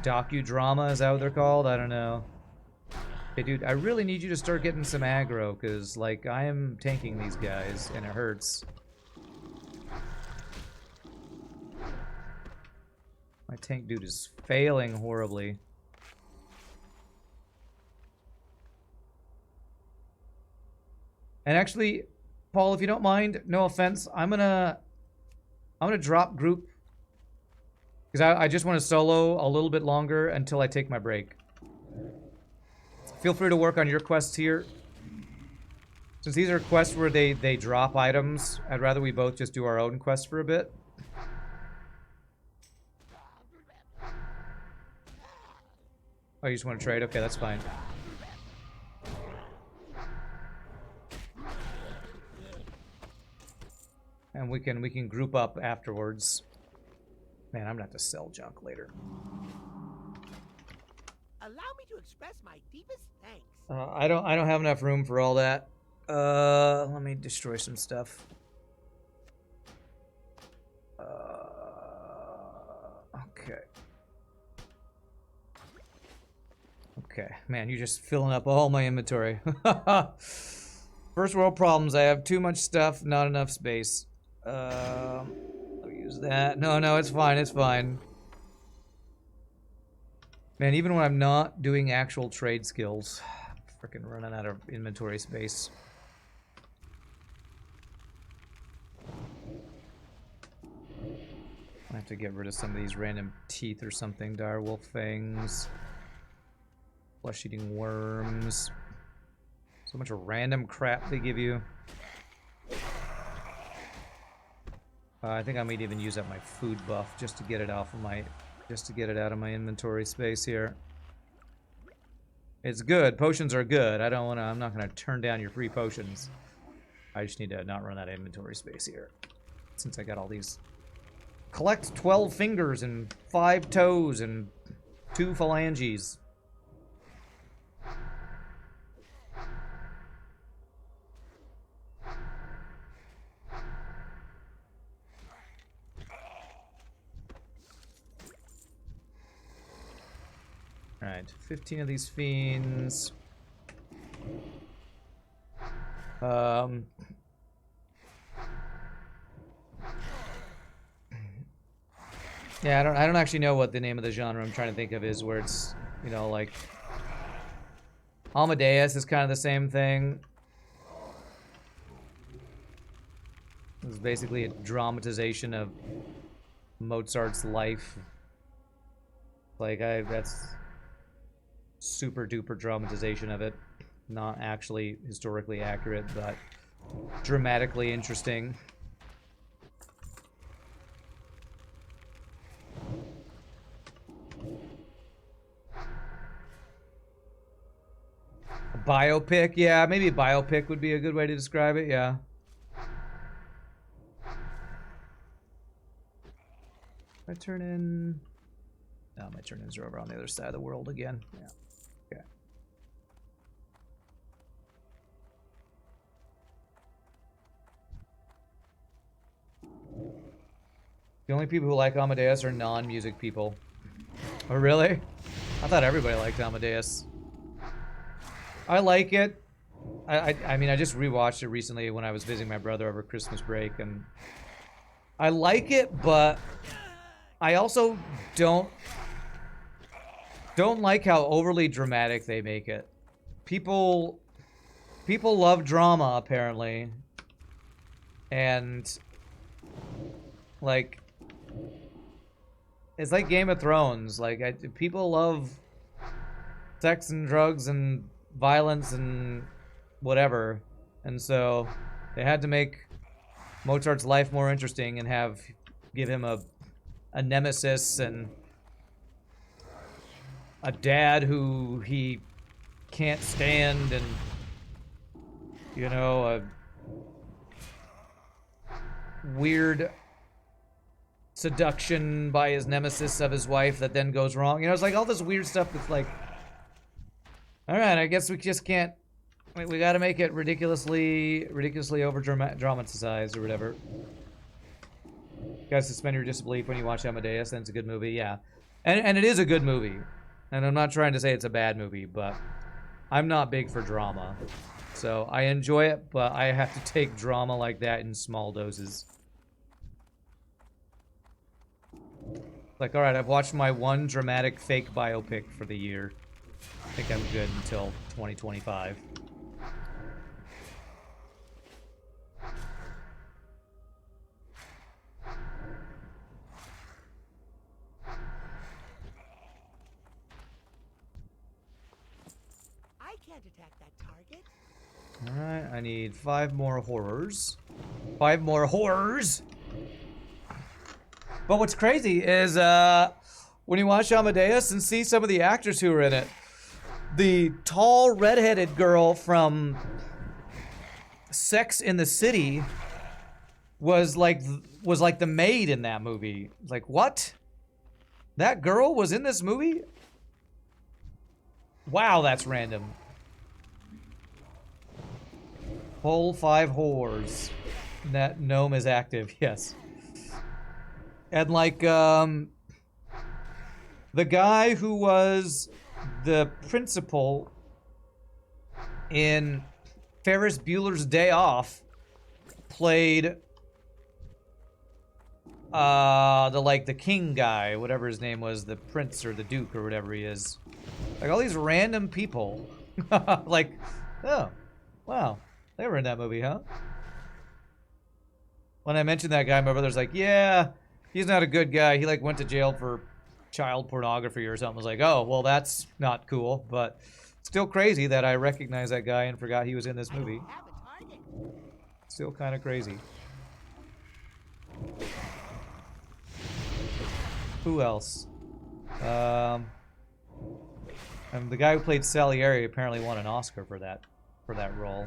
Docudrama, is that what they're called? I don't know. Hey, dude, I really need you to start getting some aggro, because, like, I am tanking these guys, and it hurts. My tank dude is failing horribly. And actually, Paul, if you don't mind, no offense, I'm gonna drop group, because I just want to solo a little bit longer until I take my break. Feel free to work on your quests here. Since these are quests where they drop items, I'd rather we both just do our own quest for a bit. Oh, you just want to trade? Okay, that's fine. And we can group up afterwards. Man, I'm gonna have to sell junk later. Allow me to express my deepest thanks. I don't have enough room for all that. Let me destroy some stuff. Okay. Okay, man, you're just filling up all my inventory. First world problems. I have too much stuff, not enough space. I'll use that. No, it's fine. It's fine. Man, even when I'm not doing actual trade skills, I'm freaking running out of inventory space. I have to get rid of some of these random teeth or something. Direwolf fangs. Flesh-eating worms. So much random crap they give you. I think I might even use up my food buff just to get it off of my, just to get it out of my inventory space here. It's good. Potions are good. I don't want to. I'm not going to turn down your free potions. I just need to not run out of inventory space here, since I got all these. Collect 12 fingers and 5 toes and 2 phalanges. Alright, 15 of these fiends. Yeah, I don't actually know what the name of the genre I'm trying to think of is, where it's, you know, like Amadeus is kind of the same thing. It's basically a dramatization of Mozart's life. Like, that's super duper dramatization of it. Not actually historically accurate, but dramatically interesting. A biopic? Yeah, maybe a biopic would be a good way to describe it, yeah. I turn in... No, my turn-ins are over on the other side of the world again. Yeah. Okay. The only people who like Amadeus are non-music people. Oh, really? I thought everybody liked Amadeus. I like it. I mean, I just rewatched it recently when I was visiting my brother over Christmas break, and I like it, but I also don't like how overly dramatic they make it. People love drama, apparently. And like, it's like Game of Thrones. Like, people love sex and drugs and violence and whatever. And so they had to make Mozart's life more interesting and give him a nemesis and a dad who he can't stand, and you know, a weird seduction by his nemesis of his wife that then goes wrong. You know, it's like all this weird stuff that's like, all right, I guess we just can't. We got to make it ridiculously over dramatized or whatever. You guys suspend your disbelief when you watch Amadeus, then it's a good movie. Yeah, and it is a good movie. And I'm not trying to say it's a bad movie, but I'm not big for drama. So I enjoy it, but I have to take drama like that in small doses. Like, alright, I've watched my one dramatic fake biopic for the year. I think I'm good until 2025. I can't attack that target. Alright, I need 5 more horrors. 5 more horrors! But what's crazy is, when you watch Amadeus and see some of the actors who are in it, the tall, redheaded girl from Sex in the City was like the maid in that movie. Like, what? That girl was in this movie? Wow, that's random. Whole 5 whores. That gnome is active, yes. And like, the guy who was the principal in Ferris Bueller's Day Off played the king guy, whatever his name was, the prince or the duke or whatever he is. Like all these random people. Like, oh, wow, they were in that movie, huh? When I mentioned that guy, my brother's like, yeah, he's not a good guy. He like went to jail for child pornography or something. I was like, oh, well, that's not cool, but still crazy that I recognize that guy and forgot he was in this movie. Have a target. Still kind of crazy. Who else? And the guy who played Salieri apparently won an Oscar for that role.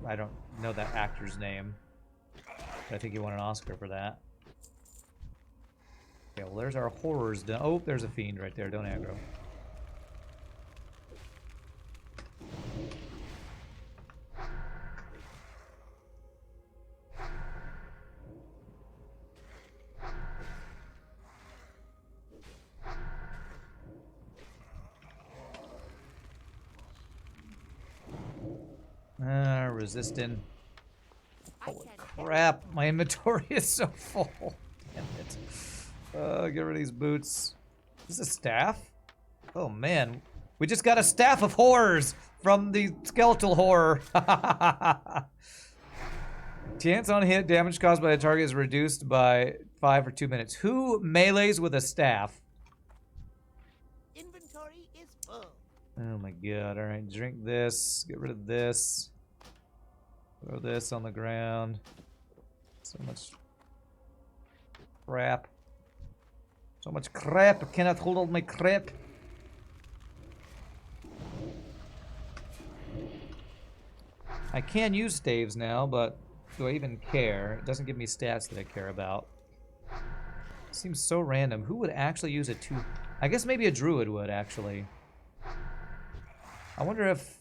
I don't know that actor's name, but I think he won an Oscar for that. Okay, well, there's our horrors done. Oh, there's a fiend right there. Don't aggro. Resisting. Holy crap, my inventory is so full. Damn it. Get rid of these boots. Is this a staff? Oh man, we just got a staff of horrors from the skeletal horror. Chance on hit, damage caused by the target is reduced by 5 for 2 minutes. Who melees with a staff? Inventory is full. Oh my god, alright, drink this, get rid of this. Throw this on the ground. So much crap. So much crap, I cannot hold all my crap. I can use staves now, but do I even care? It doesn't give me stats that I care about. Seems so random. Who would actually use a 2? I guess maybe a druid would, actually. I wonder if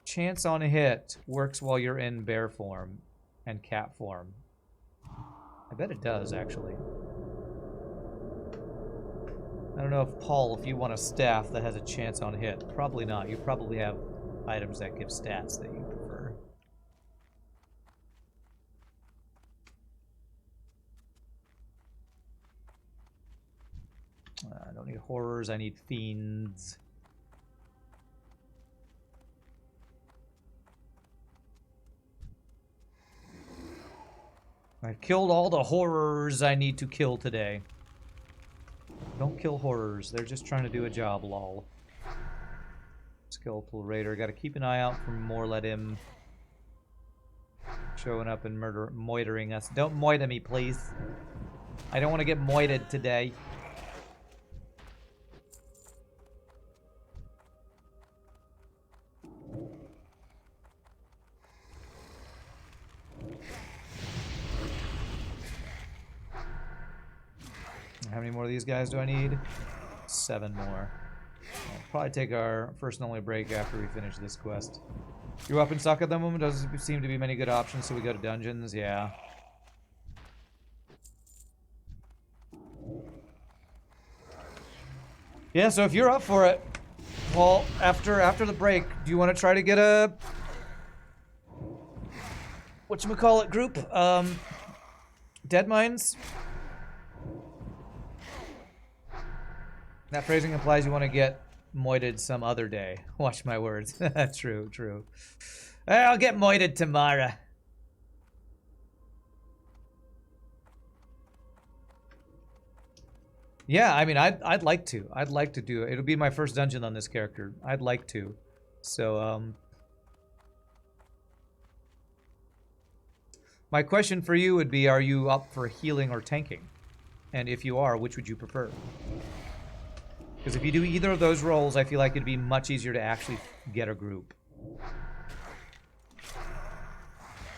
chance on a hit works while you're in bear form and cat form. I bet it does, actually. I don't know if, Paul, if you want a staff that has a chance on hit. Probably not. You probably have items that give stats that you prefer. I don't need horrors, I need fiends. I've killed all the horrors I need to kill today. Don't kill horrors, they're just trying to do a job, lol. Skeletal Raider, gotta keep an eye out for more let him showing up and moitering us. Don't moiter me, please. I don't want to get moited today. more of these guys do I need? 7 more. I'll probably take our first and only break after we finish this quest. Your weapon suck at the moment? Doesn't seem to be many good options, so we go to dungeons. Yeah. Yeah, so if you're up for it, Paul, after the break, do you want to try to get a whatchamacallit group? Deadmines? That phrasing implies you want to get moited some other day. Watch my words. True, true. I'll get moited tomorrow. Yeah, I mean, I'd like to. I'd like to do it. It'll be my first dungeon on this character. I'd like to. So, my question for you would be, are you up for healing or tanking? And if you are, which would you prefer? Because if you do either of those roles, I feel like it'd be much easier to actually get a group.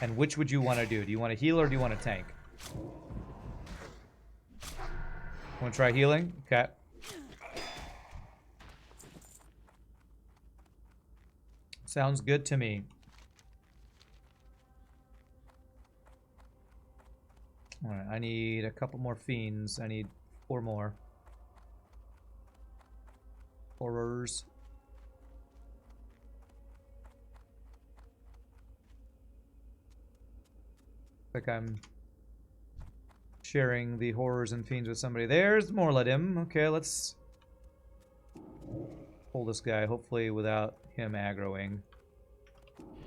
And which would you want to do? Do you want to heal or do you want to tank? Want to try healing? Okay. Sounds good to me. Alright, I need a couple more fiends. I need 4 more. Horrors. Like I'm sharing the horrors and fiends with somebody. There's Morladim. Okay, let's pull this guy, hopefully without him aggroing.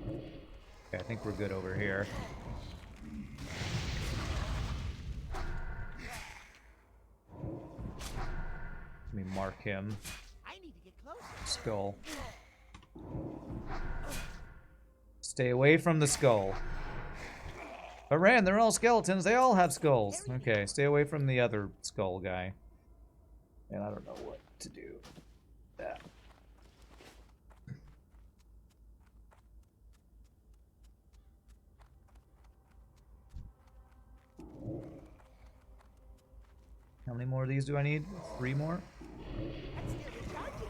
Okay, I think we're good over here. Let me mark him. I need to get closer. Skull. Stay away from the skull. But Rand, they're all skeletons. They all have skulls. Okay, stay away from the other skull guy. And I don't know what to do. Yeah. How many more of these do I need? 3 more? That's still recharging.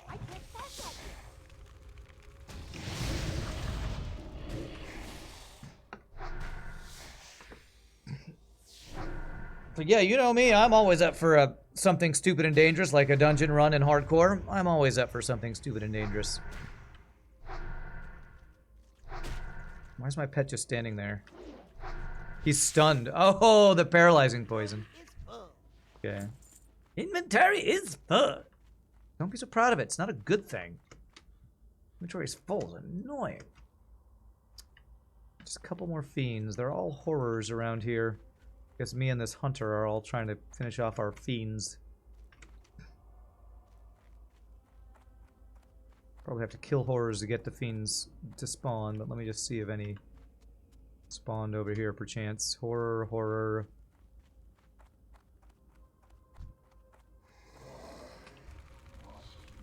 I can't pass that yet. So yeah, you know me. I'm always up for something stupid and dangerous, like a dungeon run in hardcore. I'm always up for something stupid and dangerous. Why is my pet just standing there? He's stunned. Oh, the paralyzing poison. It's full. Okay. Inventory is full. Don't be so proud of it. It's not a good thing. Inventory is full. It's annoying. Just a couple more fiends. They're all horrors around here. Guess me and this hunter are all trying to finish off our fiends. Probably have to kill horrors to get the fiends to spawn, but let me just see if any spawned over here perchance. Horror, horror.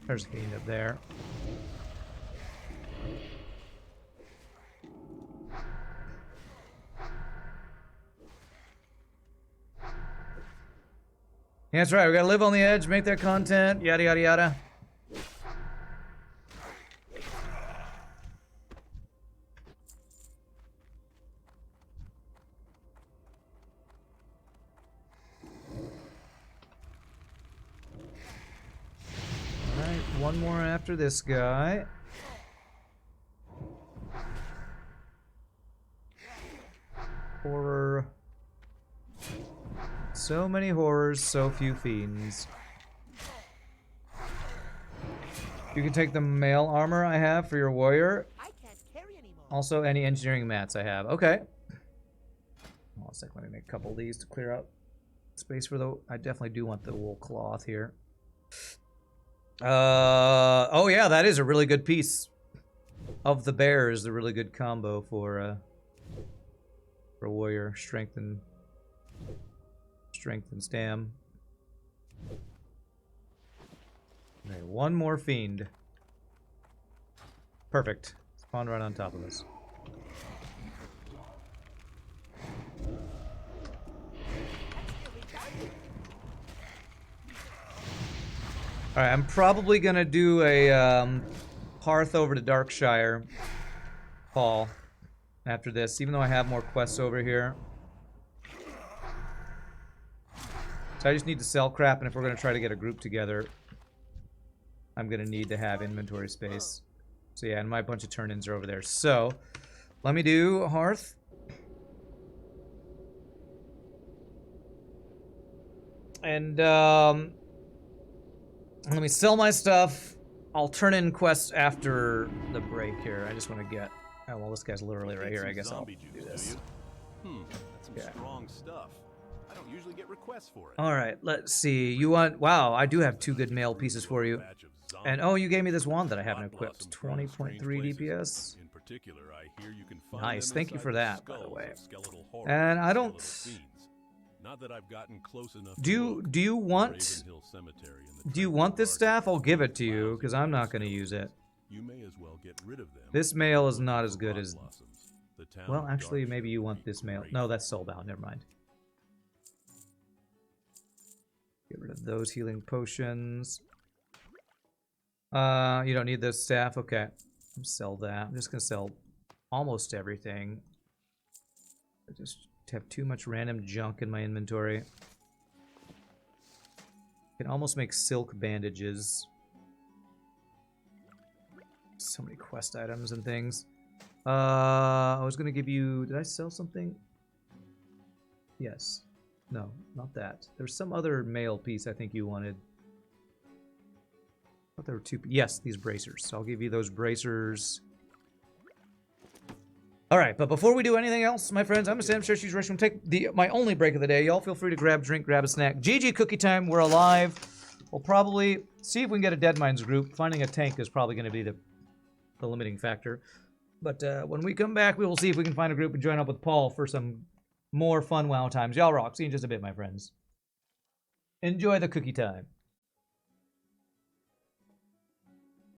There's a fiend up there. Yeah, that's right. We gotta live on the edge, make their content, yada yada yada. Alright, one more after this guy. Horror. So many horrors, so few fiends. You can take the mail armor I have for your warrior. I can't carry anymore. Also, any engineering mats I have. Okay. Hold on a sec. Let me make a couple of these to clear out space for the... I definitely do want the wool cloth here. Oh yeah, that is a really good piece. Of the bear is a really good combo for warrior. Strength and strength and stam. Okay, one more fiend. Perfect. Spawn right on top of us. Alright, I'm probably gonna do a Hearth over to Darkshire Paul after this, even though I have more quests over here. So I just need to sell crap, and if we're gonna try to get a group together, I'm gonna need to have inventory space. So yeah, and my bunch of turn-ins are over there. So, let me do Hearth. And, let me sell my stuff. I'll turn in quests after the break here. I just want to get... Oh, well, this guy's literally right here. I guess I'll do this. That's some strong stuff. I don't usually get requests for it. Alright, let's see. You want... Wow, I do have 2 good mail pieces for you. And, oh, you gave me this wand that I haven't equipped. 20.3 DPS. In particular, I hear you can find Nice, them thank you inside for the that, by the skulls way. of skeletal horrors And I and don't... skeletal fiends. Not that I've gotten close enough Do you want... Ravenhill Cemetery in the Do you want this staff? I'll give it to you, because I'm not going to use it. You may as well get rid of them. This mail is not as good as... The town Well, of actually, Darkshire maybe you would want be this mail. great. No, that's soulbound. Never mind. Get rid of those healing potions. You don't need this staff? Okay. I'll sell that. I'm just going to sell almost everything. I just have too much random junk in my inventory. Can almost make silk bandages. So many quest items and things. I was gonna give you... Did I sell something? Yes. No, not that. There's some other mail piece I think you wanted. I thought there were 2... Yes, these bracers. So I'll give you those bracers. Alright, but before we do anything else, my friends, I'm gonna stand up, share, choose, restroom, take my only break of the day. Y'all feel free to grab a drink, grab a snack. GG cookie time, we're alive. We'll probably see if we can get a Deadmines group. Finding a tank is probably gonna be the limiting factor. But when we come back, we will see if we can find a group and join up with Paul for some more fun WoW times. Y'all rock. See you in just a bit, my friends. Enjoy the cookie time.